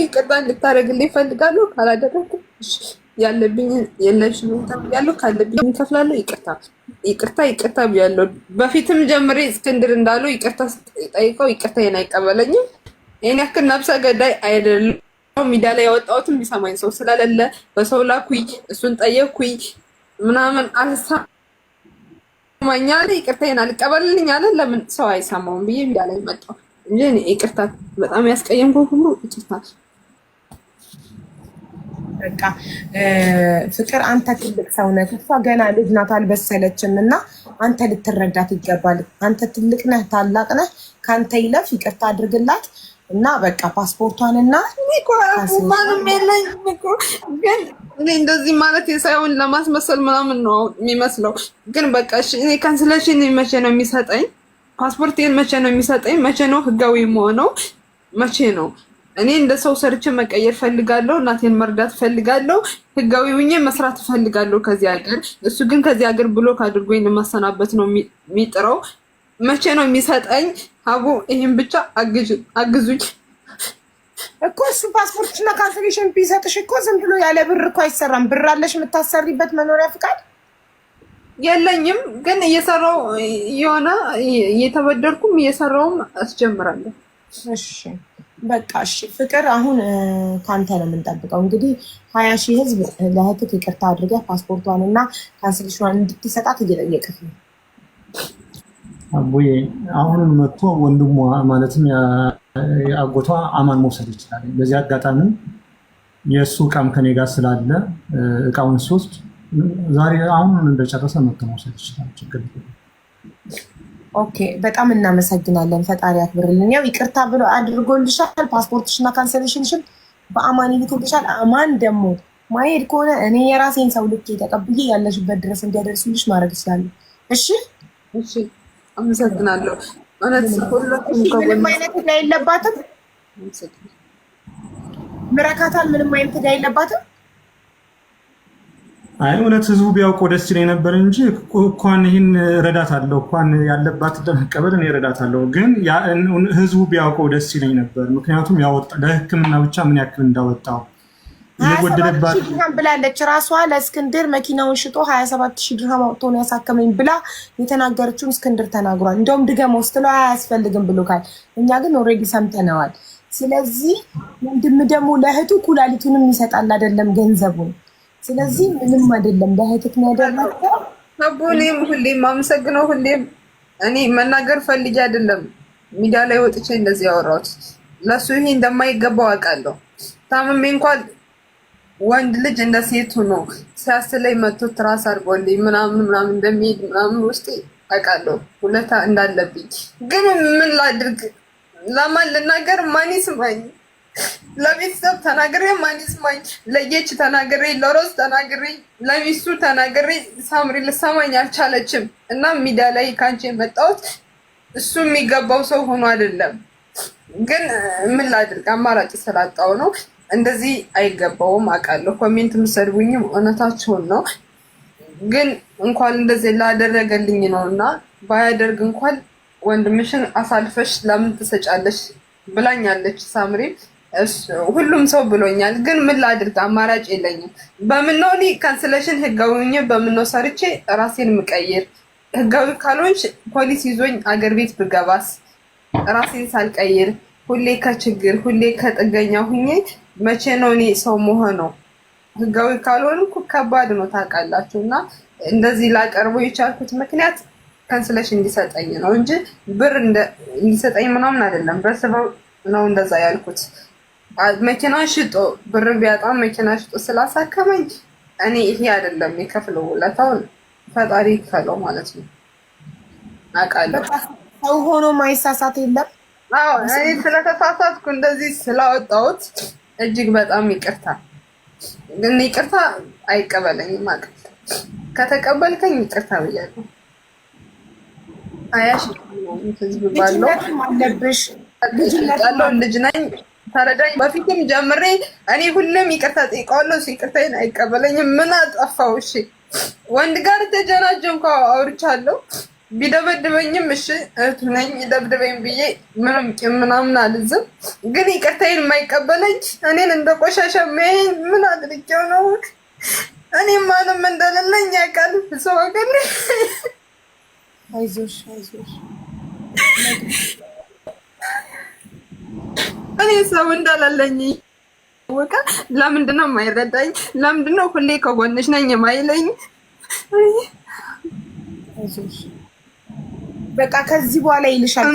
ይቅርታ እንድታደርግልኝ እፈልጋለሁ። ካላደረግኩ ያለብኝ የለሽም ያለው ካለብኝ እከፍላለሁ። ይቅርታ ብያለሁ። በፊትም ጀምሬ እስክንድር እንዳለው ይቅርታ ጠይቀው ይቅርታዬን አይቀበለኝም። ይሄን ያክል ነፍሰ ገዳይ አይደለም። ሚዲያ ላይ ያወጣሁትም ቢሰማኝ ሰው ስለሌለ በሰው ላኩኝ፣ እሱን ጠየቅኩኝ ምናምን አልሰማኝ አለ። ይቅርታዬን አልቀበልልኝ አለ። ለምን ሰው አይሰማውም ብዬ ሚዲያ ላይ መጣሁ እንጂ ይቅርታ በጣም ያስቀየምኩ ሁሉ ይቅርታ። በቃ ፍቅር አንተ ትልቅ ሰው ነህ፣ እሷ ገና ልጅ ናት አልበሰለችም። እና አንተ ልትረዳት ይገባል። አንተ ትልቅ ነህ፣ ታላቅ ነህ። ከአንተ ይለፍ፣ ይቅርታ አድርግላት እና በቃ ፓስፖርቷን እና ማንም የለኝም እኮ ግን እኔ እንደዚህ ማለት ሳይሆን ለማስመሰል ምናምን ነው የሚመስለው። ግን በቃ እኔ ካንስሌሽን መቼ ነው የሚሰጠኝ? ፓስፖርቴን መቼ ነው የሚሰጠኝ? መቼ ነው ህጋዊ የምሆነው? መቼ ነው? እኔ እንደ ሰው ሰርቼ መቀየር ፈልጋለሁ። እናቴን መርዳት ፈልጋለሁ። ህጋዊ ሁኜ መስራት ፈልጋለሁ ከዚህ ሀገር። እሱ ግን ከዚህ ሀገር ብሎክ አድርጎኝ ለማሰናበት ነው የሚጥረው። መቼ ነው የሚሰጠኝ? አቡ ይሄን ብቻ አግዙኝ እኮ። እሱ ፓስፖርት እና ካንስሌሽን ቢሰጥሽ እኮ ዝም ብሎ ያለ ብር እኮ አይሰራም። ብር አለሽ የምታሰሪበት መኖሪያ ፍቃድ? የለኝም፣ ግን እየሰራው የሆነ እየተበደርኩም እየሰራውም አስጀምራለሁ። እሺ በቃ እሺ ፍቅር፣ አሁን ካንተ ነው የምንጠብቀው። እንግዲህ 20 ሺህ ህዝብ ለእህትህ ይቅርታ አድርገህ ፓስፖርቷን እና ካንስሌሽኗን እንድትሰጣት እየጠየቅህ ነው። አቡዬ አሁንም መጥቶ ወንድሟ ማለትም የአጎቷ አማን መውሰድ ይችላል። በዚህ አጋጣሚ የእሱ እቃም ከኔ ጋር ስላለ እቃውን ሲወስድ ዛሬ አሁን እንደጨረሰ መጥቶ መውሰድ ይችላል። ችግር ኦኬ፣ በጣም እናመሰግናለን። ፈጣሪ ያክብርልን። ያው ይቅርታ ብሎ አድርጎልሻል። ፓስፖርትሽና ካንሰሌሽንሽን በአማን ይልክልሻል። አማን ደግሞ ማሄድ ከሆነ እኔ የራሴን ሰው ልኬ ተቀብዬ ያለሽበት ድረስ እንዲያደርሱልሽ ማድረግ ይችላል። እሺ እሺ፣ አመሰግናለሁ። ማለት ምንም አይነት ዕዳ የለባትም። ምረካታል። ምንም አይነት ዕዳ የለባትም። አይ እውነት ህዝቡ ቢያውቀው ደስ ይለኝ ነበር እንጂ እንኳን ይህን እረዳታለሁ እንኳን ያለባት ለመቀበል እኔ እረዳታለሁ። ግን ህዝቡ ቢያውቀው ደስ ይለኝ ነበር። ምክንያቱም ያወጣ ለሕክምና ብቻ ምን ያክል እንዳወጣው የጎደለባት ድርሃም ብላለች። ራሷ ለእስክንድር መኪናውን ሽጦ 27,000 ድርሃም አውጥቶ ነው ያሳከመኝ ብላ የተናገረችውን እስክንድር ተናግሯል። እንደውም ድገመው ስትለው አያስፈልግም ብሎካል። እኛ ግን ኦልሬዲ ሰምተነዋል። ስለዚህ ወንድም ደግሞ ለእህቱ ኩላሊቱንም ይሰጣል አይደለም ገንዘቡን። ስለዚህ ምንም አይደለም። ለእህትህ ነው ያደረገው። አቦኔም ሁሌም አመሰግነው። ሁሌም እኔ መናገር ፈልጌ አይደለም ሚዲያ ላይ ወጥቼ እንደዚህ ያወራሁት። ለሱ ይሄ እንደማይገባው አውቃለሁ። ታምሜ እንኳን ወንድ ልጅ እንደ ሴቱ ነው ሲያስለኝ መጥቶ ትራስ አድርጎልኝ ምናምን እንደሚሄድ ምናምን ውስጤ አውቃለሁ። ሁለታ እንዳለብኝ ግን ምን ላድርግ? ለማን ልናገር? ማን ይስማኝ? ለቤተሰብ ተናግሬ ማን ይስማኝ? ለየች ተናግሬ፣ ለሮዝ ተናግሬ፣ ለሚስቱ ተናግሬ ሳምሪ ልሰማኝ አልቻለችም። እና ሚዲያ ላይ ካንቺ የመጣሁት እሱ የሚገባው ሰው ሆኖ አይደለም። ግን ምን ላድርግ? አማራጭ ስላጣው ነው። እንደዚህ አይገባውም አውቃለሁ። ኮሜንት የምትሰድቡኝም እውነታቸውን ነው። ግን እንኳን እንደዚህ ላደረገልኝ ነው እና ባያደርግ እንኳን ወንድምሽን አሳልፈሽ ለምን ትሰጫለሽ ብላኛለች ሳምሪ። ሁሉም ሰው ብሎኛል። ግን ምን ላድርግ? አማራጭ የለኝም። በምነው እኔ ካንስሌሽን ህጋዊ ሆኜ በምነው ሰርቼ ራሴን ምቀይር? ህጋዊ ካልሆንሽ ፖሊስ ይዞኝ አገር ቤት ብገባስ? ራሴን ሳልቀይር ሁሌ ከችግር ሁሌ ከጥገኛ ሁኜ መቼ ነው እኔ ሰው መሆነው? ህጋዊ ካልሆንኩ ከባድ ነው ታውቃላችሁ። እና እንደዚህ ላቀርበው የቻልኩት ምክንያት ካንስሌሽን እንዲሰጠኝ ነው እንጂ ብር እንዲሰጠኝ ምናምን አይደለም። በስበው ነው እንደዛ ያልኩት። መኪና ሽጦ ብር ቢያጣም መኪና ሽጦ ስላሳከመኝ እኔ ይሄ አይደለም የከፍለው ውለታውን ፈጣሪ ይክፈለው ማለት ነው። አውቃለሁ ሰው ሆኖ ማይሳሳት የለም። አዎ እኔ ስለተሳሳትኩ እንደዚህ ስላወጣሁት እጅግ በጣም ይቅርታ። ግን ይቅርታ አይቀበለኝም ማለት ከተቀበልከኝ ይቅርታ ብያለሁ። አያሽ ህዝብ ባለው አለብሽ ልጅ ነኝ ተረዳኝ። በፊትም ጀምሬ እኔ ሁሉም ይቅርታ ጠይቀዋለሁ። ይቅርታዬን አይቀበለኝም። ምን አጠፋው? እሺ ወንድ ጋር ተጀናጀ እንኳን አውርቻለሁ። ቢደበድበኝም እሺ እህቱ ነኝ ይደብድበኝ ብዬ ምንም ምናምን አልዝም። ግን ይቅርታዬን የማይቀበለኝ እኔን እንደ ቆሻሻ የሚያየኝ ምን አድርጌው ነው? እኔ ማንም እንደሌለኝ ያውቃል። ሰው አገር አይዞሽ አይዞሽ። እኔ ሰው እንዳላለኝ ወቃ ለምንድን ነው የማይረዳኝ? ለምንድን ነው ሁሌ ከጎንሽ ነኝ የማይለኝ? አይዞሽ በቃ ከዚህ በኋላ ይልሻል።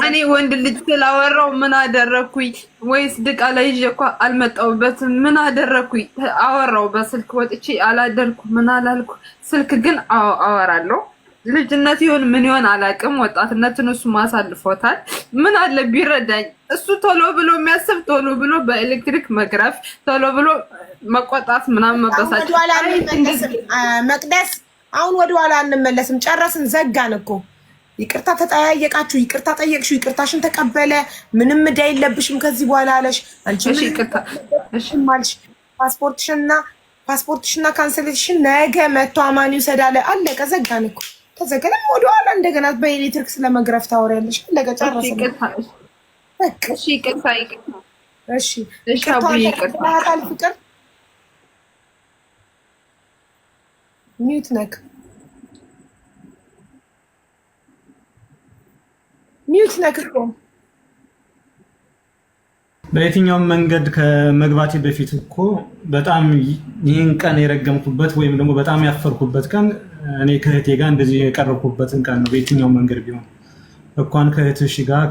እኔ ወንድ ልጅ ስላወራው ምን አደረኩኝ? ወይስ ድቃላ ይዤ እኮ አልመጣሁበትም። ምን አደረኩኝ? አወራው በስልክ ወጥቼ አላደርኩ ምን አላልኩ። ስልክ ግን አወራለሁ። ልጅነት ይሁን ምን ይሆን አላውቅም። ወጣትነትን እሱ ማሳልፎታል። ምን አለ ቢረዳኝ። እሱ ቶሎ ብሎ የሚያስብ ቶሎ ብሎ በኤሌክትሪክ መግረፍ፣ ቶሎ ብሎ መቆጣት ምናምን መበሳጨት። መቅደስ አሁን ወደኋላ አንመለስም። ጨረስን፣ ዘጋን እኮ። ይቅርታ ተጠያየቃችሁ፣ ይቅርታ ጠየቅሽው፣ ይቅርታሽን ተቀበለ። ምንም ዕዳ የለብሽም ከዚህ በኋላ አለሽ። አንቺ እሺ ይቅርታ እሺ ማልሽ። ፓስፖርትሽና ካንሰሌሽን ነገ መጥቶ አማን ይውሰድ አለ። አለቀ፣ ዘጋን እኮ። ተዘገለም ወደኋላ እንደገና በኤሌክትሪክ ስለመግረፍ ታወሪያለሽ። አለቀ፣ ጨረስን። ይቅርታ እሺ ይቅርታ ይቅርታ እሺ ይቅርታ ይቅርታ ፍቅር ሚዩት ነክ ሚዩት ነክ እኮ በየትኛውም መንገድ ከመግባቴ በፊት እኮ በጣም ይህን ቀን የረገምኩበት ወይም ደግሞ በጣም ያፈርኩበት ቀን እኔ ከእህቴ ጋር እንደዚህ የቀረብኩበትን ቀን ነው። በየትኛውም መንገድ ቢሆን እንኳን ከእህትሽ ጋር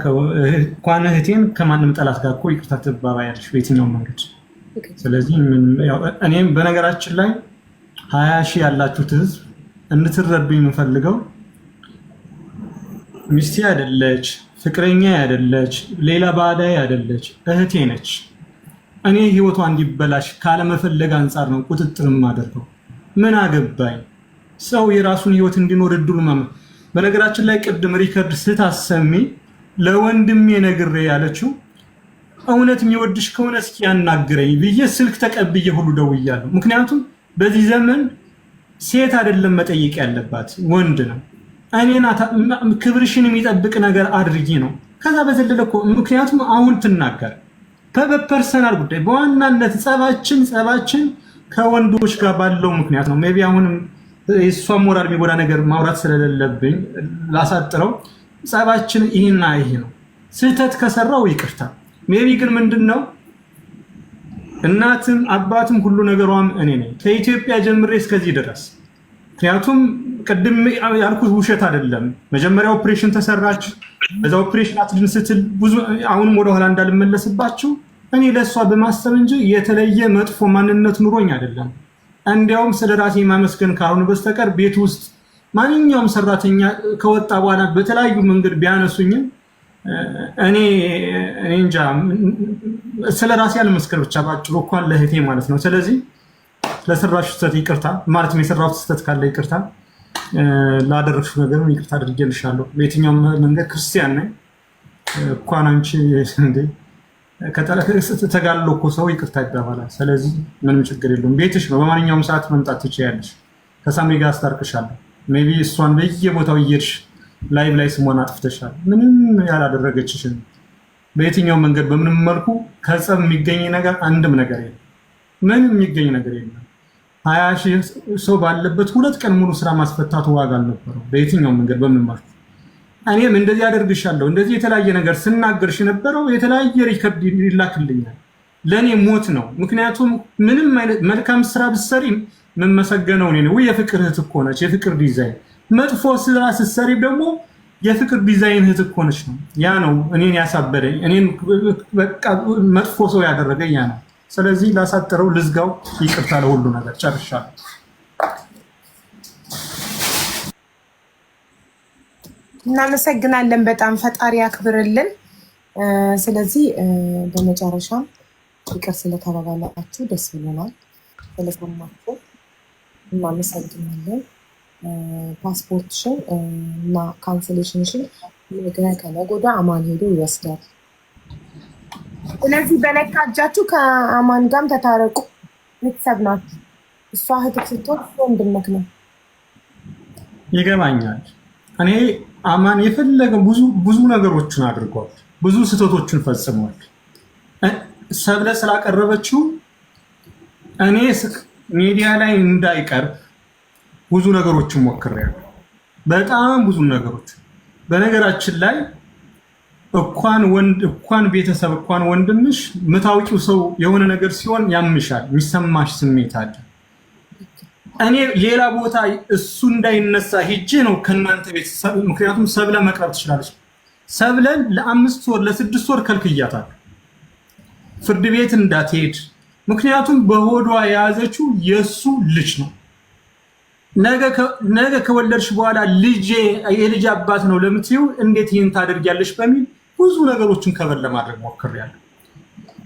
እንኳን እህቴን ከማንም ጠላት ጋር እኮ ይቅርታ ትባባያለሽ በየትኛውም መንገድ። ስለዚህ እኔም በነገራችን ላይ 20 ሺህ ያላችሁት ህዝብ እንድትረዱኝ የምፈልገው ሚስቴ አይደለች፣ ፍቅረኛ አይደለች፣ ሌላ ባዳይ አይደለች፣ እህቴ ነች። እኔ ህይወቷ እንዲበላሽ ካለመፈለግ አንጻር ነው ቁጥጥር የማደርገው። ምን አገባኝ? ሰው የራሱን ህይወት እንዲኖር እድሉ በነገራችን ላይ ቅድም ሪከርድ ስታሰሚ ለወንድሜ ነግሬ ያለችው እውነት የሚወድሽ ከሆነ እስኪ ያናግረኝ ብዬ ስልክ ተቀብዬ ሁሉ ደውያለሁ። ምክንያቱም በዚህ ዘመን ሴት አይደለም መጠየቅ ያለባት ወንድ ነው። እኔና ክብርሽን የሚጠብቅ ነገር አድርጊ ነው። ከዛ በዘለለ እኮ ምክንያቱም አሁን ትናገር በፐርሰናል ጉዳይ በዋናነት ጸባችን ከወንዶች ጋር ባለው ምክንያት ነው። ሜቢ አሁንም የእሷ ሞራል የሚጎዳ ነገር ማውራት ስለሌለብኝ ላሳጥረው። ጸባችን ይህና ይሄ ነው። ስህተት ከሰራው ይቅርታ። ሜቢ ግን ምንድነው እናትም አባትም ሁሉ ነገሯም እኔ ነኝ ከኢትዮጵያ ጀምሬ እስከዚህ ድረስ። ምክንያቱም ቅድም ያልኩት ውሸት አይደለም። መጀመሪያ ኦፕሬሽን ተሰራች። በዛ ኦፕሬሽን አትድን ስትል ብዙ አሁንም ወደኋላ እንዳልመለስባችሁ እኔ ለእሷ በማሰብ እንጂ የተለየ መጥፎ ማንነት ኑሮኝ አይደለም። እንዲያውም ስለ ራሴ ማመስገን ካልሆነ በስተቀር ቤት ውስጥ ማንኛውም ሰራተኛ ከወጣ በኋላ በተለያዩ መንገድ ቢያነሱኝም እኔ እንጃ ስለ ራሴ አለመስከር ብቻ ባጭሩ እንኳን ለእህቴ ማለት ነው። ስለዚህ ለሰራሽ ስህተት ይቅርታ ማለት ነው። የሰራሁት ስህተት ካለ ይቅርታ፣ ላደረግሽው ነገር ይቅርታ አድርጌልሻለሁ። በየትኛውም መንገድ ክርስቲያን ነኝ። እንኳን አንቺ እንደ ተጋልሎ እኮ ሰው ይቅርታ ይባባላል። ስለዚህ ምንም ችግር የለውም። ቤትሽ ነው። በማንኛውም ሰዓት መምጣት ትችያለሽ። ከሳሚ ጋር አስታርቅሻለሁ። ሜቢ እሷን በየቦታው እየሄድሽ ላይቭ ላይ ስሟን አጥፍተሻል። ምንም ያላደረገችሽን በየትኛው መንገድ በምንም መልኩ ከጸብ የሚገኝ ነገር አንድም ነገር የለም። ምንም የሚገኝ ነገር የለም። 20 ሺህ ሰው ባለበት 2 ቀን ሙሉ ስራ ማስፈታቱ ዋጋ አልነበረው በየትኛው መንገድ በምንም መልኩ። እኔም እንደዚህ አደርግሻለሁ እንደዚህ የተለያየ ነገር ስናገርሽ የነበረው የተለያየ ሪከርድ ይላክልኛል። ለእኔ ሞት ነው። ምክንያቱም ምንም አይነት መልካም ስራ ብትሰሪ መመሰገነው እኔ ነው። የፍቅር እህት እኮ ነች። የፍቅር ዲዛይን መጥፎ ስራ ስትሰሪ ደግሞ የፍቅር ዲዛይን እህት እኮ ነች ነው። ያ ነው እኔን ያሳበደኝ፣ እኔን በቃ መጥፎ ሰው ያደረገኝ ያ ነው። ስለዚህ ላሳጥረው፣ ልዝጋው። ይቅርታ ለሁሉ ነገር ጨርሻለሁ። እናመሰግናለን በጣም ፈጣሪ ያክብርልን። ስለዚህ በመጨረሻም ይቅር ስለተባባላችሁ ደስ ብሎናል። ስለሰማችሁ እናመሰግናለን። ፓስፖርትሽን እና ካንስሌሽንሽን ነገ ከነገ ወዲያ አማን ሄዶ ይወስዳል። ስለዚህ በነካ እጃችሁ ከአማን ጋርም ተታረቁ። ቤተሰብ ናችሁ። እሷ እህትህ ስትሆን ወንድምህ ነው። ይገባኛል። እኔ አማን የፈለገ ብዙ ነገሮችን አድርጓል፣ ብዙ ስህተቶችን ፈጽሟል። ሰብለ ስላቀረበችው እኔ ሚዲያ ላይ እንዳይቀርብ ብዙ ነገሮችን ሞክሬያለሁ፣ በጣም ብዙ ነገሮች። በነገራችን ላይ እንኳን ቤተሰብ እንኳን ወንድምሽ ምታውቂው ሰው የሆነ ነገር ሲሆን ያምሻል፣ የሚሰማሽ ስሜት አለ። እኔ ሌላ ቦታ እሱ እንዳይነሳ ሄጄ ነው ከእናንተ ቤተሰብ፣ ምክንያቱም ሰብለ መቅረብ ትችላለች። ሰብለን ለ5 ወር ለ6 ወር ከልክያታለሁ ፍርድ ቤት እንዳትሄድ፣ ምክንያቱም በሆዷ የያዘችው የሱ ልጅ ነው። ነገ ከወለድሽ በኋላ የልጅ አባት ነው ለምትይው እንዴት ይህን ታደርጊያለሽ በሚል ብዙ ነገሮችን ከበር ለማድረግ ሞክሬያለሁ።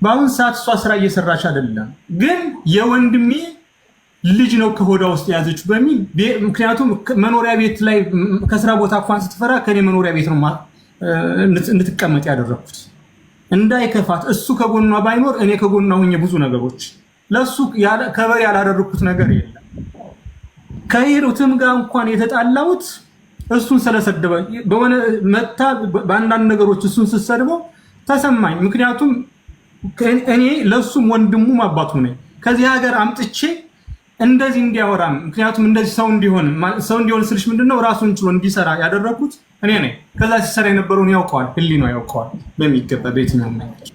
በአሁን ሰዓት እሷ ስራ እየሰራች አይደለም፣ ግን የወንድሜ ልጅ ነው ከሆዷ ውስጥ የያዘችው በሚል ምክንያቱም መኖሪያ ቤት ላይ ከስራ ቦታ እንኳን ስትፈራ ከኔ መኖሪያ ቤት ነው እንድትቀመጥ ያደረኩት እንዳይከፋት። እሱ ከጎኗ ባይኖር እኔ ከጎኗ ሆኜ ብዙ ነገሮች ለሱ ከበር ያላደረኩት ነገር የለም። ከሂሩትም ጋር እንኳን የተጣላሁት እሱን ስለሰደበ በሆነ መታ በአንዳንድ ነገሮች እሱን ስትሰድበው ተሰማኝ። ምክንያቱም እኔ ለሱም ወንድሙም አባቱ ነኝ። ከዚህ ሀገር አምጥቼ እንደዚህ እንዲያወራም ምክንያቱም እንደዚህ ሰው እንዲሆን ስልሽ ምንድነው ራሱን ችሎ እንዲሰራ ያደረኩት እኔ ነኝ። ከዛ ሲሰራ የነበረውን ያውቀዋል፣ ህሊናው ያውቀዋል በሚገባ በየትኛውም መንገድ።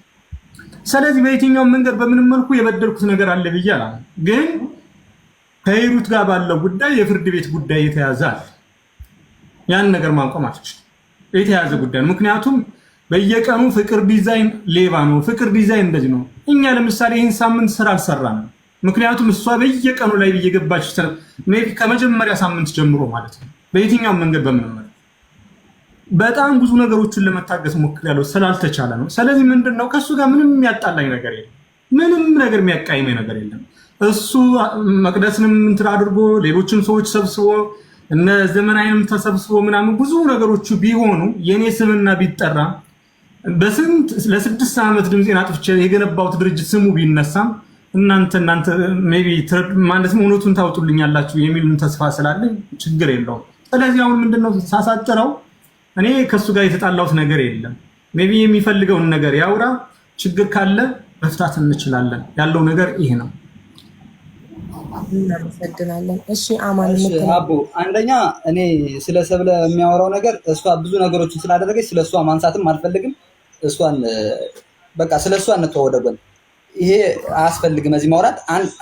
ስለዚህ በየትኛውም መንገድ በምንም መልኩ የበደልኩት ነገር አለ ብዬ አላለም። ግን ከሂሩት ጋር ባለው ጉዳይ የፍርድ ቤት ጉዳይ የተያዛል። ያን ነገር ማቆም አልችልም። የተያዘ ጉዳይ ነው። ምክንያቱም በየቀኑ ፍቅር ዲዛይን ሌባ ነው፣ ፍቅር ዲዛይን እንደዚህ ነው። እኛ ለምሳሌ ይህን ሳምንት ስራ አልሰራንም። ምክንያቱም እሷ በየቀኑ ላይ እየገባች ከመጀመሪያ ሳምንት ጀምሮ ማለት ነው በየትኛውም መንገድ በምንመለ በጣም ብዙ ነገሮችን ለመታገስ ሞክሬያለሁ፣ ስላልተቻለ ነው። ስለዚህ ምንድነው ከሱ ጋር ምንም የሚያጣላኝ ነገር የለም፣ ምንም ነገር የሚያቃይመኝ ነገር የለም። እሱ መቅደስንም እንትን አድርጎ ሌሎችም ሰዎች ሰብስቦ እነ ዘመናዊንም ተሰብስቦ ምናምን ብዙ ነገሮች ቢሆኑ የኔ ስምና ቢጠራ ለ6 ዓመት ድምፄን አጥፍቼ የገነባሁት ድርጅት ስሙ ቢነሳም እናንተ ሜቢ ማለትም እውነቱን ታውጡልኛላችሁ የሚሉን ተስፋ ስላለኝ ችግር የለውም። ስለዚህ አሁን ምንድነው ሳሳጥረው እኔ ከሱ ጋር የተጣላሁት ነገር የለም። ሜቢ የሚፈልገውን ነገር ያውራ፣ ችግር ካለ መፍታት እንችላለን። ያለው ነገር ይሄ ነው። እናመሰግናለን። እሺ አማን አቡ፣ አንደኛ እኔ ስለ ሰብለ የሚያወራው ነገር እሷ ብዙ ነገሮችን ስላደረገች ስለሷ ማንሳትም አልፈልግም። እሷን በቃ ስለሷ እንተወደደን ይሄ አያስፈልግም። እዚህ ማውራት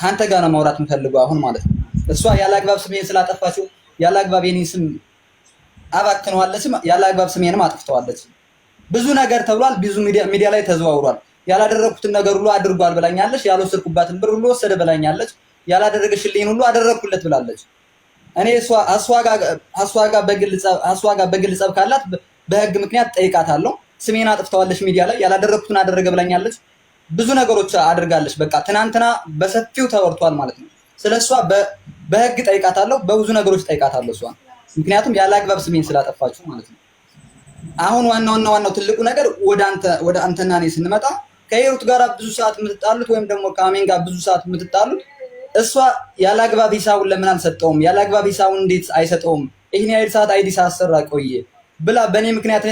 አንተ ጋር ነው ማውራት የምፈልገው አሁን ማለት ነው። እሷ ያላግባብ ስሜን ስላጠፋችው ያላግባብ የኔን ስም አባክነዋለች፣ ያላግባብ ስሜንም አጥፍተዋለች። ብዙ ነገር ተብሏል፣ ብዙ ሚዲያ ላይ ተዘዋውሯል። ያላደረኩትን ነገር ሁሉ አድርጓል ብላኛለች። ያልወሰድኩባትን ብር ሁሉ ወሰደ ብላኛለች። ያላደረገሽልኝ ሁሉ አደረኩለት ብላለች። እኔ እሷ ጋር በግል ጸብ ካላት በህግ ምክንያት ጠይቃታለሁ። ስሜን አጥፍተዋለች ሚዲያ ላይ ያላደረኩትን አደረገ ብላኛለች። ብዙ ነገሮች አድርጋለች። በቃ ትናንትና በሰፊው ተወርቷል ማለት ነው። ስለሷ በህግ ጠይቃታለሁ፣ በብዙ ነገሮች ጠይቃታለሁ እሷ ምክንያቱም ያላግባብ ስሜን ስላጠፋችሁ ማለት ነው። አሁን ዋናው ትልቁ ነገር ወደ አንተና እኔ ስንመጣ ከሂሩት ጋር ብዙ ሰዓት የምትጣሉት ወይም ደግሞ ከአሜን ጋር ብዙ ሰዓት የምትጣሉት እሷ ያላግባብ ሂሳቡን ለምን አልሰጠውም? ያላግባብ ሂሳቡን እንዴት አይሰጠውም? ይሄን ያህል ሰዓት አይዲ ሳሰራ ቆየ ብላ በእኔ ምክንያት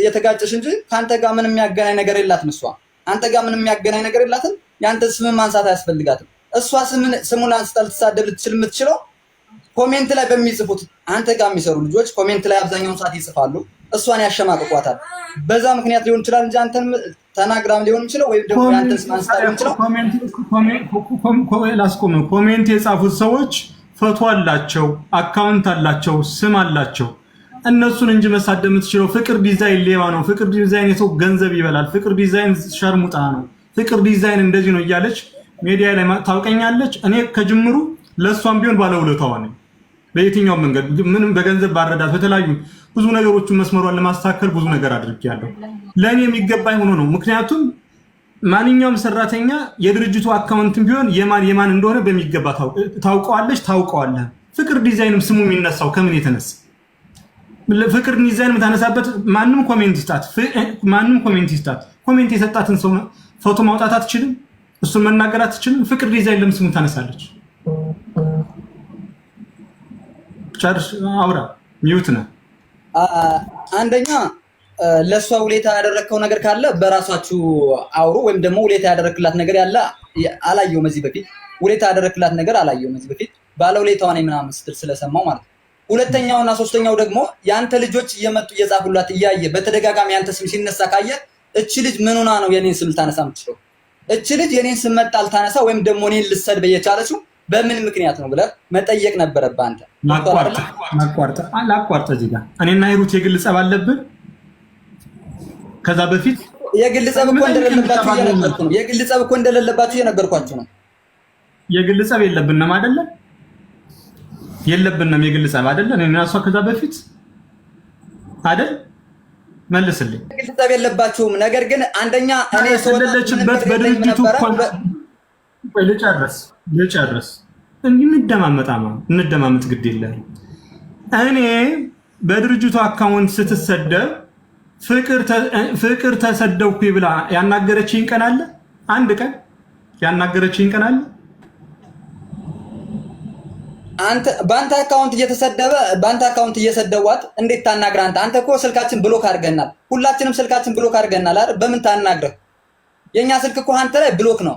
የተጋጨሽ እንጂ ከአንተ ጋር ምንም የሚያገናኝ ነገር የላትም። እሷ አንተ ጋር ምንም የሚያገናኝ ነገር የላትም። የአንተ ስምን ማንሳት አያስፈልጋትም። እሷ ስሙን አንስታ ልትሳደብ ልትችል የምትችለው ኮሜንት ላይ በሚጽፉት አንተ ጋር የሚሰሩ ልጆች ኮሜንት ላይ አብዛኛውን ሰዓት ይጽፋሉ። እሷን ያሸማቅቋታል። በዛ ምክንያት ሊሆን ይችላል እንጂ አንተን ተናግራም ሊሆን ይችላል ወይም ደግሞ ያንተን ስም አንስታ ሊሆን ይችላል። ኮሜንት የጻፉት ሰዎች ፎቶ አላቸው፣ አካውንት አላቸው፣ ስም አላቸው። እነሱን እንጂ መሳደብ የምትችለው ፍቅር ዲዛይን ሌባ ነው፣ ፍቅር ዲዛይን የሰው ገንዘብ ይበላል፣ ፍቅር ዲዛይን ሸርሙጣ ነው፣ ፍቅር ዲዛይን እንደዚህ ነው እያለች ሚዲያ ላይ ታውቀኛለች። እኔ ከጅምሩ ለእሷም ቢሆን ባለውለታዋ ነኝ። በየትኛው መንገድ ምንም በገንዘብ ባረዳት በተለያዩ ብዙ ነገሮችን መስመሯን ለማስተካከል ብዙ ነገር አድርጌያለሁ። ለእኔ የሚገባኝ ሆኖ ነው። ምክንያቱም ማንኛውም ሰራተኛ የድርጅቱ አካውንትም ቢሆን የማን እንደሆነ በሚገባ ታውቀዋለች፣ ታውቀዋለህ። ፍቅር ዲዛይንም ስሙ የሚነሳው ከምን የተነሳ ፍቅር ዲዛይን የምታነሳበት ማንም ኮሜንት ይስጣት፣ ኮሜንት የሰጣትን ሰው ፎቶ ማውጣት አትችልም፣ እሱን መናገር አትችልም። ፍቅር ዲዛይን ለምን ስሙ ታነሳለች? ጨርሽ አውራ ሚውት ነው። አንደኛ ለሷ ውለታ ያደረከው ነገር ካለ በራሳችሁ አውሩ፣ ወይም ደግሞ ውለታ ያደረክላት ነገር ያለ አላየሁም እዚህ በፊት ውለታ ያደረክላት ነገር አላየሁም እዚህ በፊት ባለ ውለታዋ ነኝ ምናምን ስትል ስለሰማው ማለት ነው። ሁለተኛውና ሶስተኛው ደግሞ ያንተ ልጆች እየመጡ እየጻፉላት እያየ በተደጋጋሚ ያንተ ስም ሲነሳ ካየ እቺ ልጅ ምን ሆና ነው የኔን ስም ልታነሳ የምትችለው? እቺ ልጅ የኔን ስም መጣ ልታነሳ ወይም ደግሞ እኔን ልትሰድብ የቻለችው በምን ምክንያት ነው ብለህ መጠየቅ ነበረብህ አንተ። ላቋርጥ እዚህ ጋር እኔና ሂሩት የግል ጸብ አለብን። ከዛ በፊት የግል ጸብ እኮ እንደሌለባችሁ እየነገርኩ ነው። የግል ጸብ እኮ እንደሌለባችሁ እየነገርኳችሁ ነው። የግል ጸብ የለብንም አይደለ? የለብንም የግል ጸብ አይደለ? እኔና እሷ ከዛ በፊት አይደል? መልስልኝ። የግል ጸብ የለባችሁም። ነገር ግን አንደኛ እኔ ስለለችበት በድርጅቱ ልጨርስ እንደማመጥ ግድ የለም። እኔ በድርጅቱ አካውንት ስትሰደብ ፍቅር ተሰደብኩ ብላ ያናገረችኝ ቀን አለ? አንድ ቀን ያናገረችኝ ቀን አለ? አንተ በአንተ አካውንት እየተሰደበ በአንተ አካውንት እየሰደዋት እንዴት ታናግር? አንተ እኮ ስልካችን ብሎክ አድርገናል። ሁላችንም ስልካችን ብሎክ አድርገናል አይደል? በምን ታናግረህ? የኛ ስልክ እኮ አንተ ላይ ብሎክ ነው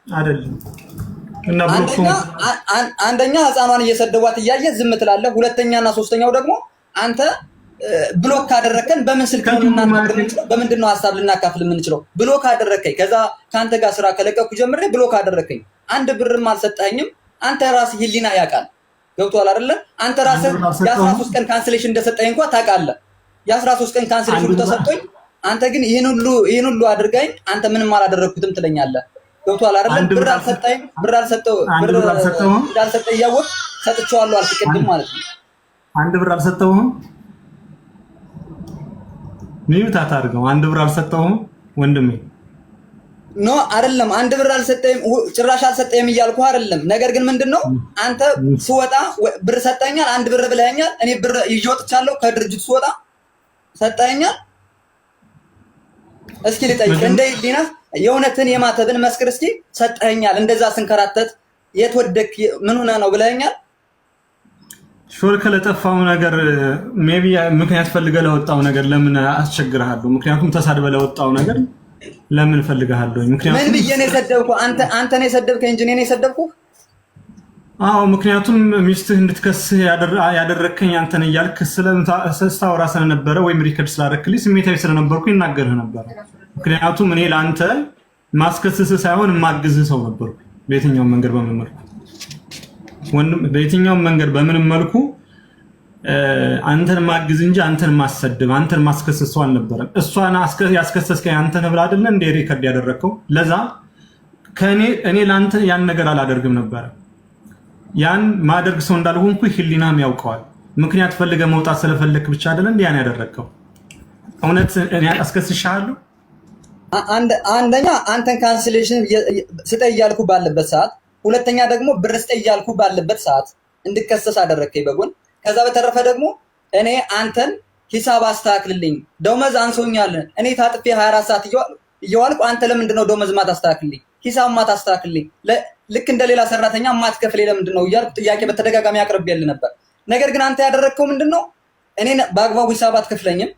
አይደለም? እና ብሎክ አንደኛ ህፃኗን እየሰደዋት እያየ ዝም ትላለህ። ሁለተኛና ሶስተኛው ደግሞ አንተ ብሎክ ካደረከን በምን ስልክ ነው ልናናግር የምንችለው? በምንድን ነው ሀሳብ ልናካፍል የምንችለው? ብሎክ አደረከኝ። ከዛ ካንተ ጋር ስራ ከለቀኩ ጀምሬ ብሎክ አደረከኝ። አንድ ብርም አልሰጠኸኝም። አንተ ራስህ ህሊና ያውቃል። ገብቶሃል አይደለ? አንተ ራስህ የ13 ቀን ካንስሌሽን እንደሰጠኝ እንኳን ታውቃለህ። የ13 ቀን ካንስሌሽን ተሰጠኝ። አንተ ግን ይሄን ሁሉ አድርገኝ አንተ ምንም አላደረኩትም ትለኛለህ። ገብቶሃል አይደለ? ብር አልሰጠህ እያወቅህ ሰጥቼዋለሁ አልተቀድም ማለት ነው። አንድ ብር አልሰጠሁም። ሚውት አታርገው። አንድ ብር አልሰጠሁም ወንድሜ። ኖ አይደለም፣ አንድ ብር አልሰጠህም፣ ጭራሽ አልሰጠህም እያልኩ አይደለም። ነገር ግን ምንድነው አንተ ስወጣ ብር ሰጠኛል፣ አንድ ብር ብለኸኛል። እኔ ብር ይዤ ወጥቻለሁ ከድርጅቱ ስወጣ ሰጠኛል። እስኪ ልጠይቅ እንደ ህሊና የእውነትን የማተብን መስክር እስኪ። ሰጠኛል እንደዛ ስንከራተት የት ወደክ ምን ሆነ ነው ብለኸኛል። ሾልከ ለጠፋው ነገር ሜቢ ምክንያት ፈልገህ ለወጣው ነገር ለምን አስቸግርሃለሁ? ምክንያቱም ተሳድበህ ለወጣው ነገር ለምን ፈልገሃለሁ? ምክንያቱም ምን ብዬ ነው የሰደብኩህ? አንተ ነው የሰደብከኝ እንጂ እኔ ነው የሰደብኩህ? አዎ፣ ምክንያቱም ሚስትህ እንድትከስህ ያደረከኝ አንተ ነህ እያልክ ስታወራ ስለነበረ ወይም ሪከርድ ስላደረክልኝ ስሜታዊ ስለነበርኩ ይናገርህ ነበር። ምክንያቱም እኔ ለአንተ ማስከስስህ ሳይሆን የማግዝህ ሰው ነበርኩ። በየትኛውም መንገድ በምን መልኩ በየትኛውም መንገድ በምንም መልኩ አንተን ማግዝ እንጂ አንተን ማሰደብ አንተን ማስከሰስ ሰው አልነበረም። እሷን ያስከሰስከኝ አንተ ነህ ብላ አይደለ እንደ ሪከርድ ያደረከው። ለዛ እኔ ለአንተ ያን ነገር አላደርግም ነበር። ያን ማደርግ ሰው እንዳልሆንኩ ህሊናም ያውቀዋል። ምክንያት ፈልገህ መውጣት ስለፈለክ ብቻ አይደለ እንዴ ያን ያደረከው። እውነት እኔ አስከስሻለሁ። አንደኛ አንተን ካንስሌሽን ስጠይ እያልኩ ባለበት ሰዓት፣ ሁለተኛ ደግሞ ብር ስጠይ እያልኩ ባለበት ሰዓት እንድከሰስ አደረከኝ በጎን። ከዛ በተረፈ ደግሞ እኔ አንተን ሂሳብ አስተካክልልኝ፣ ደሞዝ አንሶኛል፣ እኔ ታጥፌ 24 ሰዓት እየዋልኩ አንተ ለምንድን ነው ደሞዝ ማታስተካክልልኝ፣ ሂሳብ ማታስተካክልልኝ፣ ልክ እንደሌላ ሰራተኛ ማትከፍለኝ ለምንድን ነው እያልኩ ጥያቄ በተደጋጋሚ አቅርቤልህ ነበር። ነገር ግን አንተ ያደረግከው ምንድን ነው? እኔ በአግባቡ ሂሳብ አትከፍለኝም።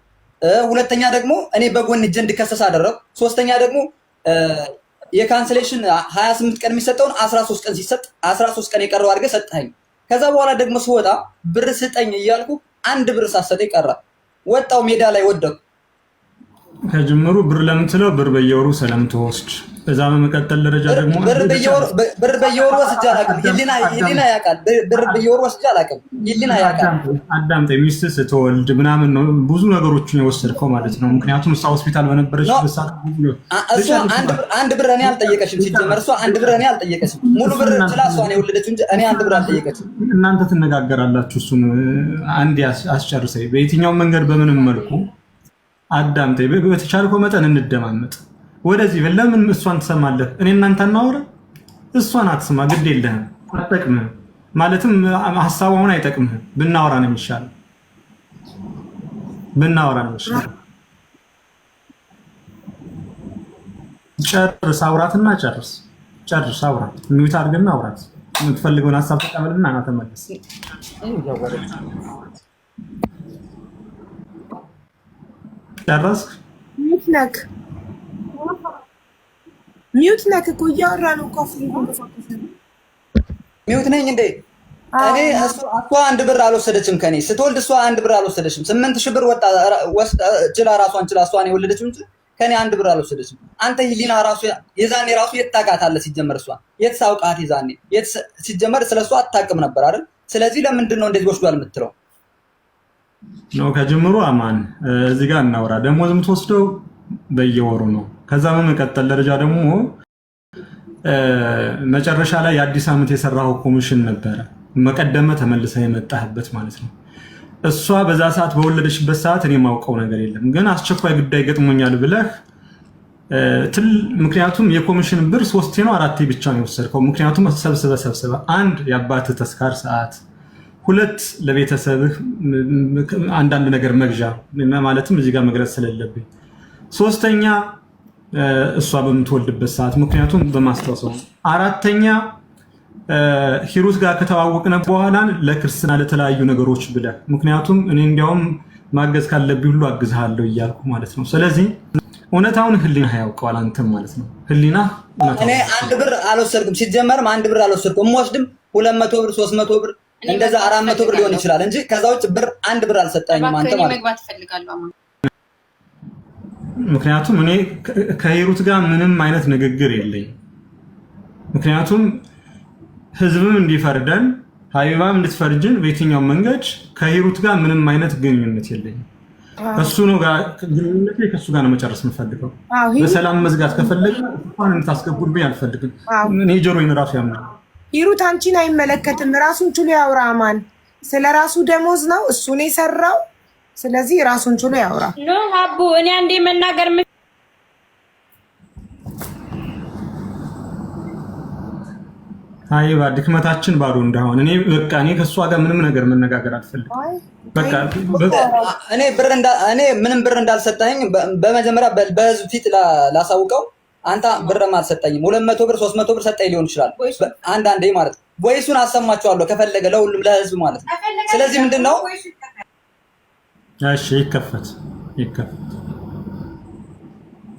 ሁለተኛ ደግሞ እኔ በጎን እጄ እንድከሰስ አደረግ። ሶስተኛ ደግሞ የካንስሌሽን 28 ቀን የሚሰጠውን 13 ቀን ሲሰጥ 13 ቀን የቀረው አድርገህ ሰጠኸኝ። ከዛ በኋላ ደግሞ ስወጣ ብር ስጠኝ እያልኩ አንድ ብር ሳሰጠኝ ቀረ። ወጣው ሜዳ ላይ ወደኩ። ከጅምሩ ብር ለምትለው ብር በየወሩ ስለምትወስድ በዛ በመቀጠል ደረጃ ደግሞ ብር በየወሩ ወስጄ አላውቅም። ይሊና ያውቃል። ብር በየወሩ ወስጄ አላውቅም። ይሊና ያውቃል። አዳምጠኝ። ሚስትህ ስትወልድ ምናምን ነው ብዙ ነገሮችን የወሰድከው ማለት ነው። ምክንያቱም እሷ ሆስፒታል በነበረችበት ሰዓት እሷ አንድ ብር እኔ አልጠየቀሽም። ሲጀመር እሷ አንድ ብር እኔ አልጠየቀሽም። ሙሉ ብር ችላ እሷ ነው የወለደችው እንጂ እኔ አንድ ብር አልጠየቀችም። እናንተ ትነጋገራላችሁ። እሱን አንድ አስጨርሰኝ። በየትኛው መንገድ በምንም መልኩ አዳምጠኝ። በተቻልከው መጠን እንደማመጥ ወደዚህ ለምን እሷን ትሰማለህ? እኔ እናንተ እናወራ፣ እሷን አትስማ። ግድ የለህም፣ አትጠቅምህም። ማለትም ሀሳቡ አሁን አይጠቅምህም። ብናወራ ነው የሚሻለው። ጨርስ፣ አውራትና ጨርስ። አውራት፣ ሚውት አድርግና አውራት። የምትፈልገውን ሀሳብ ተቀበልና እና ተመለስ። ጨረስክ? ሚዩት ነክ እኮ እያወራ ነው እኮ ሚዩት ነኝ እንዴ? እኔ እሷ አንድ ብር አልወሰደችም ከኔ ስትወልድ እሷ አንድ ብር አልወሰደችም። 8000 ብር ችላ ራሷን ችላ እሷን የወለደችው እንጂ ከኔ አንድ ብር አልወሰደችም። አንተ ህሊና ራሱ የዛኔ ራሱ የት ታውቃታለህ? ሲጀመር እሷ የት ሳውቃት የዛኔ ሲጀመር ስለሷ አታውቅም ነበር አይደል? ስለዚህ ለምንድን ነው እንደዚህ ወስዷል የምትለው? ነው ከጅምሩ አማን እዚህ ጋር እናውራ። ደሞዝ የምትወስደው በየወሩ ነው። ከዛ በመቀጠል ደረጃ ደግሞ መጨረሻ ላይ የአዲስ ዓመት የሰራው ኮሚሽን ነበረ መቀደመ ተመልሰ የመጣህበት ማለት ነው። እሷ በዛ ሰዓት በወለደችበት ሰዓት እኔ ማውቀው ነገር የለም፣ ግን አስቸኳይ ጉዳይ ገጥሞኛል ብለህ ምክንያቱም የኮሚሽን ብር 3 ነው 4 ብቻ ነው የወሰድከው። ምክንያቱም ሰብስበ አንድ የአባትህ ተስካር ሰዓት፣ 2 ለቤተሰብህ አንዳንድ ነገር መግዣ ማለትም እዚህ ጋር መግለጽ ስለሌለብኝ፣ 3ኛ እሷ በምትወልድበት ሰዓት ምክንያቱም በማስታወሰው፣ 4ኛ ሂሩት ጋር ከተዋወቅነ በኋላ ለክርስትና ለተለያዩ ነገሮች ብለህ ምክንያቱም እኔ እንዲያውም ማገዝ ካለብኝ ሁሉ አግዝሃለሁ እያልኩ ማለት ነው። ስለዚህ እውነታውን ህሊና ያውቀዋል አንተም ማለት ነው። ህሊና እኔ አንድ ብር አልወሰድኩም፣ ሲጀመርም አንድ ብር አልወሰድኩም። የምወስድም 200 ብር 300 ብር እንደዛ 400 ብር ሊሆን ይችላል እንጂ ከዛ ውጭ ብር አንድ ብር አልሰጣኝም። አንተ ማለት መግባት ፈልጋለሁ። ምክንያቱም እኔ ከሂሩት ጋር ምንም አይነት ንግግር የለኝም። ምክንያቱም ህዝብም እንዲፈርደን ሀቢባም እንድትፈርጅን በየትኛው መንገድ ከሂሩት ጋር ምንም አይነት ግንኙነት የለኝም። እሱ ነው ግንኙነቴ ከእሱ ጋር ነው መጨረስ የምፈልገው። በሰላም መዝጋት ከፈለገ እንኳን እንድታስገቡልኝ አልፈልግም። እኔ ጆሮዬን እራሱ ያምናል። ሂሩት አንቺን አይመለከትም። ራሱን ችሎ ያውራ። አማን ስለ ራሱ ደሞዝ ነው እሱን የሰራው። ስለዚህ ራሱን ችሎ ያውራ። ኖ አቡ እኔ አንዴ መናገር ሀይባ ድክመታችን ባዶ እንዳሆን እኔ ከእሷ ጋር ምንም ነገር መነጋገር አልፈልግም። እኔ ምንም ብር እንዳልሰጠኝ በመጀመሪያ በህዝብ ፊት ላሳውቀው። አንተ ብርም አልሰጠኝም። 200 ብር 300 ብር ሰጠኝ ሊሆን ይችላል አንዳንዴ ማለት ነው። ወይሱን አሰማቸዋለሁ ከፈለገ ለሁሉም ለህዝብ ማለት ነው። ስለዚህ ምንድነው እሺ ይከፈት።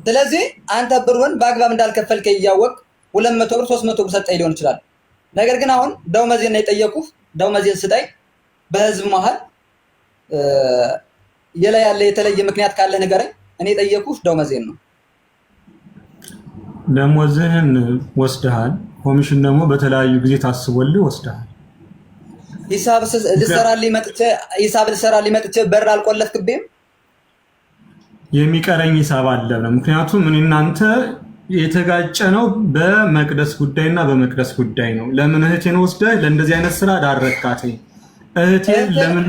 ስለዚህ አንተ ብሩን በአግባብ እንዳልከፈልከ እያወቅ 200 ብር 300 ብር ሰጠኝ ሊሆን ይችላል። ነገር ግን አሁን ደውመዜን ነው የጠየቁህ። ደውመዜን ስጠኝ በህዝብ መሀል ያለ የተለየ ምክንያት ካለ ንገረኝ። እኔ የጠየቁህ ደውመዜን ነው። ደሞዝህን ወስደሃል። ኮሚሽን ደግሞ በተለያዩ ጊዜ ታስቦልህ ወስደሃል። ሂሳብ ልሰራልኝ መጥቼ በር አልቆለፍክብኝም። የሚቀረኝ ሂሳብ አለ። ምክንያቱም እኔ እናንተ የተጋጨ ነው በመቅደስ ጉዳይና በመቅደስ ጉዳይ ነው። ለምን እህቴን ወስደህ ለእንደዚህ አይነት ስራ ዳረካት? እህቴን ለምን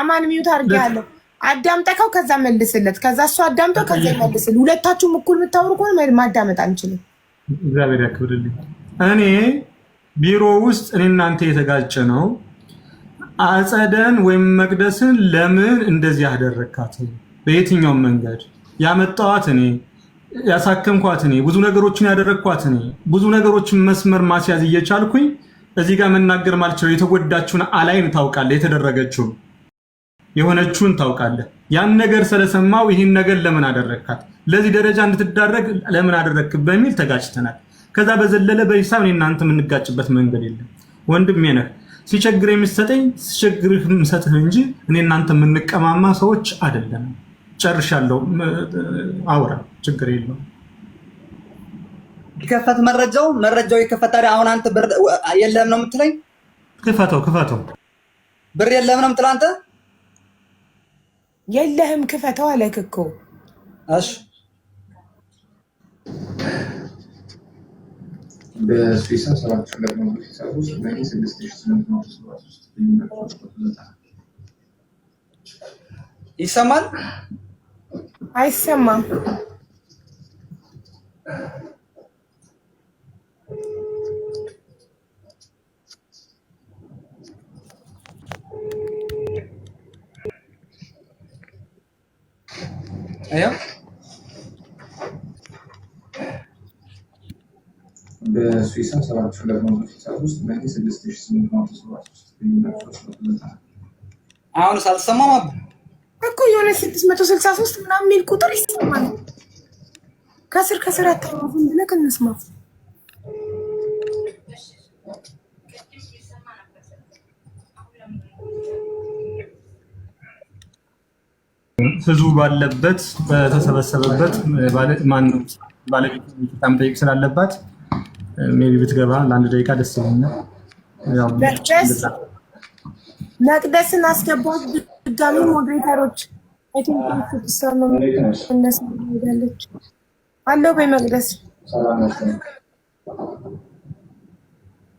አማን ሚዩት አድርጌያለሁ። አዳምጠከው ከዛ መልስለት። ከዛ እሱ አዳምጠው ከዛ ይመልስል። ሁለታችሁም እኩል የምታወሩ ከሆነ ማዳመጥ አንችልም። እግዚአብሔር ያክብርልኝ። እኔ ቢሮ ውስጥ እኔ እናንተ የተጋጨ ነው አጸደን ወይም መቅደስን ለምን እንደዚህ አደረካት? በየትኛው መንገድ ያመጣዋት እኔ፣ ያሳከምኳት እኔ፣ ብዙ ነገሮችን ያደረግኳት እኔ፣ ብዙ ነገሮችን መስመር ማስያዝ እየቻልኩኝ እዚህ ጋር መናገር ማልችለው የተጎዳችውን አላይን ታውቃለህ፣ የተደረገችውን የሆነችውን ታውቃለህ። ያን ነገር ስለሰማው ይህን ነገር ለምን አደረግካት? ለዚህ ደረጃ እንድትዳረግ ለምን አደረግክ? በሚል ተጋጭተናል። ከዛ በዘለለ በሂሳብ እኔ እናንተ የምንጋጭበት መንገድ የለም። ወንድሜ ነህ። ሲቸግር የሚሰጠኝ ሲቸግርህ የምሰጥህ እንጂ እኔ እናንተ የምንቀማማ ሰዎች አይደለም። ጨርሻለሁ። አውራ፣ ችግር የለውም። ይከፈት መረጃው ይከፈት። ታዲያ አሁን አንተ ብር የለም ነው የምትለኝ? ክፈተው። ብር የለም ነው የምትለው አንተ? የለህም ክፈተው አለክ እኮ። እሺ በስፔሳ 7 ውስጥ ላይ 6873 ይሰማል? አይሰማም? አያ በስዊሳ 7263 በእኔ 6873 አሁን ሳልሰማማ እኮ የሆነ 663 ምናምን የሚል ቁጥር ይሰማል። ከስር አታውሩም ብለህ እንስማ። ህዝቡ ባለበት በተሰበሰበበት ማነው ባለቤት በጣም ጠይቅ ስላለባት ሜቢ ብትገባ ለአንድ ደቂቃ ደስ ይለኛል። ያው መቅደስን አስገባት። ድጋሚ ሞዴሬተሮች አለው በመቅደስ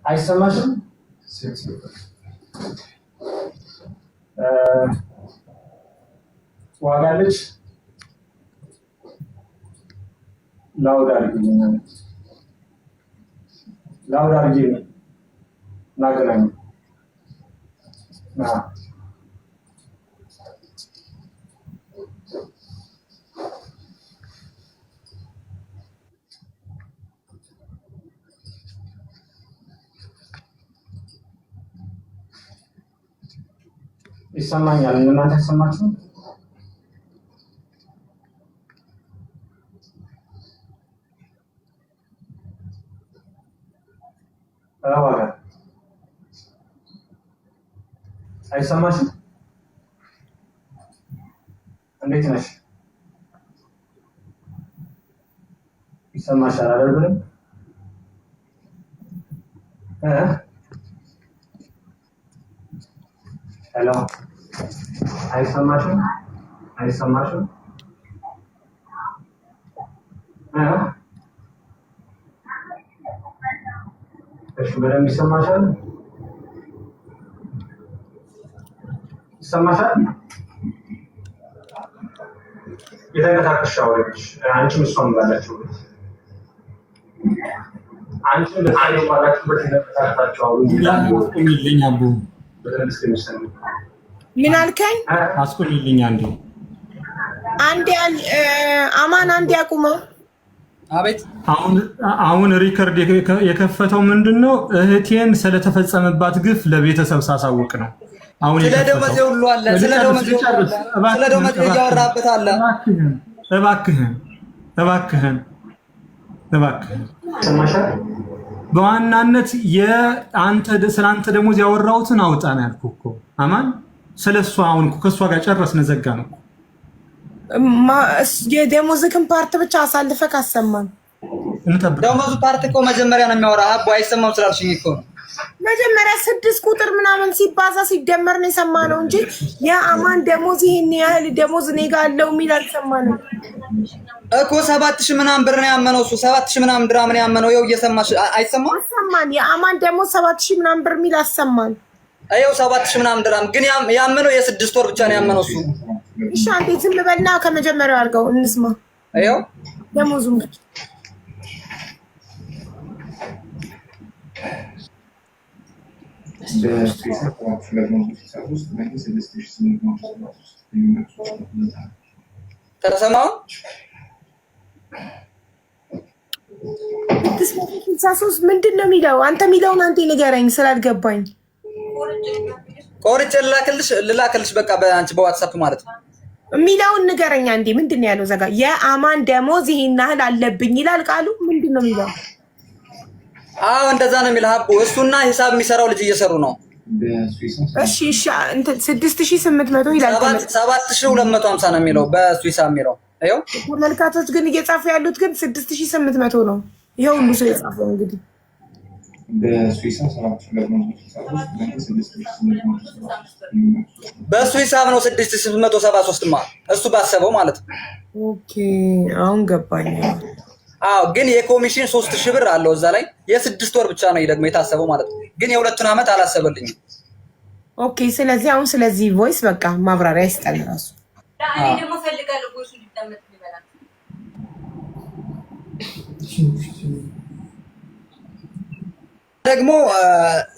አይሰማሽም? ዋጋለች ላውድ አድርጊልኝ ናገናኝ ይሰማኛል። እናንተ ተሰማችሁ? አዋጋ አይሰማሽም? እንዴት ነሽ? ይሰማሻል አይደል? ሄሎ አይሰማሽም? እሺ በደንብ ይሰማሻል? የተንቀሳቀስሽ አውሪዎች አንቺም እሷም ባላችሁ አንቺም ለታየው ባላችሁበት የተንቀሳቀሳችሁ አውሪ ይልኝ አቡ በደንብ እስከሚሰማ ምን አልከኝ? አስቆልልኝ አንዴ አማን አንዴ አቁመው። አቤት። አሁን ሪከርድ የከፈተው ምንድነው? እህቴን ስለተፈጸመባት ግፍ ለቤተሰብ ሳሳውቅ ነው። አሁን ስለደመዘ ሁሉ አለ ስለደመዘ እያወራበት አለ። እባክህን በዋናነት ስለአንተ ደሞዝ ያወራሁትን አውጣ ነው ያልኩህ እኮ አማን። ስለሷ አሁን ከሷ ጋር ጨረስን፣ ዘጋ ነው። የደሞዝክን ፓርት ብቻ አሳልፈህ አሰማን። ደሞዙ ፓርት እኮ መጀመሪያ ነው የሚያወራ። አቦ አይሰማም ስላልሽኝ እኮ መጀመሪያ 6 ቁጥር ምናምን ሲባዛ ሲደመር ነው የሰማነው እንጂ የአማን ደሞዝ ይሄን ያህል ደሞዝ እኔ ጋር አለው የሚል አልሰማንም እኮ። 7000 ምናምን ብር ነው ያመነው እሱ። 7000 ምናምን ድራም ነው ያመነው። ይኸው እየሰማሽ አይሰማም? አሰማን። የአማን ደሞዝ 7000 ምናምን ብር የሚል አሰማን። ይኸው 7000 ምናምን ድራም ግን ያመነው የ6 ወር ብቻ ነው ያመነው እሱ። እሺ አንዴ ዝም በልና ከመጀመሪያው አድርገው እንስማ። ይኸው ደሞዙን ተሰማው 663 ምንድን ነው የሚለው? አንተ የሚለውን አንተ ንገረኝ ስላልገባኝ። ቆርጬ ልላክልሽ በቃ በአንቺ በዋትስአፕ ማለት ነው። የሚለውን ንገረኝ አንዴ። ምንድን ነው ያለው? ዘጋ የአማን ደሞዝ ይሄን ያህል አለብኝ ይላል ቃሉ። ምንድን ነው የሚለው? አዎ እንደዛ ነው የሚለው ሀቡ። እሱና ሂሳብ የሚሰራው ልጅ እየሰሩ ነው። እሺ 6800 ይላል። 7250 ነው የሚለው በሱ ሂሳብ የሚለው። አይው ተመልካቾች ግን እየጻፉ ያሉት ግን 6800 ነው። ይሄው ሁሉ ሰው የጻፈው እንግዲህ በሱ ሂሳብ ነው 6873 ማ እሱ ባሰበው ማለት ነው። ኦኬ አሁን ገባኝ። አዎ ግን የኮሚሽን 3000 ብር አለው እዛ ላይ የ6 ወር ብቻ ነው ደግሞ የታሰበው ማለት ነው። ግን የ2 ዓመት አላሰበልኝም። ኦኬ ስለዚህ አሁን ስለዚህ ቮይስ በቃ ማብራሪያ ይስጣል ራሱ። እኔ ደግሞ ፈልጋለሁ ቮይሱ እንዲደመጥ ይበላል። ደግሞ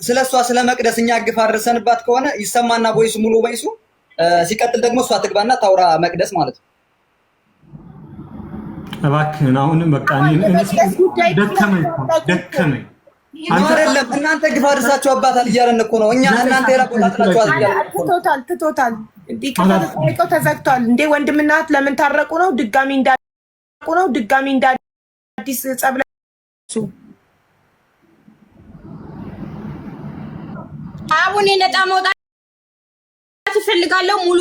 ስለሷ ስለመቅደስ እኛ ግፍ አድርሰንባት ከሆነ ይሰማና ቮይሱ ሙሉ ቮይሱ ሲቀጥል ደግሞ እሷ ትግባና ታውራ መቅደስ ማለት ነው። እባክህን አሁንም በቃ ደከመኝ። አንተ አይደለም እናንተ ግፍ አድርሳችሁ አባታል እያለን እኮ ነው። እኛ እናንተ የራቆታችሁ አጥቷል ትቶታል። እንዲከታተለው ተዘግቷል እንዴ? ወንድምና እህት ለምን ታረቁ ነው? ድጋሚ እንደ አዲስ ጸብ ላይ አሁን ነጣ መውጣት እፈልጋለሁ። ሙሉ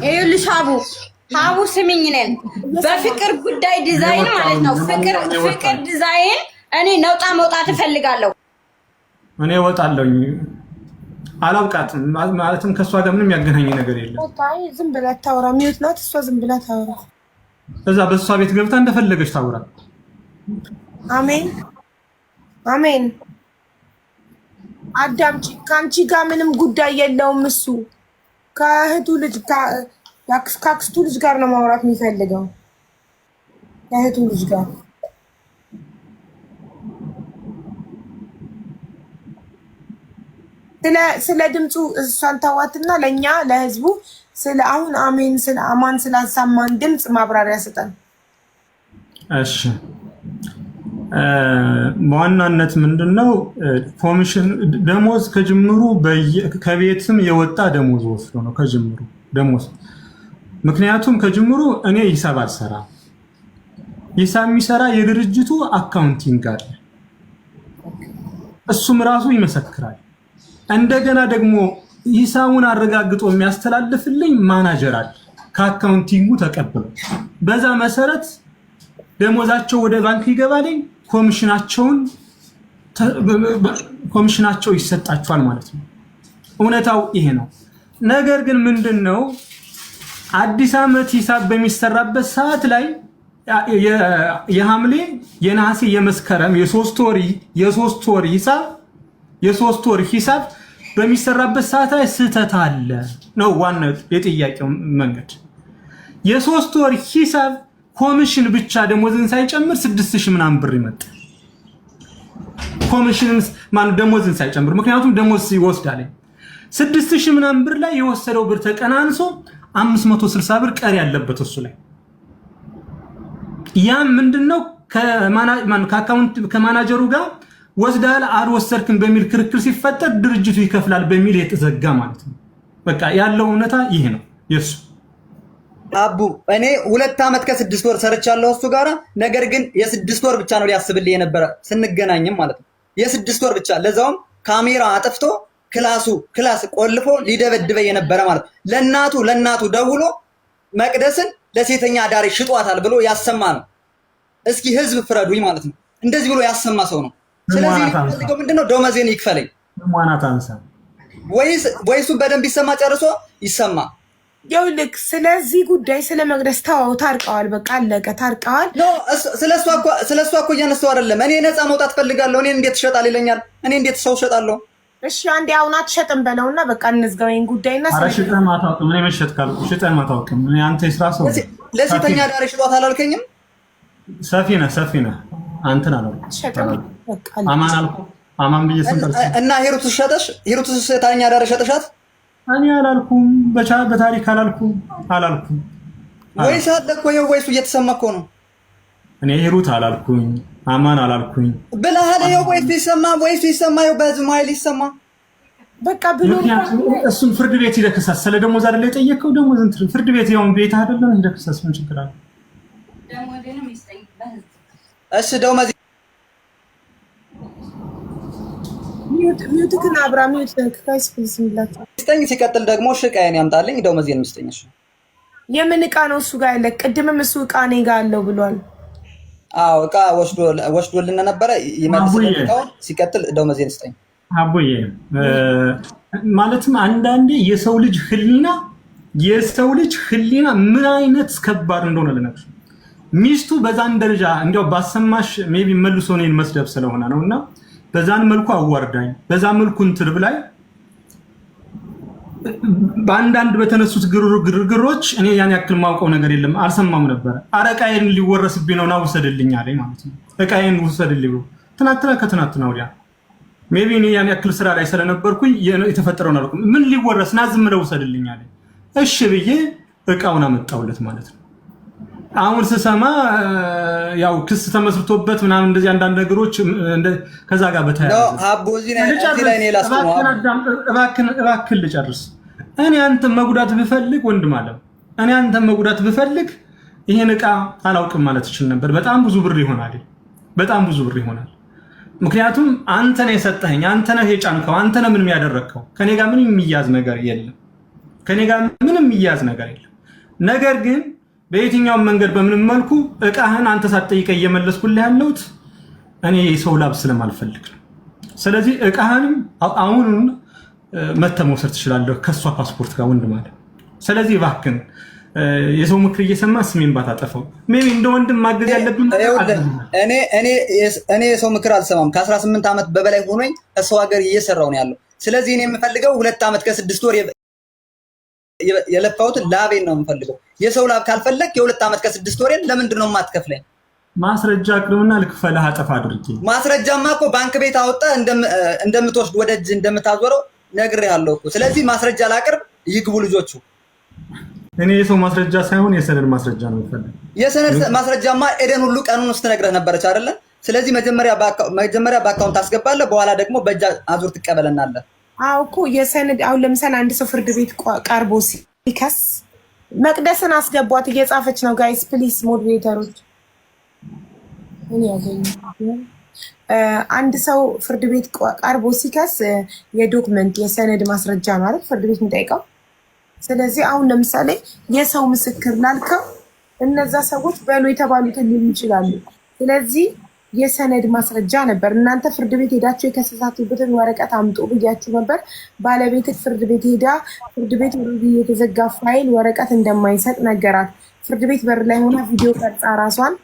ይኸውልሽ ሀቡ ስሚኝ ነን በፍቅር ጉዳይ ዲዛይን ማለት ነው። ፍቅር ዲዛይን እኔ ነውጣ መውጣት እፈልጋለሁ። እኔ እወጣለሁኝ። አላውቃትም ማለትም ከሷ ጋር ምንም ያገናኝ ነገር የለም። አይ ዝም ብላ ታውራ። ሚውት ናት እሷ። ዝም ብላ ታውራ። እዛ በሷ ቤት ገብታ እንደፈለገች ታውራ። አሜን። አዳምጪ። ከአንቺ ጋር ምንም ጉዳይ የለውም። እሱ ከእህቱ ልጅ ከአክስቱ ልጅ ጋር ነው ማውራት የሚፈልገው። ከእህቱ ልጅ ጋር ስለ ድምፁ እሷን ተዋትና ለእኛ ለህዝቡ ስለ አሁን ስለ አማን ስላሳማን ድምፅ ማብራሪያ ስጠን። እሺ በዋናነት ምንድነው ኮሚሽን ደሞዝ ከጅምሩ ከቤትም የወጣ ደሞዝ ወስዶ ነው ከጅምሩ ደሞዝ። ምክንያቱም ከጅምሩ እኔ ሂሳብ አልሰራም። ሂሳብ የሚሰራ የድርጅቱ አካውንቲንግ አለ፣ እሱም ራሱ ይመሰክራል። እንደገና ደግሞ ሂሳቡን አረጋግጦ የሚያስተላልፍልኝ ማናጀር አለ ከአካውንቲንጉ ተቀብሎ፣ በዛ መሰረት ደሞዛቸው ወደ ባንክ ይገባልኝ፣ ኮሚሽናቸው ይሰጣቸዋል ማለት ነው። እውነታው ይሄ ነው። ነገር ግን ምንድነው አዲስ ዓመት ሂሳብ በሚሰራበት ሰዓት ላይ የሐምሌ የነሐሴ የመስከረም የሶስት ወር ሂሳብ በሚሰራበት ሰዓት ላይ ስህተት አለ ነው ዋናው የጥያቄው መንገድ። የሶስት ወር ሂሳብ ኮሚሽን ብቻ ደሞዝን ሳይጨምር 6000 ምናምን ብር ይመጣል። ኮሚሽንን ደሞዝን ሳይጨምር፣ ምክንያቱም ደሞዝ ይወስዳል። 6000 ምናምን ብር ላይ የወሰደው ብር ተቀናንሶ 560 ብር ቀሪ ያለበት እሱ ላይ። ያ ምንድነው ከማናጀሩ ጋር ወስዳል አልወሰድክም በሚል ክርክር ሲፈጠር ድርጅቱ ይከፍላል በሚል የተዘጋ ማለት ነው። በቃ ያለው እውነታ ይሄ ነው የሱ። አቡ እኔ 2 ዓመት ከ6 ወር ሰርቻለሁ እሱ ጋራ። ነገር ግን የ6 ወር ብቻ ነው ሊያስብልኝ የነበረ ስንገናኝም ማለት ነው። የ6 ወር ብቻ ለዛውም ካሜራ አጥፍቶ ክላስ ቆልፎ ሊደበድበ የነበረ ማለት ነው። ለናቱ ደውሎ መቅደስን ለሴተኛ አዳሪ ሽጧታል ብሎ ያሰማ ነው። እስኪ ህዝብ ፍረዱኝ ማለት ነው። እንደዚህ ብሎ ያሰማ ሰው ነው። ስለዚህ ምንድነው ደሞዜን ይክፈለኝ ወይስ በደንብ ይሰማ ጨርሶ ይሰማ። ይኸውልህ ስለዚህ ጉዳይ ስለ መቅደስ ተዋው፣ ታርቀዋል። በቃ አለቀ፣ ታርቀዋል። ስለሷ እኮ እያነሳው አይደለም። እኔ ነፃ መውጣት ፈልጋለሁ። እኔ እንዴት ትሸጣል ይለኛል። እኔ እንዴት ሰው እሸጣለሁ? እሺ አንዴ አሁን አትሸጥም በለውና በቃ እንዝጋው ይሄን ጉዳይና ሽጠን ማታውቅም። እኔ መሸጥ ካልኩ ሽጠን ማታውቅም። እኔ አንተ የስራ ሰው ለሴተኛ ዳሪ ሽጧት አላልከኝም? ሰፊና አንተና ነው አማን አልኩ። አማን ብዬ ስንጠርስ እና ሂሩት ሴተኛ ዳሪ ሸጠሻት? እኔ አላልኩም። በታሪክ አላልኩም። ወይስ አለኮ ወይስ እየተሰማ እኮ ነው። እኔ ሂሩት አላልኩኝ፣ አማን አላልኩኝ ብለሃል። ወይስ ይሰማ በህዝብ ማይል ይሰማ በቃ ብሎ እሱን ፍርድ ቤት ይደክሳል። ስለ ደሞዝ አይደለ የጠየቀው? ደሞዝ እንትን ፍርድ ቤት ያውን ቤት አይደለም ይደክሳል። ምን ችግር አለ? ደሞዝንም ይስጠኝ በህዝብ። እሺ ደሞዝ ሚውትክን አብራ ሚውት ካይስፕልስ ይላችሁ ይስጠኝ። ሲቀጥል ደግሞ እቃዬን ያምጣልኝ። ደሞዝን ይስጠኝ። እሺ የምን እቃ ነው እሱ ጋር ያለ? ቅድምም እሱ እቃ እኔ ጋር አለው ብሏል። አዎ እቃ ወስዶልን ነበረ ይመልስልኝ እቃውን። ሲቀጥል ደሞዝን ይስጠኝ። አቦዬ ማለትም አንዳንዴ የሰው ልጅ ህሊና ምን አይነት ከባድ እንደሆነ ልነግርሽ። ሚስቱ በዛን ደረጃ እንዲያው ባሰማሽ ሜቢ መልሶ እኔን መስደብ ስለሆነ ነውና በዛን መልኩ አዋርዳኝ በዛ መልኩ እንትር ብላይ በአንዳንድ በተነሱት ግርግሮች እኔ ያን ያክል ማውቀው ነገር የለም፣ አልሰማም ነበር። አረቃዬን ሊወረስብኝ ነው ና ውሰድልኝ አለኝ ማለት ነው። እቃዬን ውሰድልኝ ብሎ ከትናንትና ወዲያ ሜቢ እኔ ያን ያክል ስራ ላይ ስለነበርኩኝ የተፈጠረው ነው ምን ሊወረስ ና ዝም ብለው ውሰድልኝ አለኝ። እሺ ብዬ እቃውን አመጣሁለት ማለት ነው። አሁን ስሰማ ያው ክስ ተመስርቶበት ምናምን እንደዚህ አንዳንድ ነገሮች ከዛ ጋር በተያያዘ እባክህን ልጨርስ። እኔ አንተን መጉዳት ብፈልግ ወንድም አለ እኔ አንተን መጉዳት ብፈልግ ይሄን ዕቃ አላውቅም ማለት እችል ነበር። በጣም ብዙ ብር ይሆናል፣ በጣም ብዙ ብር ይሆናል። ምክንያቱም አንተ ነህ የሰጠኸኝ፣ አንተ ነህ የጫንከው፣ አንተ ነህ ምንም ያደረግከው። ከኔ ጋር ምንም የሚያዝ ነገር የለም፣ ከኔ ጋር ምንም የሚያዝ ነገር የለም። ነገር ግን በየትኛውም መንገድ በምንም መልኩ ዕቃህን አንተ ሳትጠይቀኝ እየመለስኩልህ ያለሁት እኔ የሰው ላብ ስለማልፈልግ ነው። ስለዚህ ዕቃህንም አሁን መተህ መውሰድ ትችላለህ ከሷ ፓስፖርት ጋር ወንድም አለ። ስለዚህ እባክህን የሰው ምክር እየሰማ ስሜን ባታጠፋው። ሜቢ እንደ ወንድም ማገዝ ያለብኝ እኔ የሰው ምክር አልሰማም። ከ18 ዓመት በበላይ ሆኖኝ ከሰው ሀገር እየሰራው ነው ያለው። ስለዚህ እኔ የምፈልገው 2 ዓመት ከ6 ወር የለፋሁትን ላቤን ነው የምፈልገው። የሰው ላብ ካልፈለክ የ2 ዓመት ከ6 ወሬን ለምንድን ነው የማትከፍለኝ? ማስረጃ አቅርብና ልክፈልህ አጠፋ አድርጌ። ማስረጃማ እኮ ባንክ ቤት አወጣህ እንደምትወስድ ወደ እጅ እንደምታዞረው ነግሬሃለሁ እኮ። ስለዚህ ማስረጃ ላቅርብ፣ ይግቡ ልጆቹ። እኔ የሰው ማስረጃ ሳይሆን የሰነድ ማስረጃ ነው የምፈልገው። የሰነድ ማስረጃማ ኤደን ሁሉ ቀኑን ውስጥ ነግረህ ነበረች አይደለ? ስለዚህ መጀመሪያ በአካውንት ታስገባለህ፣ በኋላ ደግሞ በእጅ አዙር ትቀበለናለህ። አዎ እኮ የሰነድ አሁን ለምሳሌ አንድ ሰው ፍርድ ቤት ቀርቦ ሲከስ መቅደስን አስገቧት፣ እየጻፈች ነው ጋይስ ፕሊስ ሞዴሬተሮች። እኔ ያገኝ አንድ ሰው ፍርድ ቤት ቀርቦ ሲከስ የዶክመንት የሰነድ ማስረጃ ማለት ፍርድ ቤት የሚጠይቀው። ስለዚህ አሁን ለምሳሌ የሰው ምስክር ላልከው እነዛ ሰዎች በሉ የተባሉትን ሊሉ ይችላሉ። ስለዚህ የሰነድ ማስረጃ ነበር። እናንተ ፍርድ ቤት ሄዳችሁ የከሰሳችሁበትን ወረቀት አምጡ ብያችሁ ነበር። ባለቤት ፍርድ ቤት ሄዳ ፍርድ ቤት የተዘጋ ፋይል ወረቀት እንደማይሰጥ ነገራት። ፍርድ ቤት በር ላይ ሆና ቪዲዮ ቀርጻ ራሷን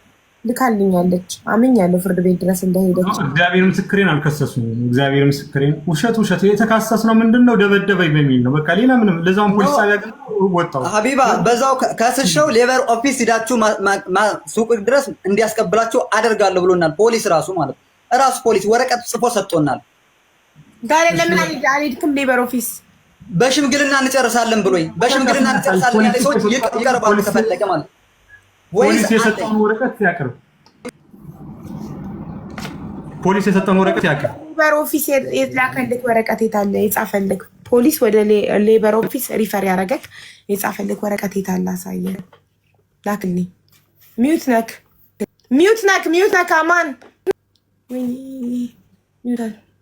ልካልኛለች። አምኛለሁ ፍርድ ቤት ድረስ እንደሄደች። እግዚአብሔር ምስክሬን አልከሰሱም። እግዚአብሔር ምስክሬን ውሸት የተካሰስነው ምንድነው? ደበደበኝ በሚል ነው። በቃ ሌላ ምንም። ለዛውም ፖሊስ ጣቢያ ግን ወጣው ሀቢባ በዛው ከስሸው ሌበር ኦፊስ ሄዳችሁ ሱቅ ድረስ እንዲያስቀብላችሁ አደርጋለሁ ብሎናል። ፖሊስ ራሱ ማለት ራሱ ፖሊስ ወረቀት ጽፎ ሰጥቶናል። ጋር ለምን አልሄድክም ሌበር ኦፊስ? በሽምግልና እንጨርሳለን ብሎኝ በሽምግልና እንጨርሳለን ያለ ሰዎች ይቀርባሉ ከፈለገ ማለት ፖሊስ የሰጠውን ወረቀት ያቅርብ። ፖሊስ የሰጠውን ወረቀት ያቅርብ። ሌበር ኦፊስ የላከልክ ወረቀት የታለ? የጻፈልክ ፖሊስ ወደ ሌበር ኦፊስ ሪፈር ያደረገክ የጻፈልክ ወረቀት የታለ? አሳየን፣ ላክልኝ። ሚዩት ነክ አማን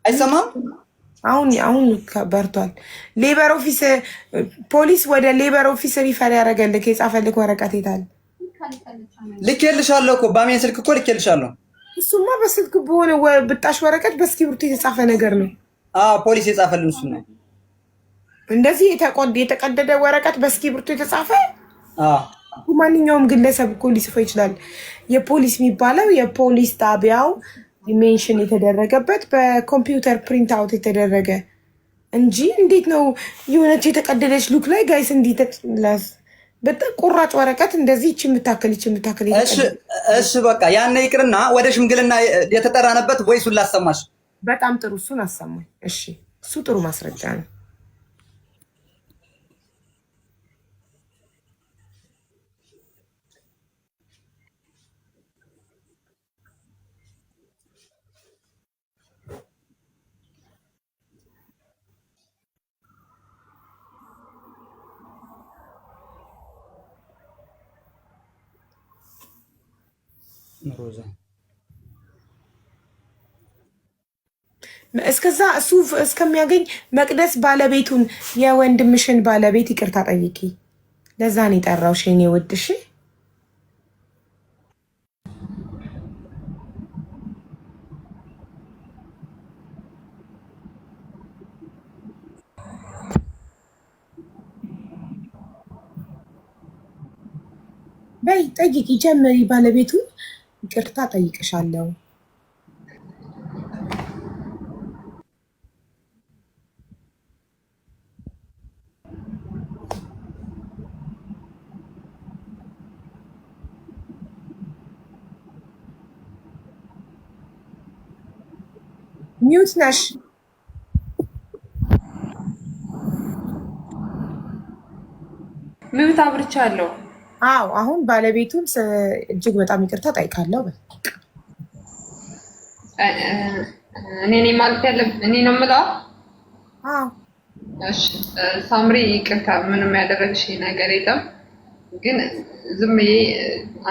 አይሰማም። አሁን በርቷል። ሌበር ኦፊስ ፖሊስ ወደ ሌበር ኦፊስ ሪፈር ያደረገልክ የጻፈልክ ወረቀት የታለ? ልኬልሻለሁ እኮ በአሜን ስልክ እኮ ልኬልሻለሁ። እሱማ በስልክ በሆነ ብጣሽ ወረቀት በእስክሪብቶ የተጻፈ ነገር ነው። አዎ ፖሊስ የጻፈልን እሱ ነው። እንደዚህ የተቀደደ ወረቀት በእስክሪብቶ የተጻፈ አዎ ማንኛውም ግለሰብ እኮ ሊጽፈው ይችላል። የፖሊስ የሚባለው የፖሊስ ጣቢያው ሜንሽን የተደረገበት በኮምፒውተር ፕሪንት አውት የተደረገ እንጂ እንዴት ነው የሆነች የተቀደደች ሉክ ላይ ጋይስ እንዲተጥላስ በጣም ቁራጭ ወረቀት እንደዚህ እቺ የምታከል እሺ በቃ ያን ይቅርና ወደ ሽምግልና የተጠራነበት ወይሱን ላሰማሽ። በጣም ጥሩ፣ እሱን አሰማኝ። እሺ እሱ ጥሩ ማስረጃ ነው። ሮዛ እስከዛ እሱ እስከሚያገኝ መቅደስ ባለቤቱን የወንድምሽን ባለቤት ይቅርታ ጠይቂ። ለዛ ነው የጠራውሽ የኔ ውድ። እሺ በይ ጠይቂ፣ ጀምሪ። ባለቤቱን ይቅርታ ጠይቅሻለሁ። ሚዩት ነሽ። ሚዩት አብርቻለሁ። አዎ አሁን ባለቤቱን እጅግ በጣም ይቅርታ ጠይቃለሁ። እኔ ማለት እኔ ነው የምለው። አዎ እሺ ሳምሪ ይቅርታ፣ ምንም ያደረግሽ ነገር የለም። ግን ዝም ብዬ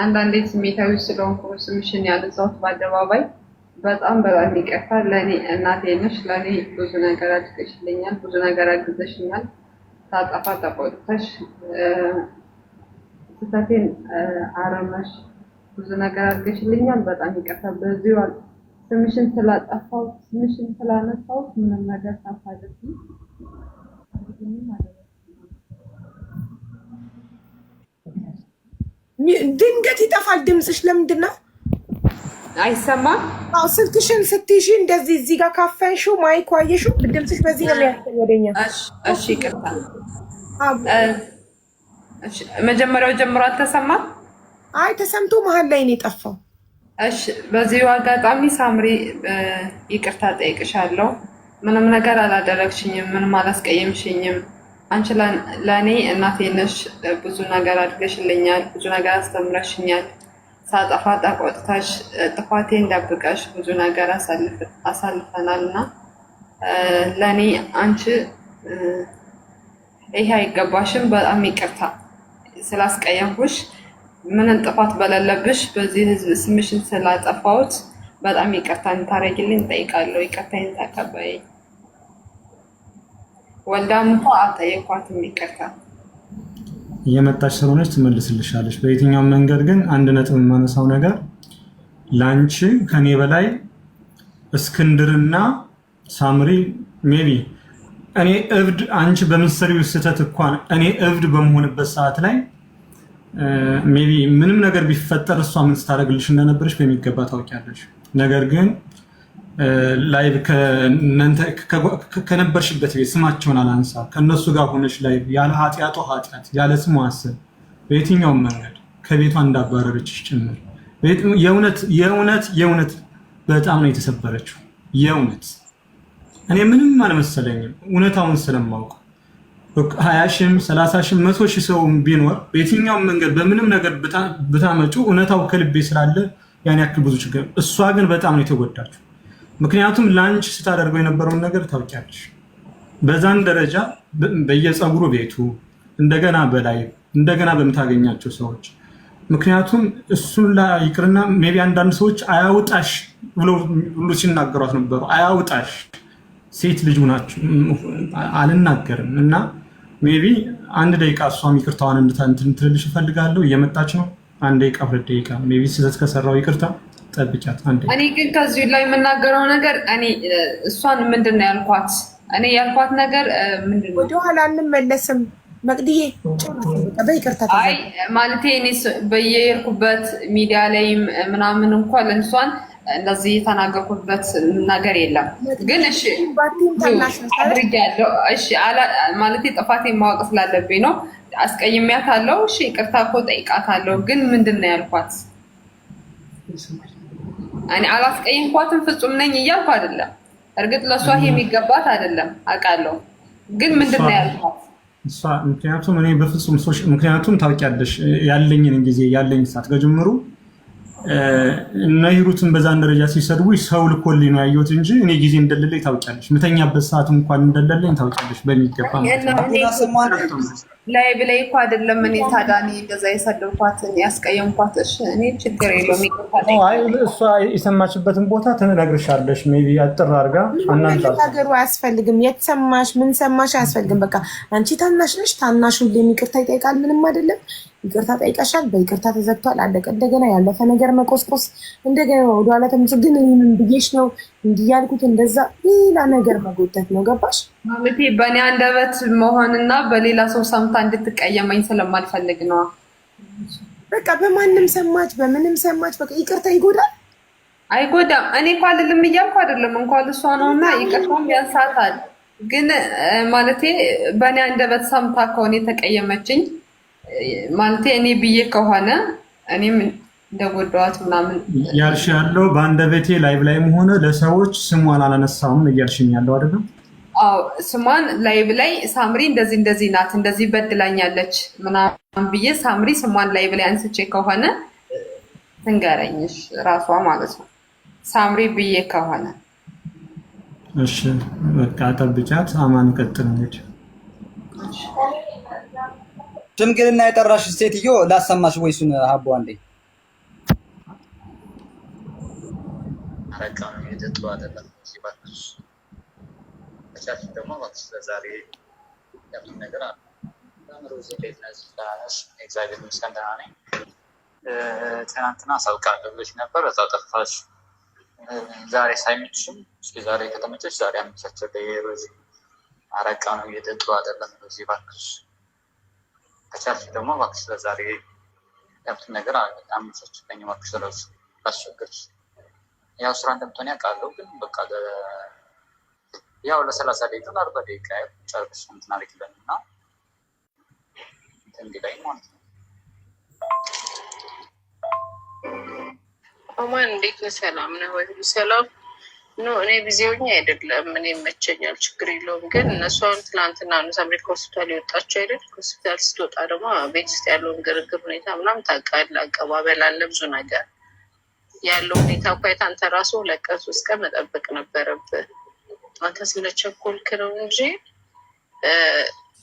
አንዳንዴ ስሜታዊ ስለሆንኩ ስምሽን ያነሳሁት በአደባባይ በጣም ይቅርታ። ለእኔ እናቴ ነሽ። ለእኔ ብዙ ነገር አድርገሽልኛል፣ ብዙ ነገር አግዘሽኛል። ሳጠፋ ተቆጥተሽ ስህተቴን አረመሽ፣ ብዙ ነገር አድርገሽልኛል። በጣም ይቅርታ። በዚሁ ስምሽን ስላጠፋሁት፣ ስምሽን ስላነሳሁት ምንም ነገር ሳታደርጊ ድንገት ይጠፋል ድምፅሽ። ለምንድን ነው አይሰማም? አዎ ስልክሽን ስትይዢ እንደዚህ እዚህ ጋር ካፈንሽው ማይክ አየሽው፣ ድምፅሽ በዚህ ነው የሚያስፈልገው ወደኛ። እሺ ይቅርታ። እሺ መጀመሪያው ጀምሮ አልተሰማም? አይ ተሰምቶ መሀል ላይ ነው የጠፋው። እሺ በዚሁ አጋጣሚ ሳምሪ ይቅርታ ጠይቅሻለሁ። ምንም ነገር አላደረግሽኝም፣ ምንም አላስቀየምሽኝም። አንቺ ለእኔ እናቴ ነሽ። ብዙ ነገር አድርገሽልኛል፣ ብዙ ነገር አስተምረሽኛል። ሳጠፋ ተቆጥተሽ ጥፋቴን ደብቀሽ ብዙ ነገር አሳልፈናል እና ለእኔ አንቺ ይሄ አይገባሽም። በጣም ይቅርታ ስላስቀየምኩሽ፣ ምንም ጥፋት በሌለብሽ በዚህ ህዝብ ስምሽን ስላጠፋሁት በጣም ይቅርታ እንታረጊልኝ እጠይቃለሁ። ይቅርታዬን ተቀበይ። ወልዳም እንኳ አልጠየኳትም ይቅርታ። እየመጣች ስለሆነች ትመልስልሻለች በየትኛውም መንገድ። ግን አንድ ነጥብ የማነሳው ነገር ላንቺ ከኔ በላይ እስክንድርና ሳምሪ ሜቢ እኔ እብድ አንቺ በምትሰሪው ስህተት እንኳን እኔ እብድ በመሆንበት ሰዓት ላይ ሜቢ ምንም ነገር ቢፈጠር እሷ ምን ስታደርግልሽ እንደነበረች በሚገባ ታውቂያለሽ። ነገር ግን ላይቭ ከነበርሽበት ቤት ስማቸውን አላንሳ፣ ከነሱ ጋር ሆነሽ ላይቭ ያለ ኃጢአቱ ኃጢአት ያለ ስሙ አስብ በየትኛውም መንገድ ከቤቷ እንዳባረረችሽ ጭምር የእውነት በጣም ነው የተሰበረችው። የእውነት እኔ ምንም አልመሰለኝም እውነታውን ስለማውቅ 20 ሺህም 30 ሺህም 100 ሺህ ሰው ቢኖር በየትኛውም መንገድ በምንም ነገር ብታመጩ እውነታው ከልቤ ስላለ ያን ያክል ብዙ ችግር። እሷ ግን በጣም ነው የተጎዳችው። ምክንያቱም ላንች ስታደርገው የነበረውን ነገር ታውቂያለሽ። በዛን ደረጃ በየፀጉሩ ቤቱ እንደገና በላይ እንደገና በምታገኛቸው ሰዎች ምክንያቱም እሱን ላይ ይቅርና ሜቢ አንዳንድ ሰዎች አያውጣሽ ብለው ሁሉ ሲናገሯት ነበሩ። አያውጣሽ ሴት ልጅ ሆናችሁ አልናገርም እና ሜቢ አንድ ደቂቃ እሷም ይቅርታዋን እንድትልልሽ እፈልጋለሁ። እየመጣች ነው። አንድ ደቂቃ 2 ደቂቃ ሜቢ ስህተት ከሰራው ይቅርታ ጠብቂያት። እኔ ግን ከዚህ ላይ የምናገረው ነገር እኔ እሷን ምንድን ነው ያልኳት? እኔ ያልኳት ነገር ምንድን ነው? ወደኋላ እንመለስም መቅድዬ በይቅርታ አይ ማለቴ እኔ በየሄድኩበት ሚዲያ ላይም ምናምን እንኳን ለእሷን እንደዚህ የተናገርኩበት ነገር የለም። ግን እሺ አድርጌያለሁ። እሺ ማለቴ ጥፋቴን ማወቅ ስላለብኝ ነው። አስቀይሜያታለሁ። እሺ ይቅርታ እኮ ጠይቃታለሁ። ግን ምንድን ነው ያልኳት? እኔ አላስቀይምኳትም፣ ፍጹም ነኝ እያልኩ አይደለም። እርግጥ ለእሷ ይሄ የሚገባት አይደለም አውቃለሁ። ግን ምንድን ነው ያልኳት? ምክንያቱም እኔ በፍጹም ምክንያቱም ታውቂያለሽ ያለኝን ጊዜ ያለኝ ሰዓት ከጀምሩ እና ሂሩትን በዛን ደረጃ ሲሰድቡ ሰው ልኮልኝ ነው ያየሁት እንጂ እኔ ጊዜ እንደሌለኝ ታውቂያለሽ። ምተኛበት ሰዓት እንኳን እንደሌለኝ ታውቂያለሽ በሚገባ ላይ ብላይ እኮ አይደለም። እኔ ታዳኒ እንደዛ የሰደብኳትን ያስቀየምኳት እኔ ችግር የለውም። እሷ የሰማችበትን ቦታ ትነግርሻለሽ። ሜይ ቢ አጥር አድርጋ ነገሩ አያስፈልግም። የተሰማሽ ምን ሰማሽ አያስፈልግም። በቃ አንቺ ታናሽ ነሽ። ታናሽ ሁሌም ይቅርታ ይጠይቃል። ምንም አይደለም። ይቅርታ ጠይቀሻል፣ በይቅርታ ተዘግቷል፣ አለቀ። እንደገና ያለፈ ነገር መቆስቆስ እንደገና ወደኋላ ተመልሶ ግን እኔ ምን ብዬሽ ነው እንዲህ ያልኩት እንደዛ ሌላ ነገር መጎተት ነው። ገባሽ? ማለቴ በእኔ አንደበት መሆንና በሌላ ሰው ሰምታ እንድትቀየመኝ ስለማልፈልግ ነው። በቃ በማንም ሰማች በምንም ሰማች በቃ ይቅርታ ይጎዳል አይጎዳም? እኔ እኮ አልልም እያልኩ አይደለም። እንኳን እሷ ነውና ይቅርታም ያንሳታል። ግን ማለቴ በእኔ አንደበት ሰምታ ከሆነ የተቀየመችኝ ማለቴ እኔ ብዬ ከሆነ እኔም እንደጎዳዋት ምናምን ያልሽ ያለው በአንደበቴ ላይቭ ላይም ሆነ ለሰዎች ስሟን አላነሳውም እያልሽኝ ያለው አይደለም? ስሟን ላይቭ ላይ ሳምሪ እንደዚህ ናት እንደዚህ በድላኛለች ምናምን ብዬ ሳምሪ ስሟን ላይቭ ላይ አንስቼ ከሆነ ትንገረኝሽ ራሷ ማለት ነው። ሳምሪ ብዬ ከሆነ እሺ በቃ ጠብቂያት። አማን ቀጥል እንግዲህ። ሽምግልና የጠራሽ ሴትዮ ላሰማሽ ወይሱን ሀቦ አንዴ አረቃ ነው የጥሩ አይደለም ሲባልሽ አቻች ደግሞ ወቅት ዛሬ ያሉት ነገር አለ አምሮዚ ቤትነስ ዳስ ኤግዛክት ምስከንዳና ነኝ ትናንትና ሳውቃለሁ ብለሽ ነበር እዛው ጠፋሽ። ዛሬ ሳይመችም እስኪ ዛሬ ከተመቸሽ ዛሬ አመቻቸው በየሮዚ አረቃ ነው የጥሩ አይደለም በዚህ ባክሽ አቻች ደግሞ ወቅት ዛሬ ያሉት ነገር አለ አመቻቸው ከኛ ማክሽ ስለሱ አስቸግርሽ ያው ስራ እንደምትሆን ያውቃለሁ ግን በቃ ያው ለ30 ደቂቃ ለ40 ደቂቃ ጨርስ እንትን አድርግልንና እንግዲህ ማለት ነው። አማን እንዴት ነህ? ሰላም ነህ ወይ? ሰላም ነው። እኔ ቢዚ ሆኜ አይደለም እኔ ይመቸኛል፣ ችግር የለውም። ግን እነሱ አሁን ትናንትና ነው አሜሪካ ሆስፒታል የወጣቸው አይደል? ሆስፒታል ስትወጣ ደግሞ ቤት ውስጥ ያለውን ግርግር ሁኔታ ምናምን ታውቃለህ። አቀባበል አለ ብዙ ነገር ያለው ሁኔታ ኳይት አንተ ራሱ 2 ቀን 3 ቀን መጠበቅ ነበረብህ። አንተ ስለቸኮልክ ነው እንጂ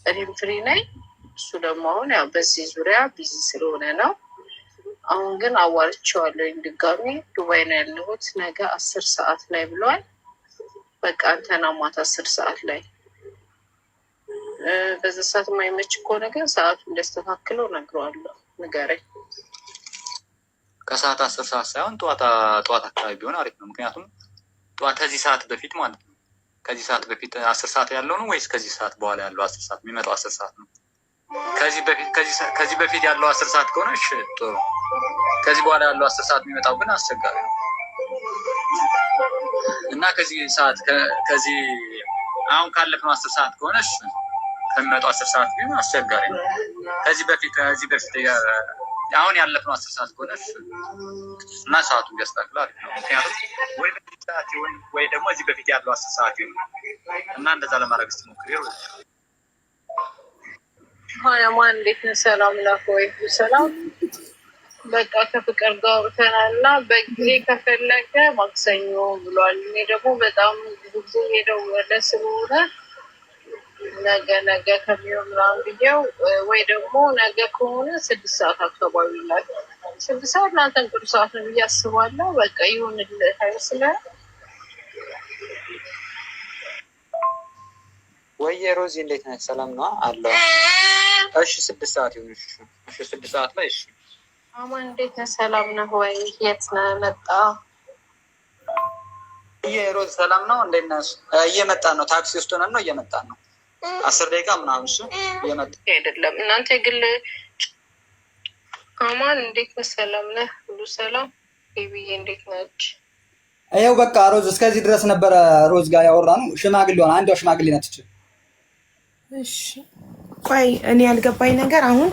እኔም ፍሪ ነኝ። እሱ ደግሞ አሁን ያው በዚህ ዙሪያ ቢዚ ስለሆነ ነው። አሁን ግን አዋርቼዋለሁ ድጋሚ ዱባይ ነው ያለሁት ነገ 10 ሰዓት ላይ ብሏል። በቃ አንተና ማታ 10 ሰዓት ላይ በዚህ ሰዓት የማይመች ከሆነ ግን ሰዓቱ እንዲያስተካክለው እነግረዋለሁ። ንገረኝ። ከሰዓት 10 ሰዓት ሳይሆን ጠዋት አካባቢ ቢሆን አሪፍ ነው። ምክንያቱም ጠዋት ከዚህ ሰዓት በፊት ማለት ነው። ከዚህ ሰዓት በፊት 10 ሰዓት ያለው ነው ወይስ ከዚህ ሰዓት በኋላ ያለው 10 ሰዓት የሚመጣው 10 ሰዓት ነው? ከዚህ በፊት ያለው 10 ሰዓት ከሆነ እሺ ጥሩ። ከዚህ በኋላ ያለው 10 ሰዓት የሚመጣው ግን አስቸጋሪ ነው እና ከዚህ አሁን ካለፈው 10 ሰዓት ከሆነ እሺ ከሚመጣው 10 ሰዓት ግን አስቸጋሪ ነው። ከዚህ በፊት አሁን ያለፈው 10 ሰዓት ከሆነ እና ሰዓቱ ቢያስተካክላል ነው። ምክንያቱም ወይ ደግሞ እዚህ በፊት ያለው 10 ሰዓት እና እንደዛ ለማድረግ ስትሞክሪ ማን እንዴት ነህ? ሰላም ነህ ወይ? ሰላም በቃ ከፍቅር ጋር አውርተናል እና በጊዜ ከፈለገ ማክሰኞ ብሏል። እኔ ደግሞ በጣም ብዙ ጊዜ ሄደው ወደ ስለሆነ ነገ ከሚሆን ምናምን ብዬው ወይ ደግሞ ነገ ከሆነ 6 ሰዓት አካባቢ ላይ 6 ሰዓት ለአንተ ጥሩ ሰዓት ነው ብዬ አስባለሁ። በቃ ይሁንልህ አይመስልህም? ወይ ሮዚ እንዴት ነህ? ሰላም ነው አለው። እሺ 6 ሰዓት ይሁን። እሺ 6 ሰዓት ላይ እሺ። አማን እንዴት ነህ? ሰላም ነህ ወይ? የት ነህ? መጣ ሮዚ ሰላም ነው። እንዴት ነህ? እየመጣን ነው። ታክሲ ውስጥ ሆነን ነው እየመጣን ነው። 10 ደቂቃ ምናምን እሺ። እየመጣ አይደለም እናንተ ግል አማን እንዴት ነህ? ሰላም ነህ? ሁሉ ሰላም? ቤቢዬ እንዴት ነች? ይኸው በቃ ሮዝ እስከዚህ ድረስ ነበረ ሮዝ ጋር ያወራነው። ሽማግሌዋን አንዷ ሽማግሌ ናት እቺ። እሺ ቆይ እኔ ያልገባኝ ነገር አሁን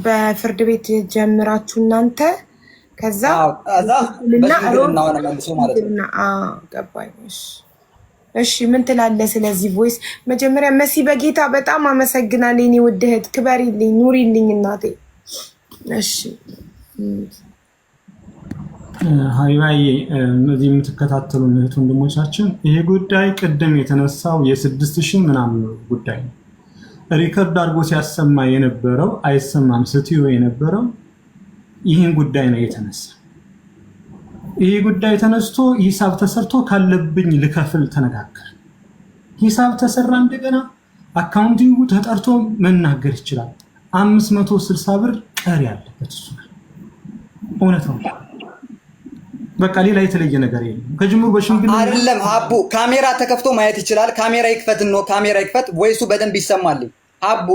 በፍርድ ቤት ጀምራችሁ እናንተ ከዛ በሽምግልና ሆነ መልሶ ማለት ነው። ገባኝ። እሺ ምን ትላለህ ስለዚህ ቮይስ? መጀመሪያ መሲ በጌታ በጣም አመሰግናለሁ የኔ ውድ እህት፣ ክበሪልኝ፣ ኑሪልኝ እናቴ። እሺ ሀይባይ እዚህ የምትከታተሉ እህት ወንድሞቻችን ይሄ ጉዳይ ቅድም የተነሳው የ6000 ምናምን ጉዳይ ነው። ሪከርድ አድርጎ ሲያሰማ የነበረው አይሰማም ስትዩ የነበረው ይህን ጉዳይ ነው የተነሳ። ይሄ ጉዳይ ተነስቶ ሂሳብ ተሰርቶ ካለብኝ ልከፍል ተነጋገር። ሂሳብ ተሰራ፣ እንደገና አካውንቲንጉ ተጠርቶ መናገር ይችላል። 560 ብር ቀሪ ያለበት እሱ እውነት ነው። በቃ ሌላ የተለየ ነገር የለም። ከጅምሩ በሽምግልና አይደለም ሀቡ ካሜራ ተከፍቶ ማየት ይችላል። ካሜራ ይክፈት ነው ካሜራ ይክፈት፣ ወይሱ በደንብ ይሰማል። ሀቡ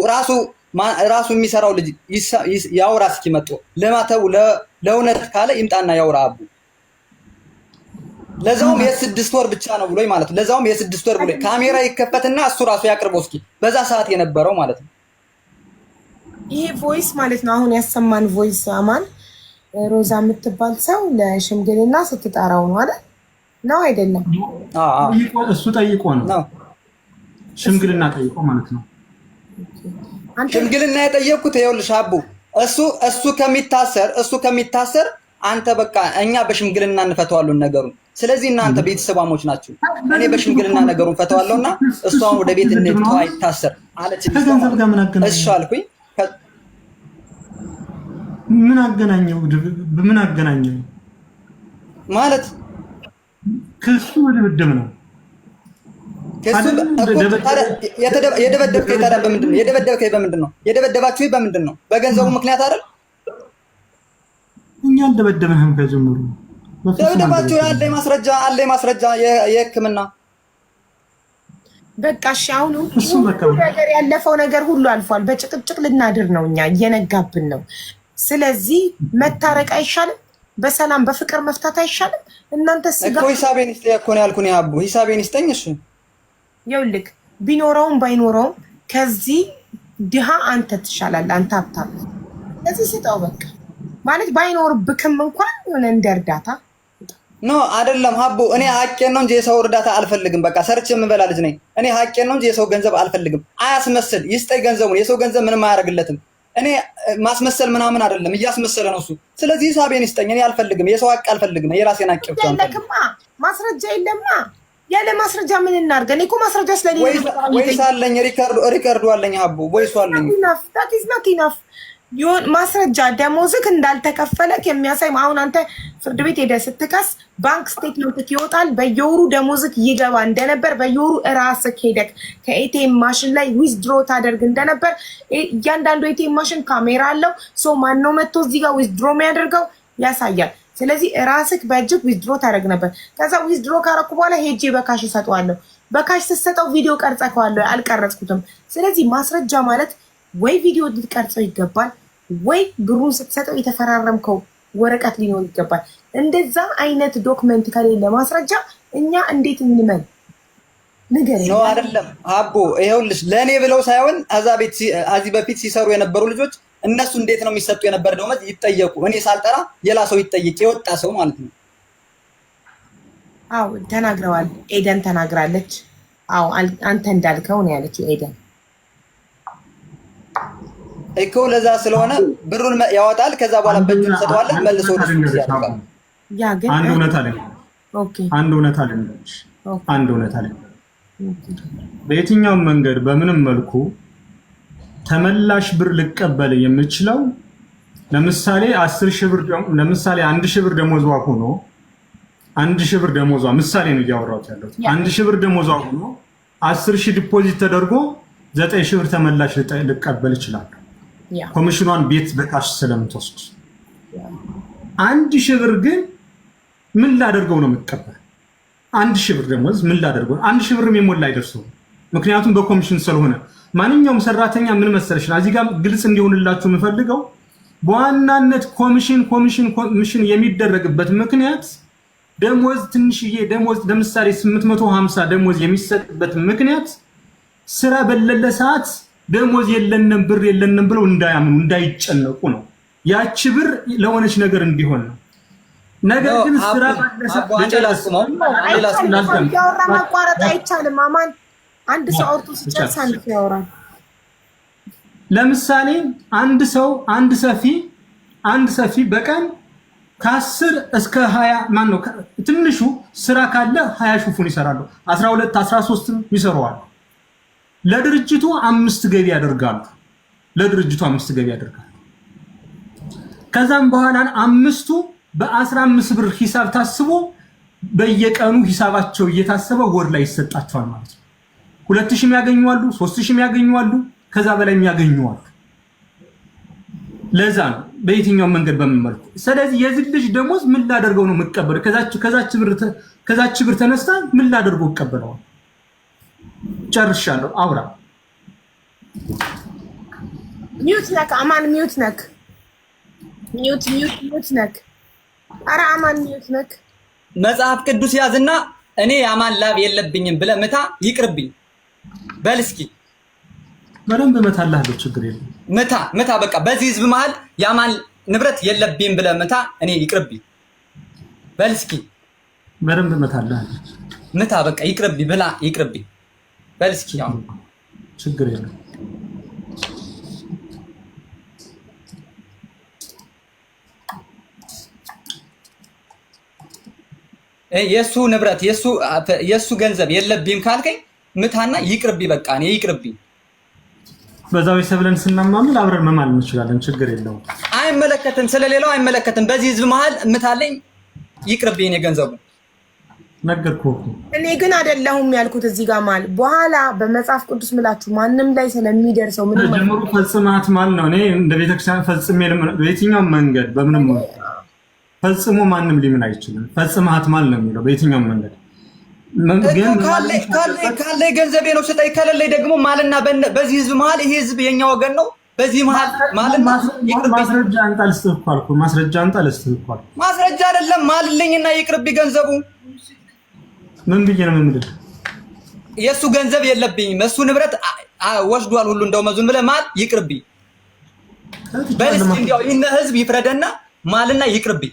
ራሱ የሚሰራው ልጅ ያውራ። እስኪ መጥቶ ለማተው ለእውነት ካለ ይምጣና ያውራ ሀቡ። ለዛውም የ6 ወር ብቻ ነው ብሎኝ ማለት ነው። ለዛውም የ6 ወር ብሎኝ ካሜራ ይከፈትና እሱ ራሱ ያቅርበው እስኪ በዛ ሰዓት የነበረው ማለት ነው። ይሄ ቮይስ ማለት ነው አሁን ያሰማን ቮይስ አማን ሮዛ የምትባል ሰው ለሽምግልና ስትጠራው ነው አይደል? ነው አይደለም? እሱ ጠይቆ ነው። ሽምግልና ጠይቆ ማለት ነው። ሽምግልና የጠየቅኩት ይኸውልሽ አቡ እሱ ከሚታሰር አንተ በቃ እኛ በሽምግልና እንፈተዋለን ነገሩን። ስለዚህ እናንተ ቤተሰባሞች ናችሁ። እኔ በሽምግልና ነገሩን ፈተዋለሁና እሱ አሁን ወደ ቤት እንድትተው አይታሰር አለች። ከገንዘብ ጋር ምን አገናኘው? እሺ አልኩኝ። ምን አገናኘው? ምን አገናኘው ማለት ክሱ ድብድብ ነው። የደበደብከኝ ታዲያ በምንድን ነው? የደበደባችሁ በምንድን ነው? በገንዘቡ ምክንያት አይደል? እኛ አልደበደብንም ከጀምሩ። ደበደባችሁ። አለኝ ማስረጃ የሕክምና በቃ እሺ። አሁን ነገር ያለፈው ነገር ሁሉ አልፏል። በጭቅጭቅ ልናድር ነው፣ እኛ እየነጋብን ነው። ስለዚህ መታረቅ አይሻልም? በሰላም በፍቅር መፍታት አይሻልም? እናንተ ስጋ እኮ ሂሳቤን ይስጠኝ እኮ ነው ያልኩኝ። አቡ ሂሳቤን ይስጠኝ። እሺ ይኸውልህ ቢኖረውም ባይኖረውም ከዚህ ድሃ አንተ ትሻላለህ። አንተ ሀብታም ስለዚህ ስጠው በቃ ማለት ባይኖርብክም እንኳን የሆነ እንደ እርዳታ ኖ አይደለም ሀቡ። እኔ ሀቄን ነው እንጂ የሰው እርዳታ አልፈልግም። በቃ ሰርቼ የምበላ ልጅ ነኝ እኔ። ሀቄን ነው እንጂ የሰው ገንዘብ አልፈልግም። አያስመስል፣ ይስጠኝ ገንዘቡን። የሰው ገንዘብ ምንም አያደርግለትም። እኔ ማስመሰል ምናምን አይደለም፣ እያስመሰለ ነው እሱ። ስለዚህ ሂሳቤን ይስጠኝ። እኔ አልፈልግም፣ የሰው ሀቅ አልፈልግም። የራሴን ሀቅ ብቻ ነው። ማስረጃ የለማ። ያለ ማስረጃ ምን እናድርግ? እኔ እኮ ማስረጃ ስለሌለ ወይስ አለኝ፣ ሪከርዱ አለኝ ሀቡ፣ ወይስ አለኝ። that is not enough። ማስረጃ ደሞዝክ እንዳልተከፈለክ የሚያሳይ አሁን አንተ ፍርድ ቤት ሄደህ ስትከስ ባንክ ስቴትመንት ይወጣል። በየወሩ ደሞዝክ ይገባ እንደነበር በየወሩ እራስክ ሄደክ ከኤቲኤም ማሽን ላይ ዊዝድሮ ታደርግ እንደነበር እያንዳንዱ ኤቲኤም ማሽን ካሜራ አለው። ሶ ማነው መጥቶ እዚህ ጋር ዊዝድሮ የሚያደርገው ያሳያል። ስለዚህ እራስክ በእጅግ ዊዝድሮ ታደርግ ነበር። ከዛ ዊዝድሮ ካረኩ በኋላ ሄጄ በካሽ እሰጠዋለሁ። በካሽ ስትሰጠው ቪዲዮ ቀርጸከዋለሁ። አልቀረጽኩትም። ስለዚህ ማስረጃ ማለት ወይ ቪዲዮ ልትቀርጸው ይገባል ወይ ብሩን ስትሰጠው የተፈራረምከው ወረቀት ሊኖር ይገባል። እንደዛ አይነት ዶክመንት ከሌለ ማስረጃ እኛ እንዴት እንመን? ንገረኝ። ነው አይደለም አቦ፣ ይኸውልሽ ለእኔ ብለው ሳይሆን እዚህ በፊት ሲሰሩ የነበሩ ልጆች እነሱ እንዴት ነው የሚሰጡ የነበረ ደሞዝ ይጠየቁ። እኔ ሳልጠራ ሌላ ሰው ይጠይቅ፣ የወጣ ሰው ማለት ነው። አዎ ተናግረዋል። ኤደን ተናግራለች። አዎ አንተ እንዳልከው ነው ያለችው ኤደን እኮ። ለዛ ስለሆነ ብሩን ያወጣል። ከዛ በኋላ በእጁን እንሰጠዋለን መልሶ ወደ ሱቅ ያደርጋል። ያ ግን አንድ እውነት አለ። ኦኬ አንድ እውነት አለ። በየትኛውም መንገድ በምንም መልኩ ተመላሽ ብር ልቀበል የምችለው ለምሳሌ 10,000 ብር ለምሳሌ 1,000 ብር ደሞዟ ሆኖ 1,000 ብር ደሞዟ ምሳሌ ነው እያወራሁት ያለሁት 1,000 ብር ደሞዟ ሆኖ 10,000 ዲፖዚት ተደርጎ 9,000 ብር ተመላሽ ልቀበል ይችላል። ኮሚሽኗን ቤት በካሽ ስለምትወስድ 1,000 ብር ግን ምን ላደርገው ነው የምትቀበል? 1,000 ብር ደሞዝ ምን ላደርገው? 1,000 ብር የሞላ አይደርሰውም። ምክንያቱም በኮሚሽን ስለሆነ ማንኛውም ሰራተኛ ምን መሰለሽ እዚህ ጋር ግልጽ እንዲሆንላችሁ የምፈልገው በዋናነት ኮሚሽን የሚደረግበት ምክንያት ደሞዝ ትንሽዬ ደሞዝ ለምሳሌ 850 ደሞዝ የሚሰጥበት ምክንያት ስራ በሌለ ሰዓት ደሞዝ የለንም ብር የለንም ብለው እንዳያምኑ እንዳይጨነቁ ነው። ያቺ ብር ለሆነች ነገር እንዲሆን ነው። ነገር ግን ስራ ማቋረጥ አይቻልም። አማን አንድ ሰው አውርቶ ሲጨርስ አንድ ሰው ያወራል። ለምሳሌ አንድ ሰፊ በቀን ከ10 እስከ 20 ማን ነው ትንሹ ስራ ካለ 20 ሹፉን ይሰራሉ። 12 13 ይሰራዋል። ለድርጅቱ 5 ገቢ ያደርጋሉ። ከዛም በኋላ አምስቱ በ15 ብር ሂሳብ ታስቦ በየቀኑ ሂሳባቸው እየታሰበ ወር ላይ ይሰጣቸዋል ማለት ነው። 2,000 ያገኙዋሉ፣ 3,000 ያገኙዋሉ፣ ከዛ በላይ ያገኙዋሉ። ለዛ ነው በየትኛው መንገድ በመመልኩ። ስለዚህ የዚህ ልጅ ደሞዝ ምን ላደርገው ነው የምቀበለው? ከዛች ብር ተነስታ ምን ላደርገው እቀበለዋል? ጨርሻለሁ። አውራ ሚውት ነክ አማን ሚውት ነክ ኧረ አማን ሚውት ነክ። መጽሐፍ ቅዱስ ያዝና እኔ የአማን ላብ የለብኝም ብለህ ምታ፣ ይቅርብኝ በል እስኪ። በደንብ እመታልሃለሁ፣ ችግር የለም። ምታ በቃ። በዚህ ህዝብ መሀል የአማን ንብረት የለብኝም ብለህ ምታ፣ እኔ ይቅርብኝ በል እስኪ። በደንብ እመታልሃለሁ። ምታ በቃ፣ ይቅርብኝ ብላ፣ ይቅርብኝ በልስኪ ያው ችግር የለም። የሱ ንብረት የሱ ገንዘብ የለብኝም ካልከኝ ምታና ይቅርብኝ፣ በቃ እኔ ይቅርብኝ። በዛው ይሰብለን ስናማምን አብረን መማል እንችላለን። ችግር የለውም። አይመለከትም፣ ስለሌላው አይመለከትም። በዚህ ህዝብ መሃል ምታለኝ፣ ይቅርብኝ። እኔ ገንዘቡ ነገርኩህ። እኔ ግን አይደለሁም ያልኩት እዚህ ጋር ማለት በኋላ በመጽሐፍ ቅዱስ ምላችሁ ማንም ላይ ስለሚደርሰው ምንም ጀምሩ ፈጽማት ማለት ነው። እኔ እንደ ቤተክርስቲያን ፈጽሜ በየትኛውም መንገድ በምንም ፈጽሞ ማንም ሊምን አይችልም። ፈጽማት ማለት ነው የሚለው በየትኛውም መንገድ ግን ካለ ገንዘቤ ነው ስጠይ፣ ከሌለኝ ደግሞ ማልና በዚህ ህዝብ መሃል ይሄ ህዝብ የኛ ወገን ነው። በዚህ መሃል ማልና ማስረጃ አንጣ ልስጥህ እኮ አልኩህ። ማስረጃ አንጣ ልስጥህ እኮ አልኩህ። ማስረጃ አይደለም ማልልኝና ይቅርብኝ ገንዘቡ። ምን ብዬ ነው የምልህ? የሱ ገንዘብ የለብኝም፣ እሱ ንብረት ወስዷል ሁሉ እንደው መዙን ብለህ ማል ይቅርብኝ። በልስ እንዲያው ይሄን ህዝብ ይፍረደና ማልና ይቅርብኝ።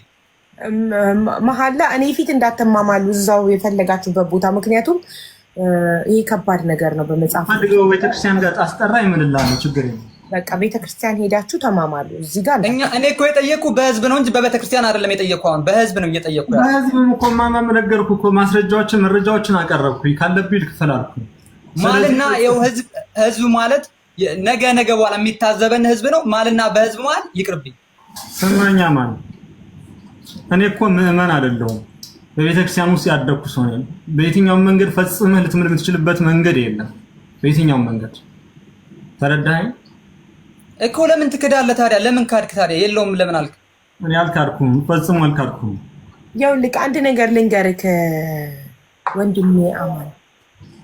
መሀላ እኔ ፊት እንዳትማማሉ እዛው የፈለጋችሁበት ቦታ። ምክንያቱም ይሄ ከባድ ነገር ነው። በመጽሐፍ ፈልገው ቤተክርስቲያን ጋር አስጠራ ይምልልሃለሁ። ችግር የለም። በቃ ቤተክርስቲያን ሄዳችሁ ተማማሉ። እዚህ ጋር እኔ እኮ የጠየኩ በህዝብ ነው እንጂ በቤተክርስቲያን አይደለም የጠየኩ። አሁን በህዝብ ነው እየጠየኩ ያለው። በህዝብም እኮ ማማም ነገርኩህ እኮ ማስረጃዎችን መረጃዎችን አቀረብኩኝ። ካለብኝ ልክፈል አልኩኝ ማልና ይኸው ህዝብ ማለት ነገ በኋላ የሚታዘበን ህዝብ ነው። ማልና በህዝብ መሃል ይቅርብኝ። ስማኛ ማለት እኔ እኮ ምዕመን አይደለሁም። በቤተክርስቲያን ውስጥ ያደግኩ ሰው ነኝ። በየትኛውም መንገድ ፈጽመህ ልትምል የምትችልበት መንገድ የለም። በየትኛውም መንገድ ተረዳኸኝ እኮ። ለምን ትክዳለህ ታዲያ? ለምን ካድክ ታዲያ? የለውም ለምን አልክ? እኔ አልካድኩም፣ ፈጽሞ አልካድኩም። ይኸውልህ አንድ ነገር ልንገርህ ወንድሜ አማን፣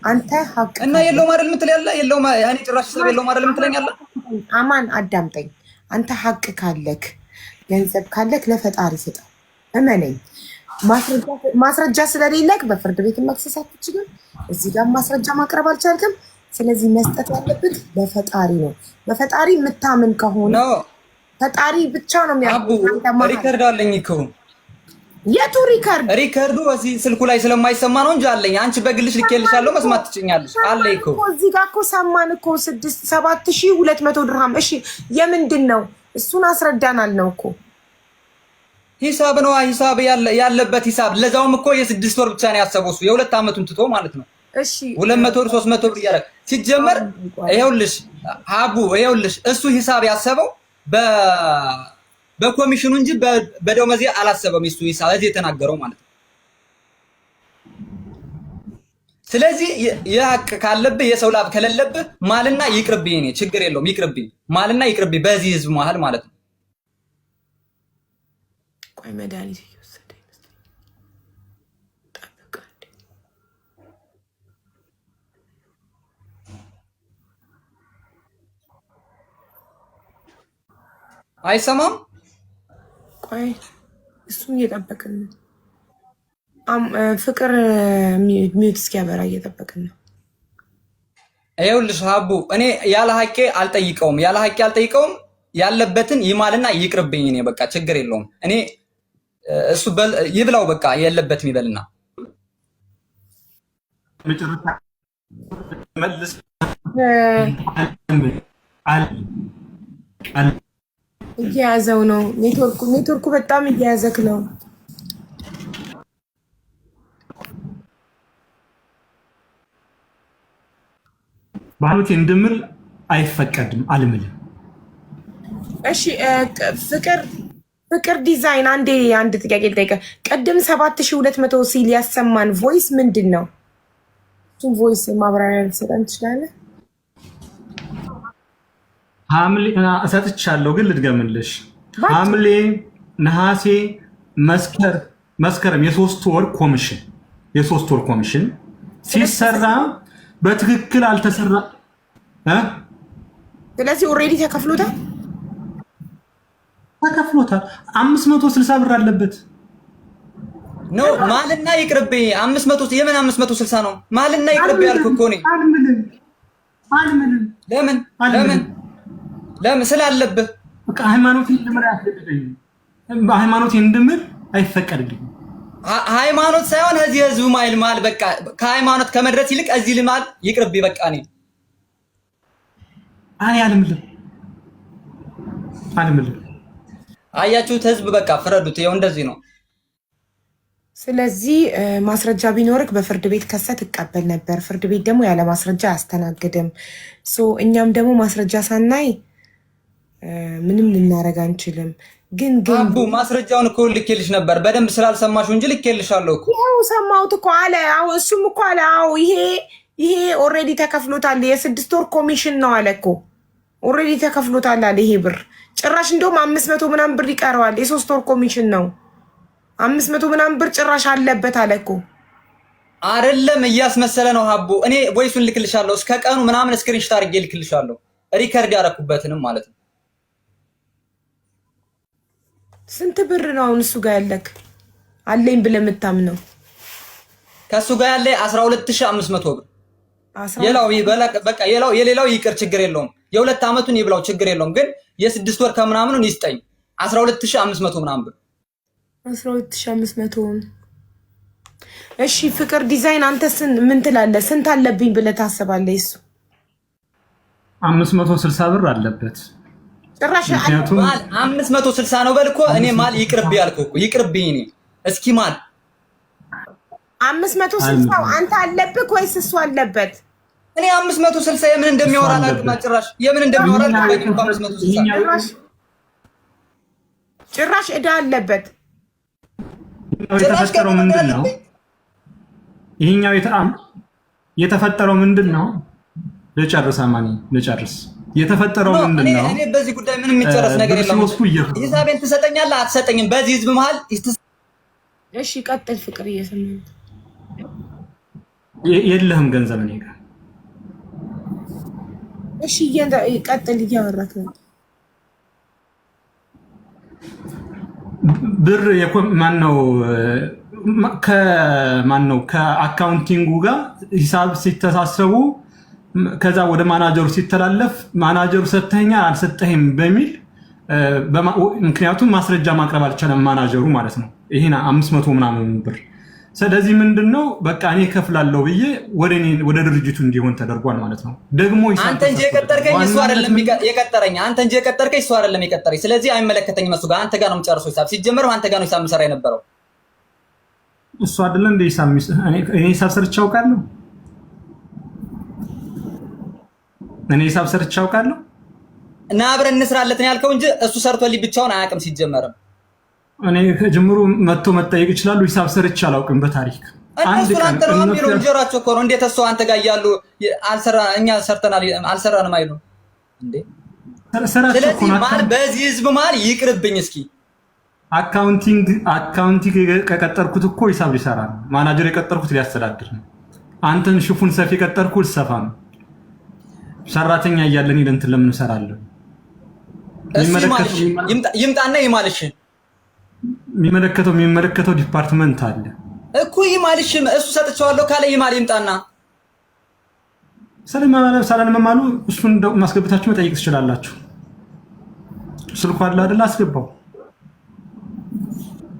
አንተ ሀቅ እና የለውም አይደል የምትል ያለ የለውም። ያኔ ጭራሽ ሰብ የለውም አይደል የምትለኝ ያለ። አማን አዳምጠኝ። አንተ ሀቅ ካለክ ገንዘብ ካለክ ለፈጣሪ ስጠው። እመነኝ። ማስረጃ ስለሌለክ በፍርድ ቤት መክሰስ አትችልም። እዚህ ጋር ማስረጃ ማቅረብ አልቻልክም። ስለዚህ መስጠት ያለብህ ለፈጣሪ ነው። በፈጣሪ የምታምን ከሆነ ፈጣሪ ብቻ ነው የሚያውቀው። ሪከርድ አለኝ እኮ። የቱ ሪከርድ? ሪከርዱ እዚህ ስልኩ ላይ ስለማይሰማ ነው እንጂ አለኝ። አንቺ በግልሽ ልኬልሻለሁ፣ መስማት ትችኛለሽ። አለኝ እኮ እዚህ ጋር እኮ ሰማን እኮ 7200 ድርሃም። እሺ የምንድን ነው? እሱን አስረዳናል ነው እኮ ሂሳብ ነው። ሂሳብ ያለበት ሂሳብ። ለዛውም እኮ የ6 ወር ብቻ ነው ያሰበው እሱ የ2 ዓመቱን ትቶ ማለት ነው። እሺ 200 ብር 300 ብር እያደረገ ሲጀመር ይኸውልሽ ሀቡ ይኸውልሽ እሱ ሂሳብ ያሰበው በኮሚሽኑ እንጂ በደሞዝ አላሰበም። እሱ ሂሳብ እዚህ የተናገረው ማለት ነው። ስለዚህ የሀቅ ካለብህ የሰው ላብ ከሌለብህ ማልና ይቅርብኝ። እኔ ችግር የለውም ይቅርብኝ፣ ማልና ይቅርብኝ በዚህ ህዝብ መሀል ማለት ነው። ቆይ መድኃኒት እየወሰደ ይመስለኛል። አይሰማም። ቆይ እሱን እየጠበቅን ነው። ፍቅር ሚዩት እስኪያበራ እየጠበቅን ነው። ይኸውልሽ ሀቡ እኔ ያለ ሀቄ አልጠይቀውም፣ ያለበትን ይማልና ይቅርብኝ። እኔ በቃ ችግር የለውም። እኔ እሱ ይብላው በቃ የለበትም ይበልና እየያዘው ነው። ኔትወርኩ በጣም እየያዘክ ነው። ባሉት እንድምል አይፈቀድም፣ አልምልም። እሺ ፍቅር ዲዛይን አንድ ጥያቄ ልጠይቀ። ቅድም 7200 ሲል ያሰማን ቮይስ ምንድን ነው? እሱን ቮይስ ማብራሪያ ልትሰጠን ትችላለህ? ሐምሌ እሰጥቻለሁ፣ ግን ልድገምልሽ። ሐምሌ፣ ነሐሴ፣ መስከረም የ3 ወር ኮሚሽን ሲሰራ በትክክል አልተሰራ። ስለዚህ ኦልሬዲ ተከፍሎታል። 560 ብር አለበት። ኖ ማልና ይቅርብኝ። 500 የምን 560 ነው? ማልና ይቅርብኝ ያልኩህ እኮ ነኝ። አልምልም። ለምን ስላለብህ በቃ ሃይማኖቴን እንድምር አይፈቀድልኝም። በሃይማኖቴን እንድምር አይፈቀድልኝም። ሃይማኖት ሳይሆን እዚህ ህዝብ ማል በቃ ከሃይማኖት ከመድረስ ይልቅ እዚህ ልማል ይቅርብ በቃ እኔ አልምልም አያችሁት ህዝብ በቃ ፍረዱት ይኸው እንደዚህ ነው ስለዚህ ማስረጃ ቢኖርክ በፍርድ ቤት ከሰት ተቀበል ነበር ፍርድ ቤት ደግሞ ያለ ማስረጃ አስተናግድም እኛም ደግሞ ማስረጃ ሳናይ ምንም ልናረጋ አንችልም ግን አቡ ማስረጃውን እኮ ልኬልሽ ነበር በደንብ ስላልሰማሽው እንጂ ልኬልሻለሁ እኮ ያው ሰማሁት እኮ አለ አው እሱም እኮ አለ አው ይሄ ኦሬዲ ተከፍሎታል የ6 ወር ኮሚሽን ነው አለ እኮ ኦሬዲ ተከፍሎታል አለ ይሄ ብር ጭራሽ እንደውም 500 ምናምን ብር ይቀርዋል የ3 ወር ኮሚሽን ነው 500 ምናምን ብር ጭራሽ አለበት አለ እኮ አይደለም እያስመሰለ ነው ሀቡ እኔ ቮይሱን ልክልሻለሁ እስከ ቀኑ ምናምን ስክሪንሾት አድርጌ ልክልሻለሁ ሪከርድ ያደረኩበትንም ማለት ነው ስንት ብር ነው አሁን እሱ ጋር ያለክ አለኝ ብለህ የምታምነው ከሱ ጋር ያለ 12500 ብር በቃ የሌላው ይቅር ችግር የለውም የ2 አመቱን ይብላው ችግር የለውም ግን የ6 ወር ከምናምኑን ይስጠኝ 12500 ምናምን ብር 12500 እሺ ፍቅር ዲዛይን አንተ ምን ትላለህ ስንት አለብኝ ብለህ ታስባለህ እሱ 560 ብር አለበት ጭራሽ 560 ነው በልኮ እኔ ማል ይቅርብ ያልኩ እኮ ይቅርብኝ እኔ እስኪ ማል 560 አንተ አለብክ ወይስ እሱ አለበት እኔ 560 የምን እንደሚያወራ አላውቅም ጭራሽ የምን እንደሚያወራ አላውቅም 560 ጭራሽ እዳ አለበት የተፈጠረው ምንድነው ይሄኛው የተፈጠረው ምንድነው ልጨርስ የተፈጠረው ምንድነው እኔ በዚህ ጉዳይ ምንም የሚጨረስ ነገር የለም ሂሳቤን ትሰጠኛለህ አትሰጠኝም በዚህ ህዝብ መሃል እሺ ቀጥል ፍቅር እየሰማኝ የለህም ገንዘብ እኔ ጋር እሺ ቀጥል እያወራክ ነው ብር ማነው ከአካውንቲንጉ ጋር ሂሳብ ሲተሳሰቡ ከዛ ወደ ማናጀሩ ሲተላለፍ ማናጀሩ ሰተኛ አልሰጠህም በሚል ምክንያቱም ማስረጃ ማቅረብ አልቻለም ማናጀሩ ማለት ነው ይሄና 500 ምናምን ብር ስለዚህ ምንድነው በቃ እኔ ከፍላለሁ ብዬ ወደ ድርጅቱ እንዲሆን ተደርጓል ማለት ነው ደግሞ አንተ እንጂ የቀጠርከኝ እሱ አይደለም የቀጠረኝ አንተ እንጂ የቀጠርከኝ እሱ አይደለም የቀጠረኝ ስለዚህ አይመለከተኝም እሱ ጋር አንተ ጋር ነው የምጨርሰው ሂሳብ ሲጀመር አንተ ጋር ነው ሂሳብ መሰራ የነበረው እሱ አይደለም እንደ ሂሳብ እኔ ሂሳብ ሰርቼ አውቃለሁ እኔ ሂሳብ ሰርቼ አውቃለሁ እና አብረን እንስራለት ነው ያልከው እንጂ እሱ ሰርቶልኝ ብቻውን አያውቅም ሲጀመርም እኔ ከጅምሩ መጥቶ መጠየቅ ይችላል ሂሳብ ሰርቼ አላውቅም በታሪክ አንድ ቀን ነው እንጀራቸው እኮ ነው እንዴት እሱ አንተ ጋር ያሉ እኛ ሰርተናል አልሰራንም አይሉ እንዴ ስለዚህ ማል በዚህ ህዝብ ማል ይቅርብኝ እስኪ አካውንቲንግ ከቀጠርኩት እኮ ሂሳብ ሊሰራ ነው ማናጀር የቀጠርኩት ሊያስተዳድር ነው አንተን ሽፉን ሰፊ የቀጠርኩት ሰፋ ነው ሰራተኛ እያለን እንትን ለምን ሰራለሁ ይምጣና ይማልሽ የሚመለከተው ዲፓርትመንት አለ እኮ ይማልሽ እሱ ሰጥቻለሁ ካለ ይማል ይምጣና ሰላም እሱን ማስገብታችሁ መጠየቅ ትችላላችሁ ስልኩ አለ አይደል አስገባው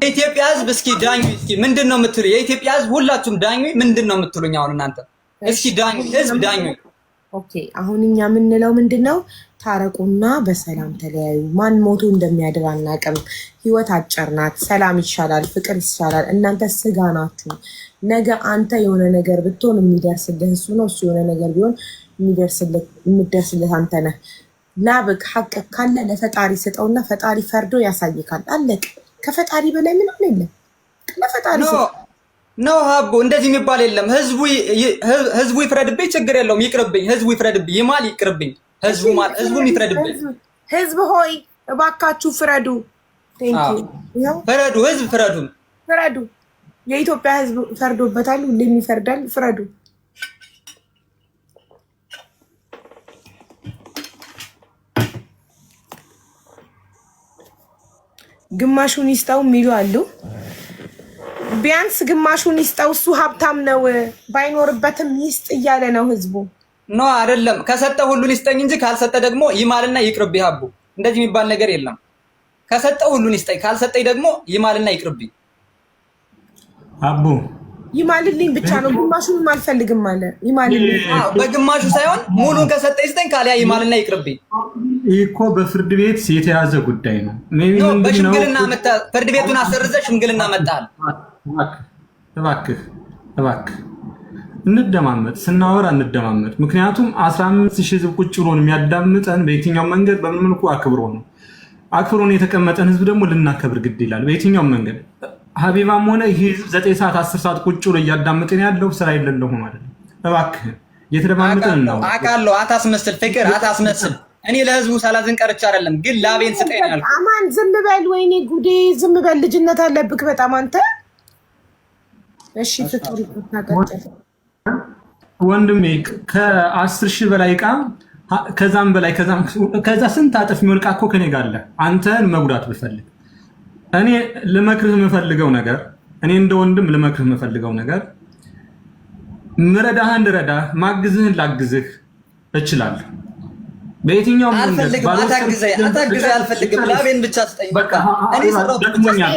የኢትዮጵያ ህዝብ እስኪ ዳኙ እስኪ ምንድነው የምትሉ የኢትዮጵያ ህዝብ ሁላችሁም ዳኙ ምንድነው የምትሉኝ አሁን እናንተ እስኪ ዳኙ ህዝብ ዳኙ ኦኬ አሁን እኛ የምንለው ምንድነው ታረቁና በሰላም ተለያዩ ማን ሞቶ እንደሚያድር አናውቅም ህይወት አጭር ናት ሰላም ይሻላል ፍቅር ይሻላል እናንተ ስጋ ናችሁ ነገ አንተ የሆነ ነገር ብትሆን የሚደርስልህ እሱ ነው እሱ የሆነ ነገር ቢሆን የሚደርስልህ አንተ ነህ ላብክ ሐቅ ካለ ለፈጣሪ ስጠውና ፈጣሪ ፈርዶ ያሳይካል አለቅ ከፈጣሪ በላይ ምንም የለም ለፈጣሪ ኖ ሀቡ እንደዚህ የሚባል የለም ህዝቡ ይፍረድብኝ ችግር የለውም ይቅርብኝ ህዝቡ ይፍረድብኝ ይማል ይቅርብኝ ህዝቡ ይፍረድብኝ ህዝብ ሆይ እባካችሁ ፍረዱ ፍረዱ ህዝብ ፍረዱ የኢትዮጵያ ህዝብ ፈርዶበታል ሁሌም ይፈርዳል ፍረዱ ግማሹን ይስጣው የሚሉ አሉ ቢያንስ ግማሹን ይስጣው እሱ ሀብታም ነው ባይኖርበትም ይስጥ እያለ ነው ህዝቡ ኖ አይደለም ከሰጠ ሁሉን ይስጠኝ እንጂ ካልሰጠ ደግሞ ይማልና ይቅርብኝ ሀቡ እንደዚህ የሚባል ነገር የለም ከሰጠ ሁሉን ይስጠኝ ካልሰጠኝ ደግሞ ይማልና ይቅርብኝ አቦ ይማልልኝ ብቻ ነው። ግማሹን አልፈልግም አለ። ይማልልኝ በግማሹ ሳይሆን ሙሉን ከሰጠኝ ስጠኝ፣ ካሊያ ይማልና ይቅርብኝ። ይህ እኮ በፍርድ ቤት የተያዘ ጉዳይ ነው። በሽምግልና መጣ። ፍርድ ቤቱን አሰርዘ ሽምግልና መጣል። እባክህ እንደማመጥ ስናወራ እንደማመጥ። ምክንያቱም 15000 ህዝብ ቁጭ ብሎ የሚያዳምጠን በየትኛው መንገድ በምን መልኩ አክብሮን የተቀመጠን ህዝብ ደግሞ ልናከብር ግድ ይላል። በየትኛው መንገድ ሀቢባም ሆነ ይህ 9 ሰዓት 10 ሰዓት ቁጭ ብሎ እያዳመጠን ያለው ስራ የሌለው ሆኖ አይደለም። እባክህ እየተደማመጠን ነው። አውቃለሁ። አታስመስል ፍቅር አታስመስል። እኔ ለህዝቡ ሳላዝን ቀርቻ አይደለም፣ ግን ላቤን ስጠኝ ያልኩ። አማን ዝም በል። ወይኔ ጉዴ! ዝም በል። ልጅነት አለብክ በጣም አንተ። እሺ ፍቅር ይታቀጨ ወንድሜ ከ10,000 በላይ ዕቃ ከዛም በላይ ከዛ ስንት አጥፍ የሚወልቃ እኮ ከኔ ጋር አለ። አንተን መጉዳት ብፈልግ እኔ ልመክርህ የምፈልገው ነገር እኔ እንደ ወንድም ልመክርህ የምፈልገው ነገር ምረዳህን ልረዳህ ማግዝህን ላግዝህ እችላለሁ። በየትኛው መንገድ አታግዘኝ አልፈልግም። ላቤን ብቻ ስጠኝ በቃ። እኔ ሰራው ደክሞኛል፣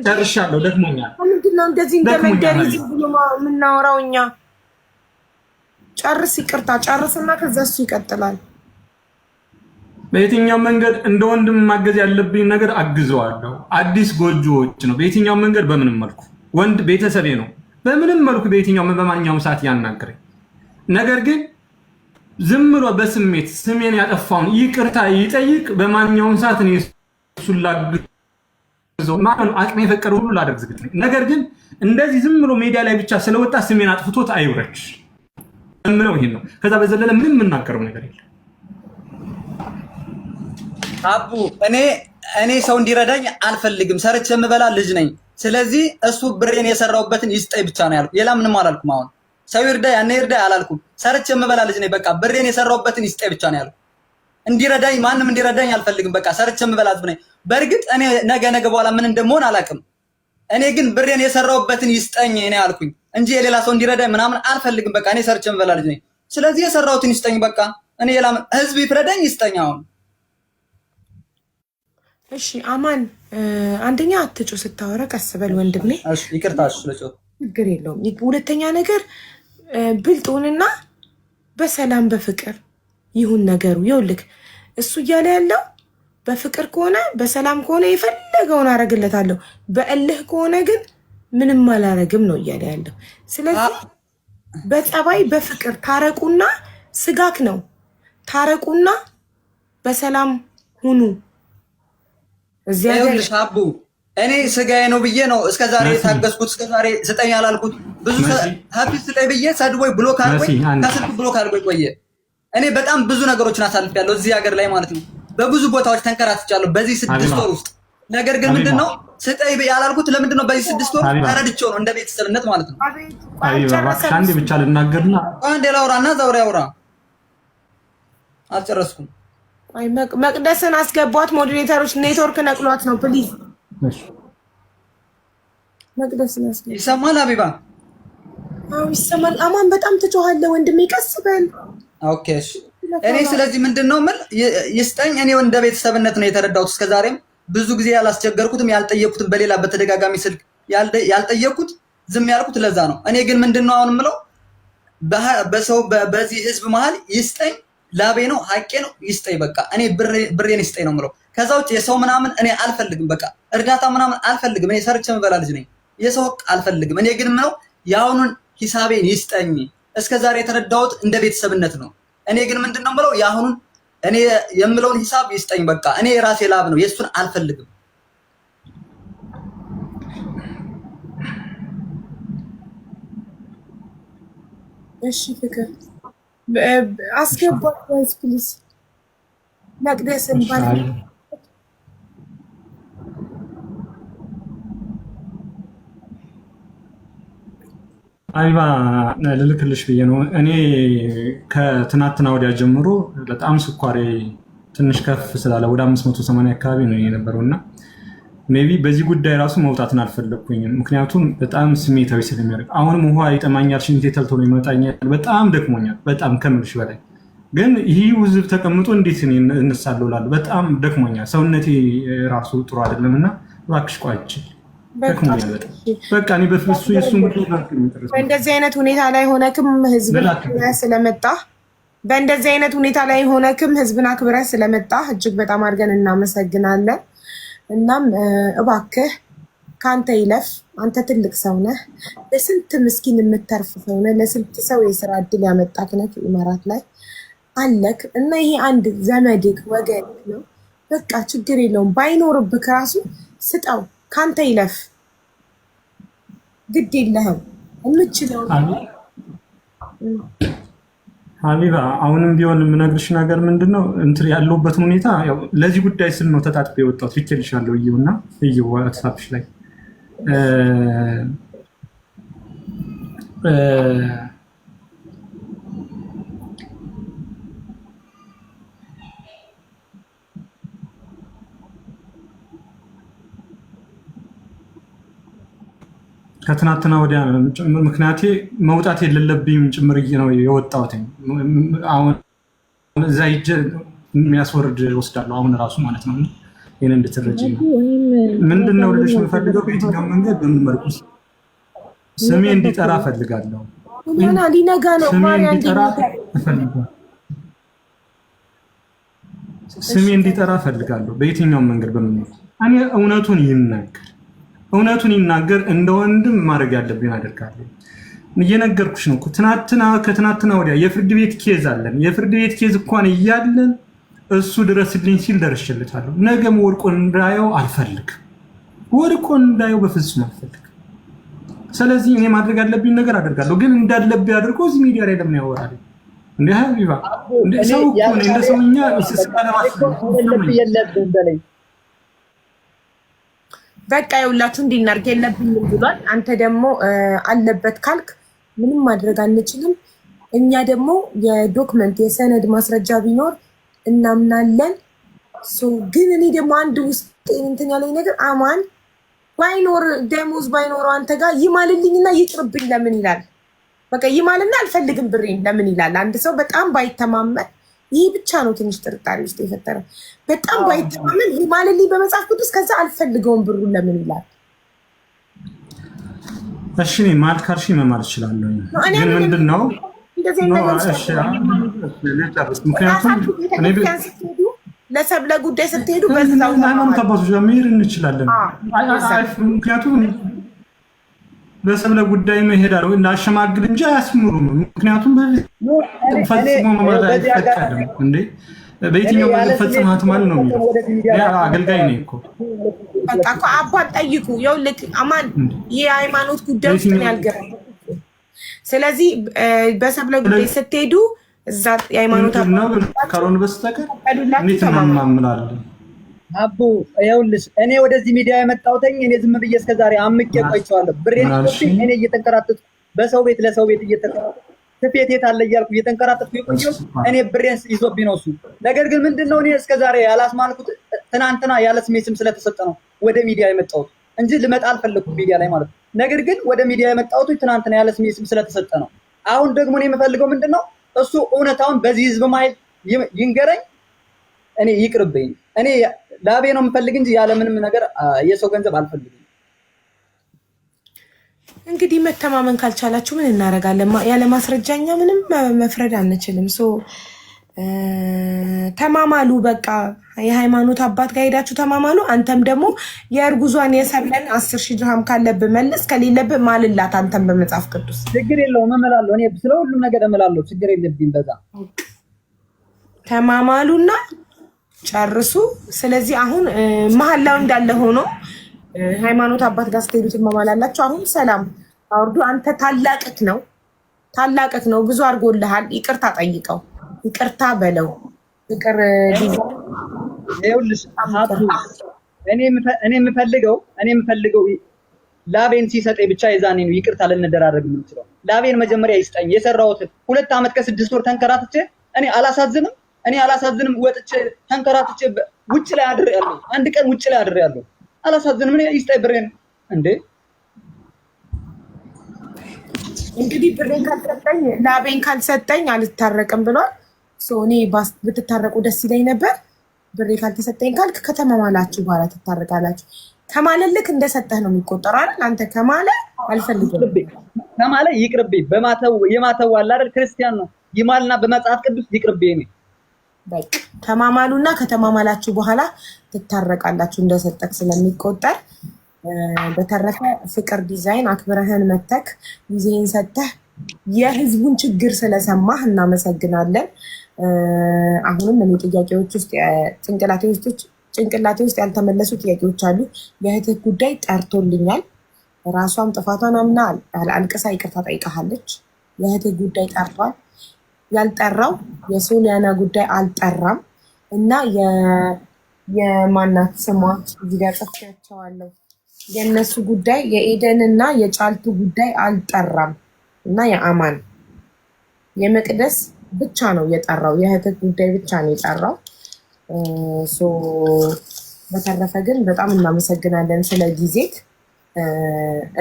ጨርሻለሁ። ደክሞኛል። ምንድነው እንደዚህ እንደመደሪ ዝም ብሎ የምናወራው እኛ? ጨርስ፣ ይቅርታ ጨርስና ከዛ እሱ ይቀጥላል። በየትኛው መንገድ እንደ ወንድም ማገዝ ያለብኝ ነገር አግዘዋለሁ። አዲስ ጎጆዎች ነው። በየትኛው መንገድ በምንም መልኩ ወንድ ቤተሰቤ ነው። በምንም መልኩ በማንኛውም ሰዓት ያናግረኝ። ነገር ግን ዝም ብሎ በስሜት ስሜን ያጠፋውን ይቅርታ ይጠይቅ። በማንኛውም ሰዓት እኔ እሱን ላግዘው አቅሜ የፈቀደው ሁሉ ላደርግ ዝግጁ ነኝ። ነገር ግን እንደዚህ ዝም ብሎ ሜዲያ ላይ ብቻ ስለወጣ ስሜን አጥፍቶት አይውረድ እምለው ይሄን ነው። ከዛ በዘለለ ምንም የምናገረው ነገር የለም። አቡ እኔ ሰው እንዲረዳኝ አልፈልግም። ሰርቼ የምበላ ልጅ ነኝ። ስለዚህ እሱ ብሬን የሰራውበትን ይስጠኝ ብቻ ነው ያልኩት። ሌላ ምንም አላልኩም። አሁን ሰው ይርዳ ያኔ ይርዳ አላልኩም። ሰርቼ የምበላ ልጅ ነኝ። በቃ ብሬን የሰራውበትን ይስጠኝ ብቻ ነው ያልኩት። እንዲረዳኝ ማንም እንዲረዳኝ አልፈልግም። በቃ ሰርቼ የምበላ ልጅ ነኝ። በእርግጥ እኔ ነገ በኋላ ምን እንደምሆን አላውቅም። እኔ ግን ብሬን የሰራውበትን ይስጠኝ ነው ያልኩኝ እንጂ የሌላ ሰው እንዲረዳኝ ምናምን አልፈልግም። በቃ እኔ ሰርቼ የምበላ ልጅ ነኝ። ስለዚህ የሰራውትን ይስጠኝ። በቃ እኔ ህዝብ ይፍረደኝ ይስጠኝ አሁን። እሺ አማን፣ አንደኛ አትጩ፣ ስታወራ ቀስ በል ወንድሜ። እሺ ይቅርታ። እሺ ለጮህ ችግር የለውም። ሁለተኛ ነገር ብልጡንና በሰላም በፍቅር ይሁን ነገሩ። ይኸውልህ እሱ እያለ ያለው በፍቅር ከሆነ በሰላም ከሆነ የፈለገውን አረግለታለሁ፣ በእልህ ከሆነ ግን ምንም አላረግም ነው እያለ ያለው። ስለዚህ በጸባይ በፍቅር ታረቁና፣ ስጋክ ነው ታረቁና በሰላም ሁኑ። ይኸውልሽ አቡ እኔ ስጋዬ ነው ብዬ ነው እስከዛሬ የታገስኩት። እስከዛሬ ስጠኝ አላልኩት። ብዙ ሀፊዝ ስጠኝ ብዬ ሰድቦኝ ብሎክ አድርጎኝ ከስልክ ብሎክ አድርጎኝ ቆየ። እኔ በጣም ብዙ ነገሮችን አሳልፌያለሁ እዚህ ሀገር ላይ ማለት ነው። በብዙ ቦታዎች ተንከራትቻለሁ በዚህ 6 ወር ውስጥ። ነገር ግን ምንድነው ስጠኝ ያላልኩት? ለምንድነው በዚህ 6 ወር ተረድቼው ነው እንደ ቤተሰብነት ማለት ነው። አንዴ ብቻ ልናገርና አንዴ ላውራና ዛውራ ያውራ። አልጨረስኩም። አይ መቅደስን አስገቧት። ሞዴሬተሮች ኔትወርክ ነቅሏት ነው። ፕሊዝ መቅደስን አስገቧት። ይሰማል ሀቢባ? አዎ ይሰማል። አማን በጣም ትጮሃለህ ወንድሜ፣ ቀስ በል። ኦኬ እሺ። እኔ ስለዚህ ምንድነው ምን ይስጠኝ። እኔ እንደ ቤተሰብነት ነው የተረዳሁት። እስከዛሬም ብዙ ጊዜ ያላስቸገርኩትም ያልጠየቅኩትም በሌላ በተደጋጋሚ ስልክ ያልጠየቅኩት ዝም ያልኩት ለዛ ነው። እኔ ግን ምንድነው አሁን የምለው በሰው በዚህ ህዝብ መሀል ይስጠኝ፣ ላቤ ነው ሀቄ ነው ይስጠኝ። በቃ እኔ ብሬን ይስጠኝ ነው የምለው። ከዛ ውጭ የሰው ምናምን እኔ አልፈልግም። በቃ እርዳታ ምናምን አልፈልግም። እኔ ሰርቼ የምበላ ልጅ ነኝ። የሰው አልፈልግም። እኔ ግን የምለው የአሁኑን ሂሳቤን ይስጠኝ። እስከዛሬ የተረዳሁት እንደ ቤተሰብነት ነው። እኔ ግን ምንድነው የምለው የአሁኑን እኔ የምለውን ሂሳብ ይስጠኝ። በቃ እኔ የራሴ ላብ ነው፣ የእሱን አልፈልግም። እሺ ፍቅር አስገባት ጋይስ ፕሊዝ። መቅደስን ባል አይባ ልልክልሽ ብዬ ነው። እኔ ከትናንትና ወዲያ ጀምሮ በጣም ስኳሬ ትንሽ ከፍ ስላለ ወደ 580 አካባቢ ነው የነበረውና ሜቢ በዚህ ጉዳይ ራሱ መውጣትን አልፈለግኩኝም። ምክንያቱም በጣም ስሜታዊ ስለሚያደርግ አሁንም ውሃ ይጠማኛል፣ ሽንቴ ተልቶሎ ይመጣኛል፣ በጣም ደክሞኛል፣ በጣም ከምልሽ በላይ። ግን ይህ ውዝብ ተቀምጦ እንዴት እነሳለሁ እላለሁ። በጣም ደክሞኛል፣ ሰውነቴ ራሱ ጥሩ አይደለም እና እባክሽ ቋጭ በቃ እኔ በፍሱ የሱን ጉዳይ በእንደዚህ አይነት ሁኔታ ላይ ሆነክም ህዝብን አክብረህ ስለመጣ በእንደዚህ አይነት ሁኔታ ላይ ሆነክም ህዝብን አክብረህ ስለመጣ እጅግ በጣም አድርገን እናመሰግናለን። እናም እባክህ ካንተ ይለፍ። አንተ ትልቅ ሰው ነህ። ለስንት ምስኪን የምትተርፍ ሰው ነህ። ለስንት ሰው የስራ እድል ያመጣክ ነህ። ኢማራት ላይ አለክ እና ይሄ አንድ ዘመድክ ወገንክ ነው። በቃ ችግር የለውም። ባይኖርብክ ራሱ ስጠው። ካንተ ይለፍ። ግድ የለህም። የምችለው ሀቢባ አሁንም ቢሆን የምነግርሽ ነገር ምንድነው እንትን ያለሁበትን ሁኔታ ያው ለዚህ ጉዳይ ስል ነው ተጣጥቤ የወጣሁት። ልኬልሻለሁ እዩና እዩ ዋትስአፕሽ ላይ ከትናንትና ወዲያ ምክንያቴ መውጣት የሌለብኝም ጭምር ነው የወጣሁት። አሁን እዛ ሂጅ የሚያስወርድ ወስዳለሁ አሁን ራሱ ማለት ነው። ይህን እንድትረጂ ነው። ምንድነው ልልሽ የምፈልገው በየትኛው መንገድ በምመርኩስ ስሜ እንዲጠራ እፈልጋለሁ። ሊነጋ ነው። ስሜ እንዲጠራ እፈልጋለሁ በየትኛው መንገድ በምመርኩ እኔ እውነቱን ይናገር እንደ ወንድም ማድረግ ያለብኝ አደርጋለሁ። እየነገርኩሽ ነው። ከትናንትና ወዲያ የፍርድ ቤት ኬዝ አለን። የፍርድ ቤት ኬዝ እንኳን እያለን እሱ ድረስልኝ ሲል ደርሼለታለሁ። ነገም ወድቆ እንዳየው አልፈልግም። ወድቆ እንዳየው በፍጹም አልፈልግም። ስለዚህ እኔ ማድረግ ያለብኝ ነገር አደርጋለሁ። ግን እንዳለብኝ አድርጎ እዚህ ሚዲያ ላይ ለምን ያወራል? እንደ ሀቢባ እንደ ሰው እኮ ነው። እንደ ሰውኛ በቃ የሁላችሁ እንዲናርግ የለብኝም ብሏል። አንተ ደግሞ አለበት ካልክ ምንም ማድረግ አንችልም። እኛ ደግሞ የዶክመንት የሰነድ ማስረጃ ቢኖር እናምናለን። ግን እኔ ደግሞ አንድ ውስጥ እንትን ያለኝ ነገር አማን ባይኖር ደሞዝ ባይኖረው አንተ ጋር ይማልልኝና ይቅርብኝ ለምን ይላል? በቃ ይማልና አልፈልግም ብሬን ለምን ይላል? አንድ ሰው በጣም ባይተማመን ይህ ብቻ ነው ትንሽ ጥርጣሬ ውስጥ የፈጠረ። በጣም ባይተማመን ይማልልኝ በመጽሐፍ ቅዱስ ከዛ አልፈልገውም ብሩን ለምን ይላል? እሺ ማል ካልሽ መማል እችላለሁ። ግን ምንድነው ለሰብለ ጉዳይ ስትሄዱ በዛው ሃይማኖት አባቶች ጋር መሄድ እንችላለን። ምክንያቱም በሰብለ ጉዳይ መሄድ አለው እናሸማግል እንጂ አያስምሩም። ምክንያቱም ፈጽሞ መማር አይፈቀድም እንዴ። በየትኛው መንገድ ፈጽማት ማለት ነው የሚለው አገልጋይ ነኝ እኮ በቃ እኮ አባት ጠይቁ። ይኸውልህ አማን የሃይማኖት ጉዳይ ውስጥ ነው ያልገባው። ስለዚህ በሰብለ ጉዳይ ስትሄዱ እዛ የሃይማኖት ካልሆነ በስተቀር እንዴት ማምናለን? አቡ ይኸውልሽ እኔ ወደዚህ ሚዲያ የመጣሁትኝ እኔ ዝም ብዬ እስከዛሬ አምቄ ቆይቼዋለሁ። ብሬን እኔ እየተንከራተትኩ በሰው ቤት ለሰው ቤት እየተንከራተትኩ ስፌት የት አለ እያልኩ እየተንከራተትኩ የቆየሁት እኔ ብሬን ይዞብኝ ነው እሱ። ነገር ግን ምንድነው እኔ እስከዛሬ ያላስማልኩት ትናንትና ያለ ስሜ ስም ስለተሰጠ ነው ወደ ሚዲያ የመጣሁት እንጂ ልመጣ አልፈለኩም ሚዲያ ላይ ማለት ነው። ነገር ግን ወደ ሚዲያ የመጣሁት ትናንትና ያለ ስሜ ስም ስለተሰጠ ነው። አሁን ደግሞ እኔ የምፈልገው ምንድነው እሱ እውነታውን በዚህ ህዝብ ማይል ይንገረኝ፣ እኔ ይቅርብኝ። እኔ ላቤ ነው የምፈልግ እንጂ ያለ ምንም ነገር የሰው ገንዘብ አልፈልግም። እንግዲህ መተማመን ካልቻላችሁ ምን እናደርጋለን? ያለ ማስረጃኛ ምንም መፍረድ አንችልም። ተማማሉ። በቃ የሃይማኖት አባት ጋር ሄዳችሁ ተማማሉ። አንተም ደግሞ የእርጉዟን የሰብለን 10,000 ድርሃም ካለብህ መልስ፣ ከሌለብህ ማልላት። አንተም በመጽሐፍ ቅዱስ ችግር የለውም እምላለሁ። እኔ ስለ ሁሉም ነገር እምላለሁ። ችግር የለብኝም። በዛ ተማማሉና ጨርሱ። ስለዚህ አሁን መሀላው እንዳለ ሆኖ ሃይማኖት አባት ጋር ስትሄዱ ትማማላላችሁ። አሁን ሰላም አውርዱ። አንተ ታላቅክ ነው ብዙ አድርጎልሃል። ይቅርታ ጠይቀው፣ ይቅርታ በለው። ይቅር ይኸውልሽ እኔ የምፈልገው ላቤን ሲሰጠኝ ብቻ የዛኔ ነው ይቅርታ ልንደራረግ የምንችለው። ላቤን መጀመሪያ ይስጠኝ። የሰራሁትን 2 ዓመት ከ6 ወር ተንከራትቼ እኔ አላሳዝንም። ወጥቼ ተንከራትቼ ውጭ ላይ አድሬያለሁ። አንድ ቀን ውጭ ላይ አድሬያለሁ። አላሳዝንም። እኔ ይስጠኝ ብሬን እንዴ። እንግዲህ ብሬን ካልሰጠኝ ላቤን ካልሰጠኝ አልታረቅም ብሏል። እኔ ብትታረቁ ደስ ይለኝ ነበር። ብሬ ካልተሰጠኝ ካልክ ከተማማላችሁ በኋላ ትታረቃላችሁ። ከማለልክ እንደሰጠህ ነው የሚቆጠረው አይደል? አንተ ከማለ አልፈልግም ከማለ ይቅርብኝ። የማተው አለ አይደል? ክርስቲያን ነው ይማልና በመጽሐፍ ቅዱስ ይቅርብኝ። በቃ ተማማሉና ከተማማላችሁ በኋላ ትታረቃላችሁ እንደሰጠክ ስለሚቆጠር። በተረፈ ፍቅር ዲዛይን አክብረህን መተክ ጊዜህን ሰጥተህ የህዝቡን ችግር ስለሰማህ እናመሰግናለን። አሁንም እኔ ጥያቄዎች ውስጥ ጭንቅላቴ ውስጥ ያልተመለሱ ጥያቄዎች አሉ። የእህትህ ጉዳይ ጠርቶልኛል። ራሷም ጥፋቷን አምና አልቅሳ ይቅርታ ጠይቃሃለች። የእህትህ ጉዳይ ጠርቷል። ያልጠራው የሶሊያና ጉዳይ አልጠራም እና የማናት ስሟት እዚህ ጋር ጽፌያቸዋለሁ። የእነሱ ጉዳይ የኤደን እና የጫልቱ ጉዳይ አልጠራም እና የአማን የመቅደስ ብቻ ነው የጠራው። የእህትህ ጉዳይ ብቻ ነው የጠራው። በተረፈ ግን በጣም እናመሰግናለን ስለ ጊዜክ።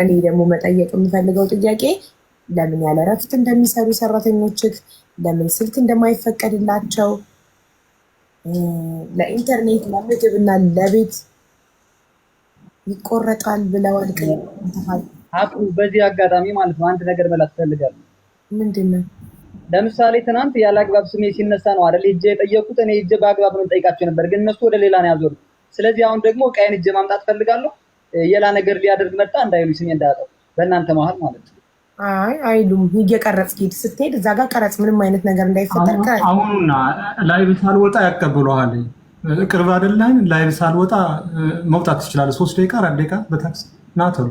እኔ ደግሞ መጠየቅ የምፈልገው ጥያቄ ለምን ያለ እረፍት እንደሚሰሩ ሰራተኞችህ ለምን ስልክ እንደማይፈቀድላቸው ለኢንተርኔት ለምግብ እና ለቤት ይቆረጣል ብለዋል። አቁ በዚህ አጋጣሚ ማለት ነው አንድ ነገር መላት ፈልጋለሁ። ምንድነው? ለምሳሌ ትናንት ያለ አግባብ ስሜ ሲነሳ ነው አይደል ሄጄ የጠየቁት። እኔ ሄጄ በአግባብ ነው ጠይቃቸው ነበር፣ ግን እነሱ ወደ ሌላ ነው ያዞሩት። ስለዚህ አሁን ደግሞ ቀይን ሄጄ ማምጣት ፈልጋለሁ። የላ ነገር ሊያደርግ መጣ እንዳይሉ ስሜ እንዳያጠው በእናንተ መሀል ማለት ነው። አይ አይሉም። እየቀረጽ ሄድ ስትሄድ እዛ ጋር ቀረጽ፣ ምንም አይነት ነገር እንዳይፈጠር ቀረጽ። አሁኑና ላይቭ ሳልወጣ ያቀብለዋል። ቅርብ አይደለም። ላይቭ ሳልወጣ መውጣት ትችላለህ። 3 ደቂቃ 4 ደቂቃ በታክሲ ና ተው፣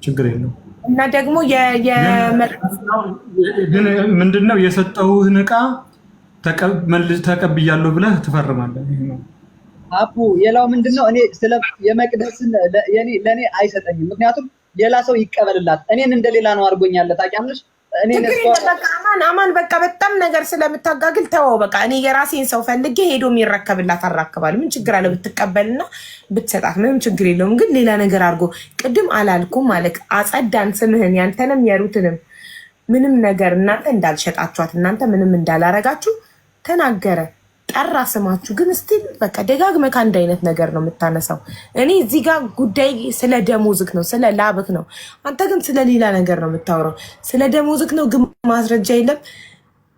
ችግር የለውም። እና ደግሞ ግን ምንድነው የሰጠውህን ዕቃ ተቀብያለሁ ብለህ ትፈርማለህ። አፑ የላው ምንድነው እኔ ስለ የመቅደስን ለኔ አይሰጠኝም። ምክንያቱም ሌላ ሰው ይቀበልላት። እኔን እንደሌላ ነው አድርጎኛል። ታውቂያለሽ እኔ አማን በቃ በጣም ነገር ስለምታጋግል ተወው በቃ። እኔ የራሴን ሰው ፈልጌ ሄዶ የሚረከብላት አራክባለሁ። ምን ችግር አለ ብትቀበልና ብትሰጣት ምንም ችግር የለውም። ግን ሌላ ነገር አድርጎ ቅድም አላልኩም ማለት አጸዳን ስምህን ያንተንም የሩትንም ምንም ነገር እናንተ እንዳልሸጣችኋት እናንተ ምንም እንዳላረጋችሁ ተናገረ። ጠራ ስማችሁ ግን ስቲል በቃ ደጋግመህ ከአንድ አይነት ነገር ነው የምታነሳው። እኔ እዚህ ጋር ጉዳይ ስለ ደሞዝክ ነው ስለ ላብክ ነው። አንተ ግን ስለ ሌላ ነገር ነው የምታወራው። ስለ ደሞዝክ ነው ግን ማስረጃ የለም።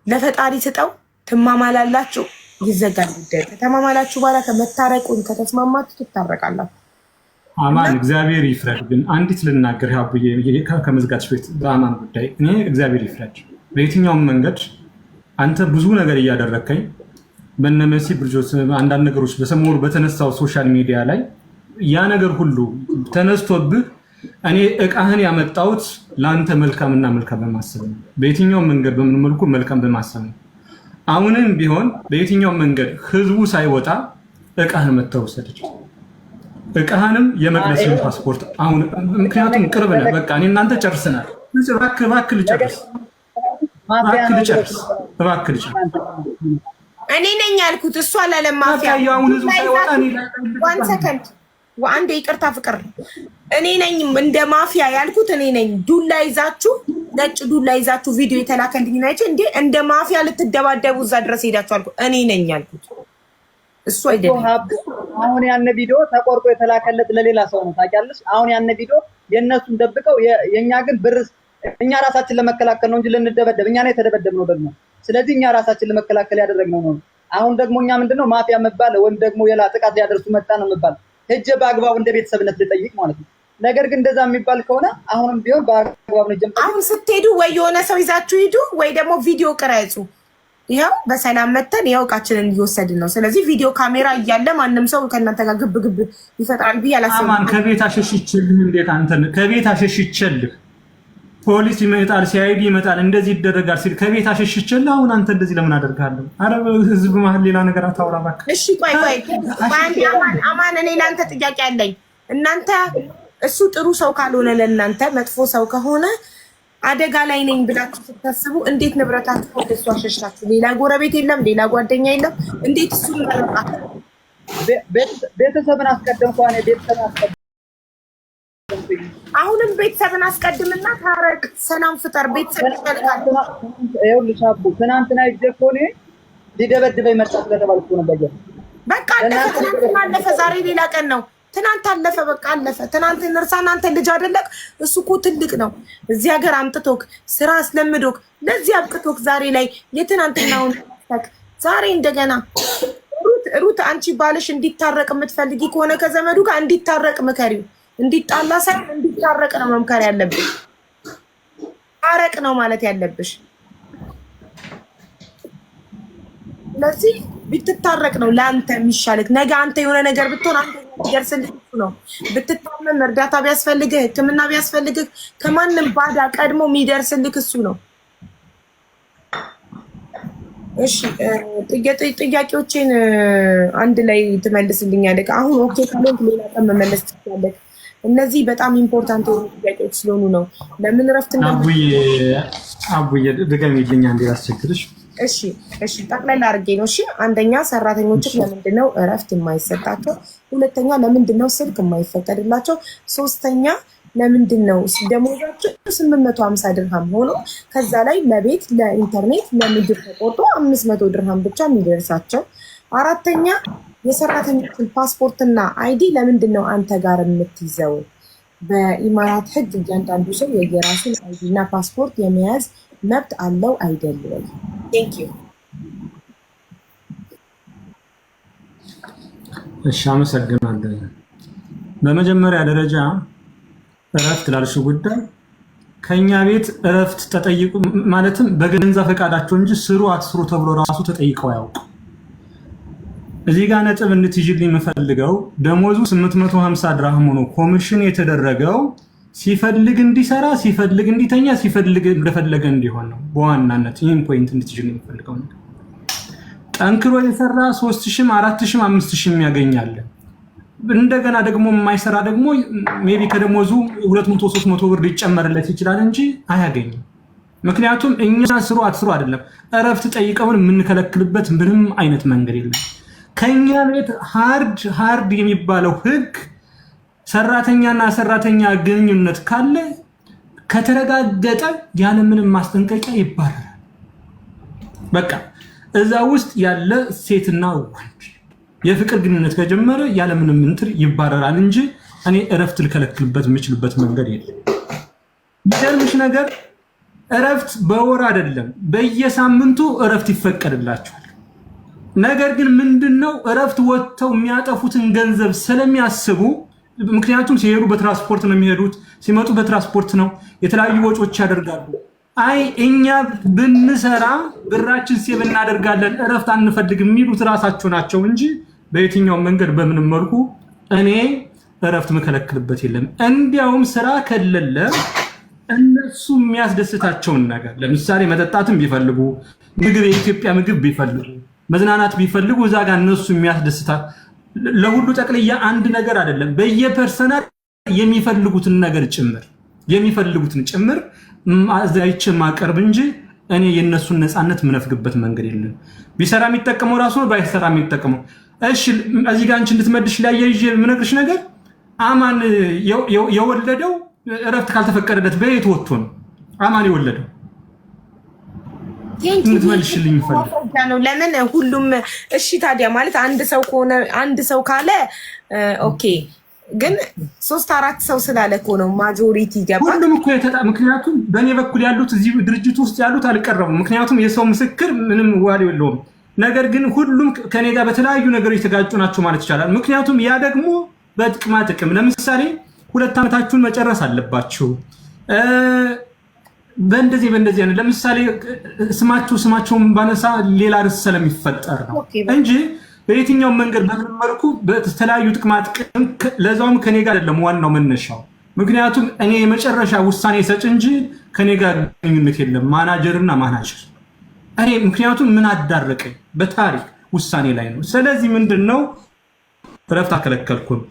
ለፈጣሪ ስጠው። ትማማላላችሁ፣ ይዘጋል ጉዳይ። ከተማማላችሁ በኋላ ከመታረቁን ከተስማማችሁ ትታረቃላችሁ። አማን እግዚአብሔር ይፍረድ። ግን አንዲት ልናገር ሀቡዬ ከመዝጋትሽ በፊት በአማን ጉዳይ እኔ እግዚአብሔር ይፍረድ። በየትኛውም መንገድ አንተ ብዙ ነገር እያደረግከኝ በነመሲ ብርጆስ አንዳንድ ነገሮች በሰሞኑ በተነሳው ሶሻል ሚዲያ ላይ ያ ነገር ሁሉ ተነስቶብህ እኔ እቃህን ያመጣሁት ለአንተ መልካምና መልካም በማሰብ ነው። በየትኛውም መንገድ በምን መልኩ መልካም በማሰብ ነው። አሁንም ቢሆን በየትኛውም መንገድ ህዝቡ ሳይወጣ እቃህን መተወሰደች። እቃህንም የመቅደስን ፓስፖርት አሁን ምክንያቱም ቅርብ ነው። በቃ እኔ እናንተ ጨርሰናል። እባክህ ልጨርስ። እኔ ነኝ ያልኩት እሱ አላለም። ማፊያ ዋን ሰከንድ አንዴ ይቅርታ ፍቅር፣ እኔ ነኝ እንደ ማፊያ ያልኩት እኔ ነኝ። ዱላ ይዛችሁ ነጭ ዱላ ይዛችሁ ቪዲዮ የተላከልኝ ናቸው እንዴ? እንደ ማፊያ ልትደባደቡ እዛ ድረስ ሄዳችሁ አልኩት እኔ ነኝ ያልኩት እሱ አይደለም። አሁን ያን ቪዲዮ ተቆርጦ የተላከለት ለሌላ ሰው ነው ታውቂያለሽ። አሁን ያን ቪዲዮ የእነሱን ደብቀው የእኛ ግን ብር እኛ ራሳችን ለመከላከል ነው እንጂ ልንደበደብ እኛ ነው የተደበደብነው ደግሞ። ስለዚህ እኛ ራሳችን ለመከላከል ያደረግነው ነው። አሁን ደግሞ እኛ ምንድነው ማፊያ መባል ወይም ደግሞ የላ ጥቃት ሊያደርሱ መጣ ነው መባል ሄጄ በአግባቡ እንደ ቤተሰብነት ልጠይቅ ማለት ነው። ነገር ግን እንደዛ የሚባል ከሆነ አሁንም ቢሆን በአግባቡ ነው ጀምሮ አሁን ስትሄዱ ወይ የሆነ ሰው ይዛችሁ ሂዱ ወይ ደግሞ ቪዲዮ ቅረጹ። ይኸው በሰላም መተን ያው እቃችንን እየወሰድን ነው። ስለዚህ ቪዲዮ ካሜራ እያለ ማንም ሰው ከእናንተ ጋር ግብ ይፈጥራል ብዬ አላሰብኩም። አማን ከቤት አሸሽችልህ እንዴት አንተን ከቤት አሸሽችልህ ፖሊስ ይመጣል ሲአይዲ ይመጣል እንደዚህ ይደረጋል ሲል ከቤት አሸሽችልህ አሁን አንተ እንደዚህ ለምን አደርጋለሁ? አረ ህዝብ መሀል ሌላ ነገር አታውራ እባክህ። እሺ ቆይ አማን እኔ ለአንተ ጥያቄ አለኝ። እናንተ እሱ ጥሩ ሰው ካልሆነ ለእናንተ መጥፎ ሰው ከሆነ አደጋ ላይ ነኝ ብላችሁ ስታስቡ እንዴት ንብረታችሁ ወደ እሱ አሸሽታችሁ? ሌላ ጎረቤት የለም፣ ሌላ ጓደኛ የለም። እንዴት እሱ መረጣችሁ? ቤተሰብን አስቀድም ከሆነ ቤተሰብን አስቀድም። አሁንም ቤተሰብን አስቀድምና ታረቅ፣ ሰላም ፍጠር። ቤተሰብ ይፈልጋል። ይኸውልሽ አቡ ትናንትና ሂጅ እኮ እኔ ሊደበድበኝ መጣ ስለተባልኩ ነበር። በቃ አለፈ፣ ዛሬ ሌላ ቀን ነው። ትናንት አለፈ፣ በቃ አለፈ። ትናንት እርሳና አንተ ልጅ አይደለክ። እሱ እኮ ትልቅ ነው። እዚህ ሀገር አምጥቶክ ስራ አስለምዶክ ለዚህ አብቅቶክ ዛሬ ላይ የትናንትናውን ተክ ዛሬ እንደገና ሩት አንቺ ባልሽ እንዲታረቅ የምትፈልጊ ከሆነ ከዘመዱ ጋር እንዲታረቅ ምከሪው። እንዲጣላ ሳይሆን እንዲታረቅ ነው መምከር ያለብሽ። ታረቅ ነው ማለት ያለብሽ። ስለዚህ ብትታረቅ ነው ለአንተ የሚሻልክ። ነገ አንተ የሆነ ነገር ብትሆን አንተ ይደርስልህ ነው። ብትታመም እርዳታ ቢያስፈልግህ ሕክምና ቢያስፈልግህ ከማንም ባዳ ቀድሞ የሚደርስልህ እሱ ነው። እሺ ጥያቄዎችን አንድ ላይ ትመልስልኛለህ። አሁን ኦኬ ካለንክ ሌላ ቀን መመለስ ትችላለህ። እነዚህ በጣም ኢምፖርታንት የሆኑ ጥያቄዎች ስለሆኑ ነው። ለምን እረፍት አቡዬ ድገሚልኝ አንዴ ላስቸግርሽ። እሺ ጠቅላላ አድርጌ ነው። እሺ አንደኛ ሰራተኞች ለምንድን ነው እረፍት የማይሰጣቸው? ሁለተኛ ለምንድን ነው ስልክ የማይፈቀድላቸው? ሶስተኛ ለምንድን ነው ደሞዛቸው 850 ድርሃም ሆኖ ከዛ ላይ ለቤት ለኢንተርኔት ለምግብ ተቆርጦ 500 ድርሃም ብቻ የሚደርሳቸው? አራተኛ የሰራተኞችን ፓስፖርትና አይዲ ለምንድን ነው አንተ ጋር የምትይዘው? በኢማራት ሕግ እያንዳንዱ ሰው የየራሱን አይዲ እና ፓስፖርት የመያዝ መብት አለው አይደለም? ቴንክ ዩ። እሺ አመሰግናለሁ። በመጀመሪያ ደረጃ እረፍት ላልሽው ጉዳይ ከኛ ቤት እረፍት ተጠይቁ ማለትም በገንዛ ፈቃዳቸው እንጂ ስሩ አትስሩ ተብሎ ራሱ ተጠይቀው ያውቁ። እዚህ ጋር ነጥብ እንድትይዥልኝ የምፈልገው ደሞዙ 850 ድርሃም ሆኖ ኮሚሽን የተደረገው ሲፈልግ እንዲሰራ፣ ሲፈልግ እንዲተኛ፣ ሲፈልግ እንደፈለገ እንዲሆን ነው። በዋናነት ይህን ፖይንት እንድትይዥልኝ የምፈልገው ነገር ጠንክሮ የሰራ 3000፣ 4000፣ 5000 ያገኛል። እንደገና ደግሞ የማይሰራ ደግሞ ሜቢ ከደሞዙ 200፣ 300 ብር ሊጨመርለት ይችላል እንጂ አያገኝም። ምክንያቱም እኛ ስሩ አትስሩ አይደለም እረፍት ጠይቀውን የምንከለክልበት ምንም አይነት መንገድ የለም። ከኛ ቤት ሃርድ የሚባለው ህግ ሰራተኛና ሰራተኛ ግንኙነት ካለ ከተረጋገጠ ያለምንም ማስጠንቀቂያ ይባረራል። በቃ እዛ ውስጥ ያለ ሴትና ወንድ የፍቅር ግንኙነት ከጀመረ ያለምንም እንትን ይባረራል እንጂ እኔ እረፍት ልከለክልበት የምችልበት መንገድ የለም። ይደርምሽ ነገር እረፍት በወር አይደለም በየሳምንቱ እረፍት ይፈቀድላቸዋል። ነገር ግን ምንድነው እረፍት ወጥተው የሚያጠፉትን ገንዘብ ስለሚያስቡ፣ ምክንያቱም ሲሄዱ በትራንስፖርት ነው የሚሄዱት፣ ሲመጡ በትራንስፖርት ነው፣ የተለያዩ ወጪዎች ያደርጋሉ። አይ እኛ ብንሰራ ብራችን ሴቭ እናደርጋለን እረፍት አንፈልግ የሚሉት ራሳቸው ናቸው እንጂ በየትኛውም መንገድ በምንም መልኩ እኔ እረፍት መከለክልበት የለም። እንዲያውም ስራ ከሌለ እነሱ የሚያስደስታቸውን ነገር ለምሳሌ መጠጣትም ቢፈልጉ፣ ምግብ የኢትዮጵያ ምግብ ቢፈልጉ፣ መዝናናት ቢፈልጉ እዛ ጋር እነሱ የሚያስደስታ ለሁሉ ጠቅልያ አንድ ነገር አይደለም። በየፐርሰናል የሚፈልጉትን ነገር ጭምር አዘጋጅቼ ማቀርብ እንጂ እኔ የነሱን ነፃነት ምነፍግበት መንገድ የለም። ቢሰራ የሚጠቀመው ራሱ ነው፣ ባይሰራ የሚጠቀመው። እሺ እዚህ ጋር አንቺ እንድትመድሽ ላያይዤ የምነግርሽ ነገር አማን የወለደው እረፍት ካልተፈቀደለት በየት ወጥቶ ነው አማን የወለደው? እንድትመልሽልኝ ነው። ለምን ሁሉም እሺ ታዲያ ማለት አንድ ሰው ካለ ኦኬ፣ ግን 3-4 ሰው ስላለ እኮ ነው ማጆሪቲ ገባ። ሁሉም እኮ ምክንያቱም በእኔ በኩል ያሉት እዚህ ድርጅት ውስጥ ያሉት አልቀረቡም። ምክንያቱም የሰው ምስክር ምንም ዋል የለውም። ነገር ግን ሁሉም ከኔ ጋር በተለያዩ ነገሮች የተጋጩ ናቸው ማለት ይቻላል። ምክንያቱም ያ ደግሞ በጥቅማ ጥቅም ለምሳሌ 2 ዓመታችሁን መጨረስ አለባችሁ በእንደዚህ አይነት ለምሳሌ ስማቸውን ባነሳ ሌላ ርዕስ ስለሚፈጠር ነው እንጂ በየትኛው መንገድ በመመርኩ በተለያዩ ጥቅማ ጥቅም ለዛውም ከኔ ጋር አይደለም ዋናው መነሻው። ምክንያቱም እኔ የመጨረሻ ውሳኔ ሰጭ እንጂ ከኔ ጋር ግንኙነት የለም ማናጀርና ማናጀር እኔ ምክንያቱም ምን አዳረቀኝ በታሪክ ውሳኔ ላይ ነው። ስለዚህ ምንድነው እረፍት አከለከልኩኝ።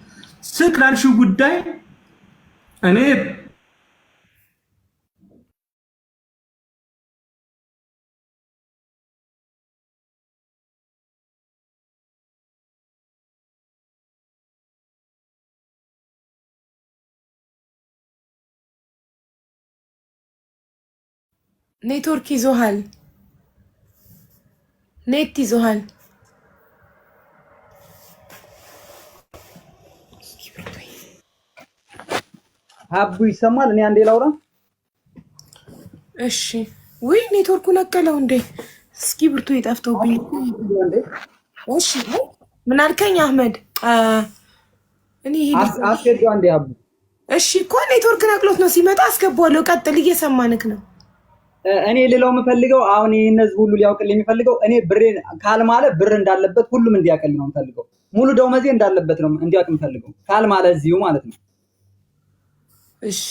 ስክላልሽው ጉዳይ እኔ ኔትወርክ ይዞሃል፣ ኔት ይዞሃል። ሀቡ ይሰማል? እኔ አንዴ ላውራ። እሺ ወይ ኔትወርኩ ነቀለው እንዴ? እስኪ ብርቱ ይጠፍተውብኝ። እሺ ምን አልከኝ አህመድ? እኔ አስገባው አንዴ ሀቡ። እሺ እኮ ኔትወርክ ነቅሎት ነው። ሲመጣ አስገባዋለሁ። ቀጥል፣ እየሰማንክ ነው። እኔ ልለው የምፈልገው አሁን ይሄን ህዝብ ሁሉ ሊያውቅልኝ የሚፈልገው እኔ ብሬን ካልማለ ብር እንዳለበት ሁሉም እንዲያውቅልኝ ነው የምፈልገው። ሙሉ ደመወዜ እንዳለበት ነው እንዲያውቅ የምፈልገው። ካልማለ እዚሁ ማለት ነው። እሺ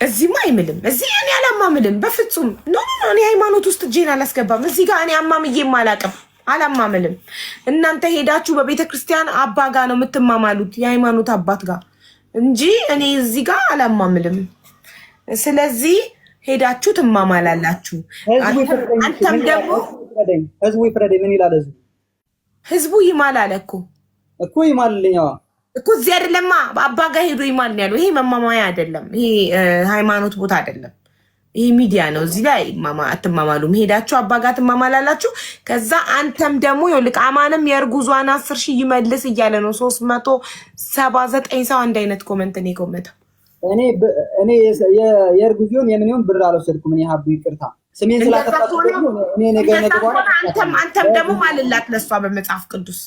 እዚህማ አይምልም። እዚህ እኔ አላማምልም በፍጹም። ኖ እኔ ሃይማኖት ውስጥ እጄን አላስገባም። እዚህ ጋር እኔ አማምዬም አላውቅም፣ አላማምልም። እናንተ ሄዳችሁ በቤተ ክርስቲያን አባ ጋር ነው የምትማማሉት፣ የሃይማኖት አባት ጋር እንጂ እኔ እዚህ ጋር አላማምልም። ስለዚህ ሄዳችሁ ትማማላላችሁ። አንተም ደግሞ ህዝቡ ይፍረደኝ። ምን ይላል ህዝቡ? ህዝቡ ይማል አለ እኮ ይማልልኝ እኮ እዚህ አይደለማ አባ ጋር ሄዶ ይማል ነው ያለው። ይሄ መማማያ አይደለም፣ ይሄ ሃይማኖት ቦታ አይደለም፣ ይሄ ሚዲያ ነው። እዚህ ላይ አትማማሉም። ሄዳችሁ አባ ጋር ትማማላላችሁ። ከዛ አንተም ደግሞ ይኸውልህ አማንም የእርጉዟን 10,000 ይመልስ እያለ ነው። 379 ሰው አንድ አይነት ኮመንት ነው የኮመተው። እኔ የእርጉዟን የምንየውን ብር አልወሰድኩም። እኔ ሀቡ ይቅርታ ስሜን ስላጠፋችሁ እኔ ነገር አንተም ደግሞ ማልላት ለሷ በመጽሐፍ ቅዱስ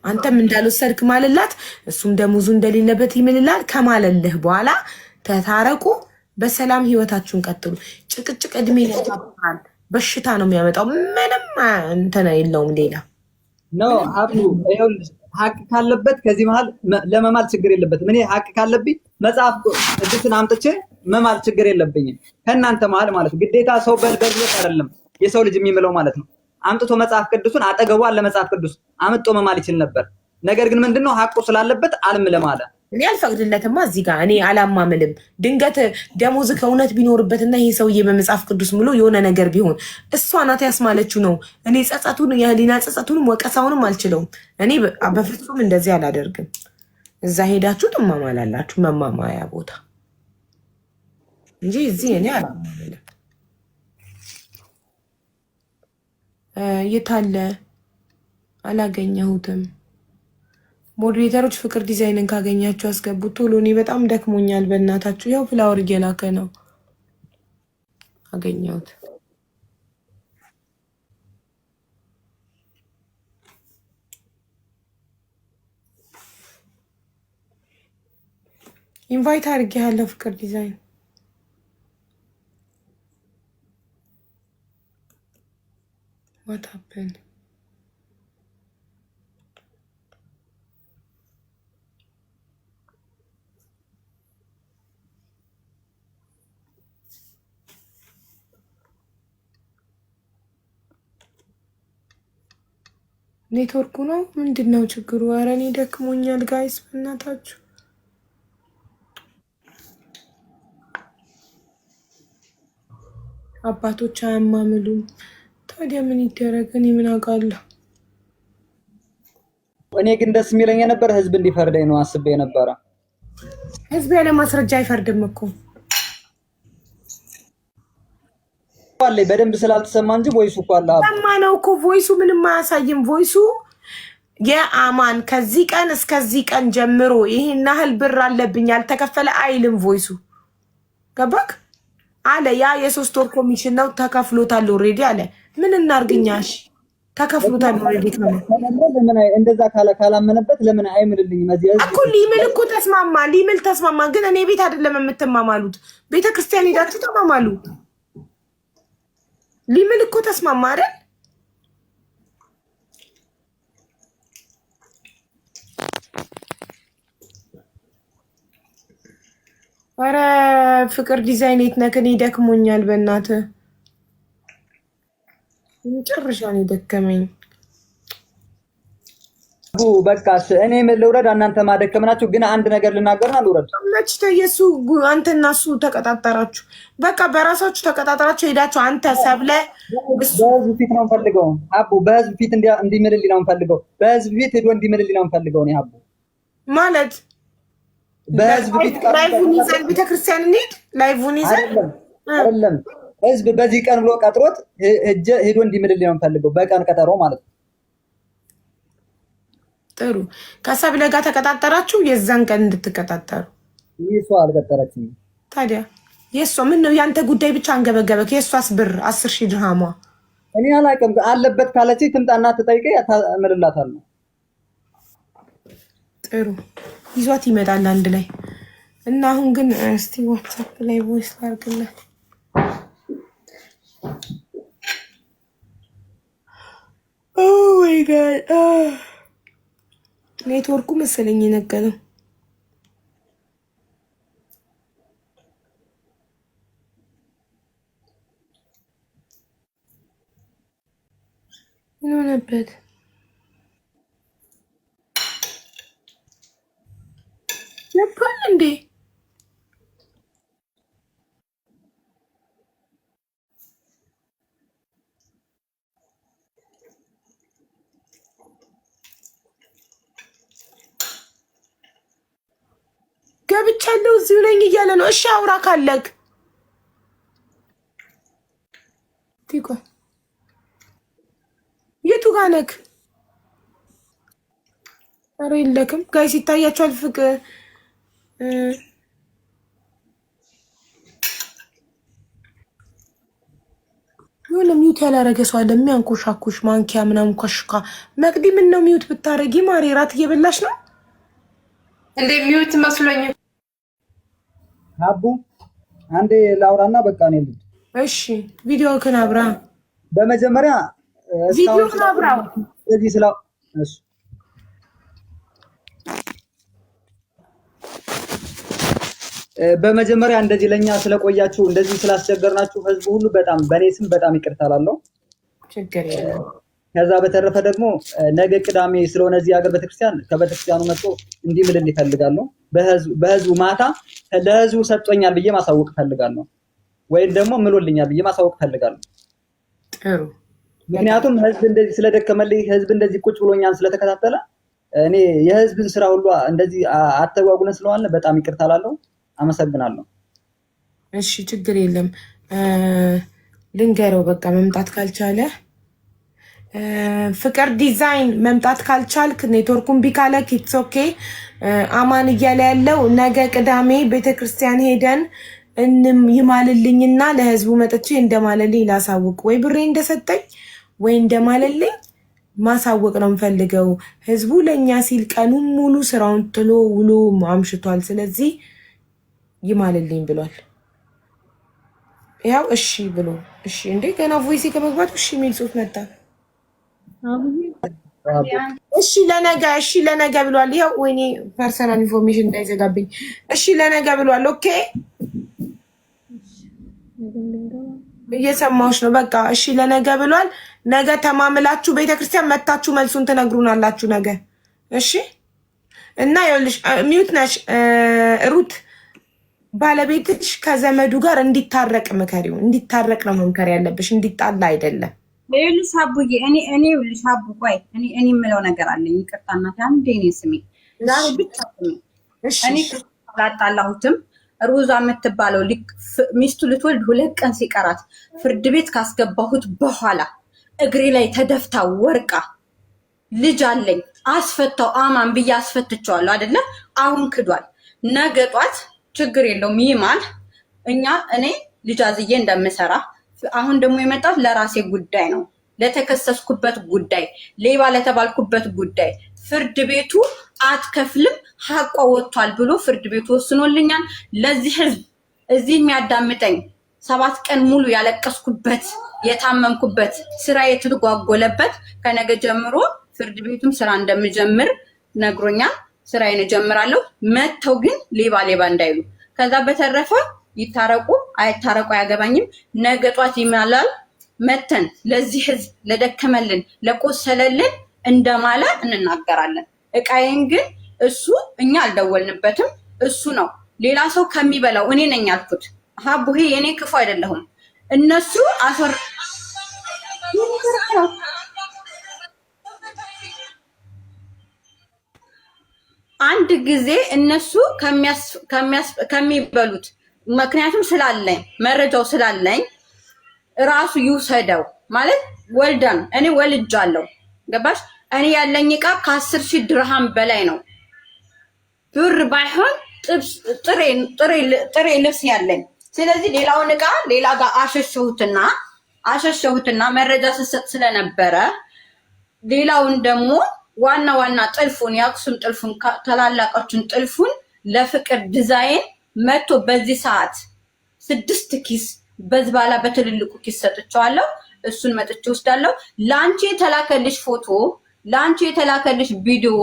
አንተም እንዳልወሰድክ ማልላት፣ እሱም ደሞዙ እንደሌለበት ይምልላል። ከማለልህ በኋላ ተታረቁ፣ በሰላም ህይወታችሁን ቀጥሉ። ጭቅጭቅ እድሜ ያጣፋል፣ በሽታ ነው የሚያመጣው። ምንም እንትን የለውም ሌላ ነው። ሀቡ ይኸውልሽ ሀቅ ካለበት ከዚህ መሀል ለመማል ችግር የለበትም። እኔ ሀቅ ካለብኝ መጽሐፍ ቅዱስን አምጥቼ መማል ችግር የለብኝም። ከእናንተ መሀል ማለት ግዴታ ሰው በልበልት አይደለም የሰው ልጅ የሚምለው ማለት ነው። አምጥቶ መጽሐፍ ቅዱስን አጠገቡ አለ መጽሐፍ ቅዱስ አምጥቶ መማል ይችል ነበር። ነገር ግን ምንድነው ሀቁ ስላለበት አልምልም አለ። እኔ አልፈቅድለትማ። እዚህ ጋር እኔ አላማምልም። ድንገት ደሞዝ ከእውነት ቢኖርበትና ይሄ ሰውዬ በመጽሐፍ ቅዱስ ምሎ የሆነ ነገር ቢሆን እሷ ናት ያስማለችው ነው። እኔ ጸጸቱን የህሊና ጸጸቱንም ወቀሳውንም አልችለውም። እኔ በፍጹም እንደዚህ አላደርግም። እዛ ሄዳችሁ ትማማላላችሁ፣ መማማያ ቦታ እንጂ እዚህ እኔ አላማምልም። የታለ አላገኘሁትም። ሞዴሬተሮች ፍቅር ዲዛይንን ካገኛችሁ አስገቡት ቶሎ። እኔ በጣም ደክሞኛል በእናታችሁ። ያው ፍላወር እየላከ ነው። አገኘሁት። ኢንቫይት አድርጌሃለሁ ፍቅር ዲዛይን። What happened? ኔትወርኩ ነው ምንድነው ችግሩ? ኧረ እኔ ደክሞኛል ጋይስ በእናታችሁ። አባቶች አያማምሉም። ታዲያ ምን ይደረግ? እኔ ምን አውቃለሁ? እኔ ግን ደስ የሚለኝ የነበረ ህዝብ እንዲፈርደኝ ነው አስቤ የነበረ። ህዝብ ያለ ማስረጃ አይፈርድም እኮ አለ። በደንብ ስላልተሰማ እንጂ ቮይሱ እኮ አለ። ሰማነው እኮ ቮይሱ ምንም አያሳይም። ቮይሱ የአማን ከዚህ ቀን እስከዚህ ቀን ጀምሮ ይሄን ያህል ብር አለብኝ ያልተከፈለ አይልም። ቮይሱ ገባክ አለ። ያ የ3 ወር ኮሚሽን ነው ተከፍሎታል ኦልሬዲ አለ። ምን እናርግኛሽ? ተከፍሎታል ኦልሬዲ ነው። ለምን እንደዛ ካላመነበት ለምን አይምልልኝ? መዚያዝ እኮ ሊምል እኮ ተስማማ፣ ሊምል ተስማማ። ግን እኔ ቤት አይደለም የምትማማሉት፣ ቤተክርስቲያን ሄዳችሁ ተማማሉ። ሊምል እኮ ተስማማ አይደል? ኧረ ፍቅር ዲዛይን የት ነህ? እኔ ደክሞኛል በእናትህ መጨረሻ ነው ደከመኝ። በቃ እኔ ልውረድ፣ እናንተ ማደከምናችሁ። ግን አንድ ነገር ልናገርና ልውረድ። መች ተየሱ አንተና እሱ ተቀጣጠራችሁ። በቃ በራሳችሁ ተቀጣጠራችሁ ሄዳችሁ። አንተ ሰብለ በህዝብ ፊት ነው የምፈልገው አቡ፣ በህዝብ ፊት እንዲምልልኝ ነው የምፈልገው። በህዝብ ፊት ሄዶ እንዲምልልኝ ነው የምፈልገው እኔ አቡ። ማለት በህዝብ ፊት ላይቭን ይዘን ቤተክርስቲያን እንሂድ። ላይቭን ይዘን አይደለም ህዝብ በዚህ ቀን ብሎ ቀጥሮት ሄዶ እንዲምልልኝ ነው የምፈልገው። በቀን ቀጠሮ ማለት ነው። ጥሩ ከሰብለ ጋር ተቀጣጠራችሁ የዛን ቀን እንድትቀጣጠሩ ይሷ አልቀጠረችም ታዲያ የሷ ምን ነው ያንተ ጉዳይ ብቻ አንገበገበክ የሷስ ብር 10,000 ድርሃሟ እኔ አላውቅም አለበት ካለች ትምጣና ትጠይቀኝ አመልላታለሁ ጥሩ ይዟት ይመጣል አንድ ላይ እና አሁን ግን እስቲ ዋትስአፕ ላይ ቮይስ ላድርግልህ ኦ ማይ ጋድ ኔትወርኩ መሰለኝ የነገረው ምን ሆነበት ነበር እንዴ ገብቻለሁ እዚሁ ነኝ እያለ ነው እሺ አውራ ካለክ ቲኮ የቱ ጋር ነክ ኧረ የለክም ጋይስ ይታያችኋል ፍቅር የሆነ ሚውት ያላረገ ሰው አለ የሚያንኮሻኩሽ ማንኪያ ምናምን ኮሽካ መቅዲ ምን ነው ሚውት ብታረጊ ማሪ ራት እየበላሽ ነው እንዴ ሚውት መስሎኝ አቡ አንዴ ላውራና በቃ ነው ልጅ እሺ ቪዲዮ ከናብራ በመጀመሪያ ቪዲዮ ከናብራ እዚህ ስላው እሺ በመጀመሪያ እንደዚህ ለኛ ስለቆያችሁ እንደዚህ ስላስቸገርናችሁ ህዝቡ ሁሉ በጣም በኔ ስም በጣም ይቅርታ አላለሁ ችግር የለም ከዛ በተረፈ ደግሞ ነገ ቅዳሜ ስለሆነ እዚህ ሀገር ቤተክርስቲያን ከቤተክርስቲያኑ መጥቶ እንዲምልል ይፈልጋሉ በህዝቡ ማታ ለህዝቡ ሰጥቶኛል ብዬ ማሳወቅ ፈልጋለሁ ወይም ደግሞ ምሎልኛል ብዬ ማሳወቅ ፈልጋለሁ ጥሩ ምክንያቱም ህዝብ እንደዚህ ስለደከመልኝ ህዝብ እንደዚህ ቁጭ ብሎኛል ስለተከታተለ እኔ የህዝብን ስራ ሁሉ እንደዚህ አተጓጉለን ስለዋለ በጣም ይቅርታ አላለሁ አመሰግናለሁ እሺ ችግር የለም ልንገረው በቃ መምጣት ካልቻለ ፍቅር ዲዛይን መምጣት ካልቻልክ ኔትወርኩን ቢካለክ ኢትስ ኦኬ አማን እያለ ያለው ነገ ቅዳሜ ቤተክርስቲያን ሄደን ይማልልኝና ለህዝቡ መጥቼ እንደማለልኝ ላሳውቅ ወይ ብሬ እንደሰጠኝ ወይ እንደማለልኝ ማሳወቅ ነው የምፈልገው ህዝቡ ለኛ ሲል ቀኑን ሙሉ ስራውን ጥሎ ውሎ አምሽቷል ስለዚህ ይማልልኝ ብሏል ያው እሺ ብሎ እሺ እንዴ ገና ቮይስ ከመግባቱ እሺ ሚል ጽሁፍ መጣ እሺ ለነገ ብሏል ይሄው ወይኔ ፐርሰናል ኢንፎርሜሽን እንዳይዘጋብኝ እሺ ለነገ ብሏል ኦኬ እየሰማሁሽ ነው በቃ እሺ ለነገ ብሏል ነገ ተማምላችሁ ቤተክርስቲያን መታችሁ መልሱን ትነግሩናላችሁ ነገ እሺ እና ይኸውልሽ ሚውት ነሽ ሩት ባለቤትሽ ከዘመዱ ጋር እንዲታረቅ ምከሪው እንዲታረቅ ነው መምከር ያለብሽ እንዲጣላ አይደለም ይኸውልሽ አቡዬ እኔ ይኸውልሽ አቡ ቆይ እኔ የምለው ነገር አለኝ ይቅርታ እናቴ አንዴ እኔ ስሚ ዛሬ ብቻ እኔ አላጣላሁትም ሮዛ የምትባለው ሚስቱ ልትወልድ 2 ቀን ሲቀራት ፍርድ ቤት ካስገባሁት በኋላ እግሬ ላይ ተደፍታ ወርቃ ልጅ አለኝ አስፈታው አማን ብዬ አስፈትቸዋለሁ አይደለ አሁን ክዷል ነገ ጧት ችግር የለውም ይማል እኔ ልጅ አዝዬ እንደምሰራ አሁን ደግሞ የመጣት ለራሴ ጉዳይ ነው ለተከሰስኩበት ጉዳይ ሌባ ለተባልኩበት ጉዳይ ፍርድ ቤቱ አትከፍልም ሐቋ ወጥቷል ብሎ ፍርድ ቤቱ ወስኖልኛል ለዚህ ህዝብ እዚህ የሚያዳምጠኝ 7 ቀን ሙሉ ያለቀስኩበት የታመምኩበት ስራ የተጓጎለበት ከነገ ጀምሮ ፍርድ ቤቱም ስራ እንደምጀምር ነግሮኛል ስራዬን ጀምራለሁ መተው ግን ሌባ እንዳይሉ ከዛ በተረፈ ይታረቁ አይታረቁ አያገባኝም ነገ ጧት ይማላል መተን ለዚህ ህዝብ ለደከመልን ለቆሰለልን እንደማለ እንናገራለን እቃዬን ግን እሱ እኛ አልደወልንበትም እሱ ነው ሌላ ሰው ከሚበላው እኔ ነኝ ያልኩት ሀቡሄ የኔ ክፉ አይደለሁም እነሱ አሰር አንድ ጊዜ እነሱ ከሚበሉት ምክንያቱም ስላለኝ መረጃው ስላለኝ ራሱ ይውሰደው ማለት ወልደን እኔ ወልጃለሁ ገባሽ እኔ ያለኝ እቃ ከ10,000 ድርሃም በላይ ነው። ብር ባይሆን ጥሬ ልብስ ያለኝ። ስለዚህ ሌላውን እቃ ሌላ ጋር አሸሸሁትና መረጃ ስሰጥ ስለነበረ ሌላውን ደግሞ ዋና ጥልፉን የአክሱም ጥልፉን ታላላቆቹን ጥልፉን ለፍቅር ዲዛይን መቶ በዚህ ሰዓት 6 ኪስ በዝባላ በትልልቁ ኪስ ሰጥቻለሁ። እሱን መጥቼ ወስዳለሁ። ላንቺ የተላከልሽ ፎቶ፣ ላንቺ የተላከልሽ ቪዲዮ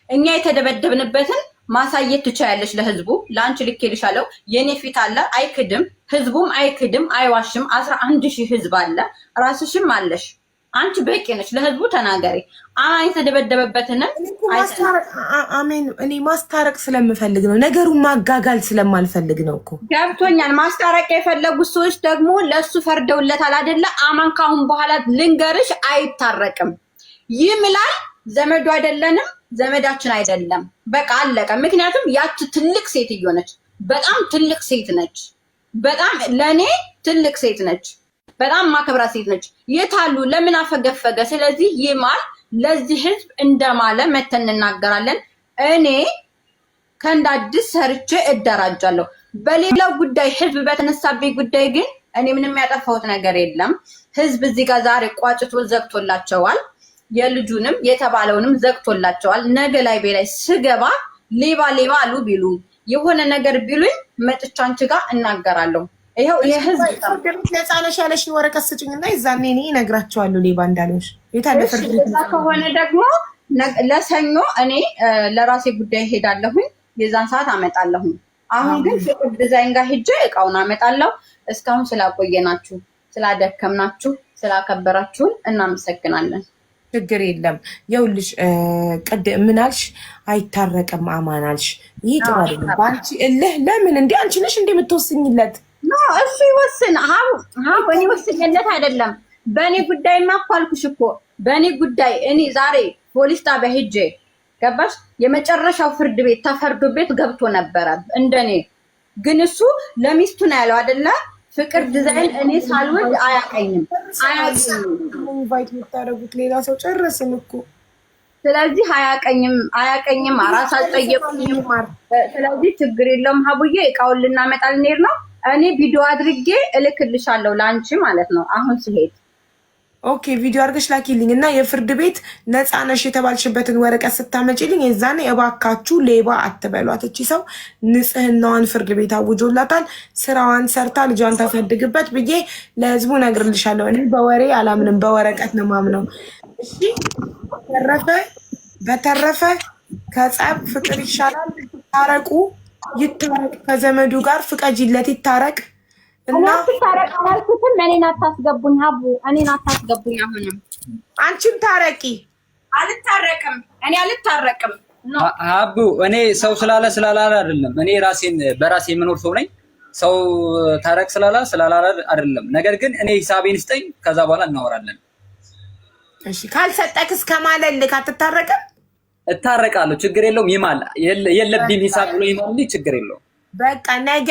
እኛ የተደበደብንበትን ማሳየት ትችያለሽ ለህዝቡ። ላንቺ ልኬልሻለሁ። የኔ ፊት አለ፣ አይክድም። ህዝቡም አይክድም፣ አይዋሽም። 11,000 ህዝብ አለ፣ ራስሽም አለሽ። አንቺ በቂ ነሽ። ለህዝቡ ተናገሪ። የተደበደበበትን አሜን። እኔ ማስታረቅ ስለምፈልግ ነው፣ ነገሩን ማጋጋል ስለማልፈልግ ነው እኮ። ገብቶኛል። ማስታረቅ የፈለጉት ሰዎች ደግሞ ለሱ ፈርደውለታል አይደለ? አማን ካሁን በኋላ ልንገርሽ አይታረቅም። ይምላል። ዘመዱ አይደለንም፣ ዘመዳችን አይደለም። በቃ አለቀ። ምክንያቱም ያቺ ትልቅ ሴትዮ ነች። በጣም ትልቅ ሴት ነች። በጣም ለኔ ትልቅ ሴት ነች። በጣም ማከብራ ሴት ነች። የታሉ ለምን አፈገፈገ? ስለዚህ ይማል። ለዚህ ህዝብ እንደማለ መተን እናገራለን። እኔ ከእንደ አዲስ ሰርቼ እደራጃለሁ። በሌላው ጉዳይ ህዝብ በተነሳብኝ ጉዳይ ግን እኔ ምንም ያጠፋሁት ነገር የለም። ህዝብ እዚህ ጋር ዛሬ ቋጭቶ ዘግቶላቸዋል። የልጁንም የተባለውንም ዘግቶላቸዋል። ነገ ላይ ቤላይ ስገባ ሌባ አሉ ቢሉ የሆነ ነገር ቢሉኝ መጥቻ አንቺ ጋር እናገራለሁ። ይሄው የህዝብ ነፃነሽ ያለሽን ወረቀት ስጭኝና ይዛኔ እኔ እነግራቸዋለሁ ሌባ እንዳልሆንሽ። የታለ ፍርድ ቤት ከሆነ ደግሞ ለሰኞ እኔ ለራሴ ጉዳይ ሄዳለሁኝ። የዛን ሰዓት አመጣለሁኝ። አሁን ግን ፍቅር ዲዛይን ጋር ሄጄ እቃውን አመጣለሁ። እስካሁን ስላቆየናችሁ፣ ስላደከምናችሁ፣ ስላከበራችሁን እናመሰግናለን። ችግር የለም። የውልሽ ምን አልሽ? አይታረቅም አማን አልሽ። ይሄ ጥሩ አይደለም። ባንቺ እልህ ለምን እንዴ? አንቺ ነሽ እንዴ የምትወስኝለት? እሱ ይወስን። እኔ ወስኝለት አይደለም። በእኔ ጉዳይማ እኮ አልኩሽ እኮ በእኔ ጉዳይ እኔ ዛሬ ፖሊስ ጣቢያ ሄጄ ገባሽ? የመጨረሻው ፍርድ ቤት ተፈርዶበት ገብቶ ነበረ እንደኔ። ግን እሱ ለሚስቱ ነው ያለው አይደለ? ፍቅር ዲዛይን እኔ ሳልወድ አያቀኝም። ኢንቫይት የምታደርጉት ሌላ ሰው ጨረስን እኮ። ስለዚህ አያቀኝም። አራስ አልጠየቁኝም። ስለዚህ ችግር የለውም። ሀቡዬ እቃውን ልናመጣ ልንሄድ ነው። እኔ ቪዲዮ አድርጌ እልክልሻለሁ ለአንቺ ማለት ነው አሁን ሲሄድ። ኦኬ ቪዲዮ አድርገሽ ላኪልኝ እና የፍርድ ቤት ነፃ ነሽ የተባልሽበትን ወረቀት ስታመጪልኝ የዛኔ እባካችሁ ሌባ አትበሏት። እቺ ሰው ንጽህናዋን ፍርድ ቤት አውጆላታል። ስራዋን ሰርታ ልጇን ታሳድግበት ብዬ ለህዝቡ ነግርልሻለሁ። እኔ በወሬ አላምንም፣ በወረቀት ነው ማምነው። እሺ በተረፈ ከጸብ ፍቅር ይሻላል። ታረቁ፣ ይታረቅ። ከዘመዱ ጋር ፍቀጂለት፣ ይታረቅ። እና ታረቅ አላልኩትም። እኔን አታስገቡኝ ሀቡ፣ እኔን አታስገቡኝ። አሁንም አንቺም ታረቂ። አልታረቅም፣ እኔ አልታረቅም። ሀቡ እኔ ሰው ስላላለ አይደለም። እኔ ራሴን በራሴ የምኖር ሰው ነኝ። ሰው ታረቅ ስላላለ አይደለም። ነገር ግን እኔ ሂሳቤን ስጠኝ፣ ከዛ በኋላ እናወራለን። እሺ ካልሰጠክስ ከማለልክ አትታረቅም? እታረቃለሁ፣ ችግር የለውም። ይማል የለብኝም ሂሳብ ብሎ ይማል፣ ችግር የለውም። በቃ ነገ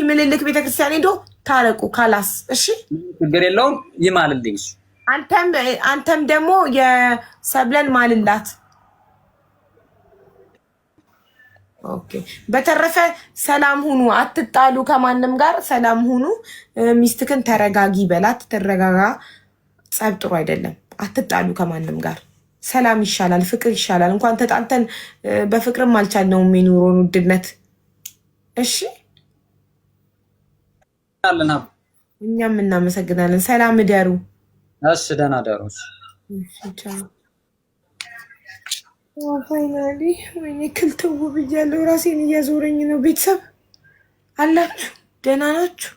ምኒልክ ቤተክርስቲያን ሄዶ ታረቁ ካላስ። እሺ ችግር የለውም። ይማልልኝ። አንተም ደግሞ የሰብለን ማልላት። ኦኬ በተረፈ ሰላም ሁኑ፣ አትጣሉ ከማንም ጋር ሰላም ሁኑ። ሚስትክን ተረጋጊ በላት፣ ትረጋጋ። ጸብ ጥሩ አይደለም። አትጣሉ ከማንም ጋር። ሰላም ይሻላል፣ ፍቅር ይሻላል። እንኳን ተጣልተን በፍቅርም አልቻልነውም የኑሮን ውድነት። እሺ እኛም እናመሰግናለን። ሰላም እደሩ። እሺ ደህና ደሩ። ፋይናሊ ወይኔ ክልትው ብያለሁ። ራሴን እያዞረኝ ነው። ቤተሰብ አላችሁ? ደህና ናችሁ?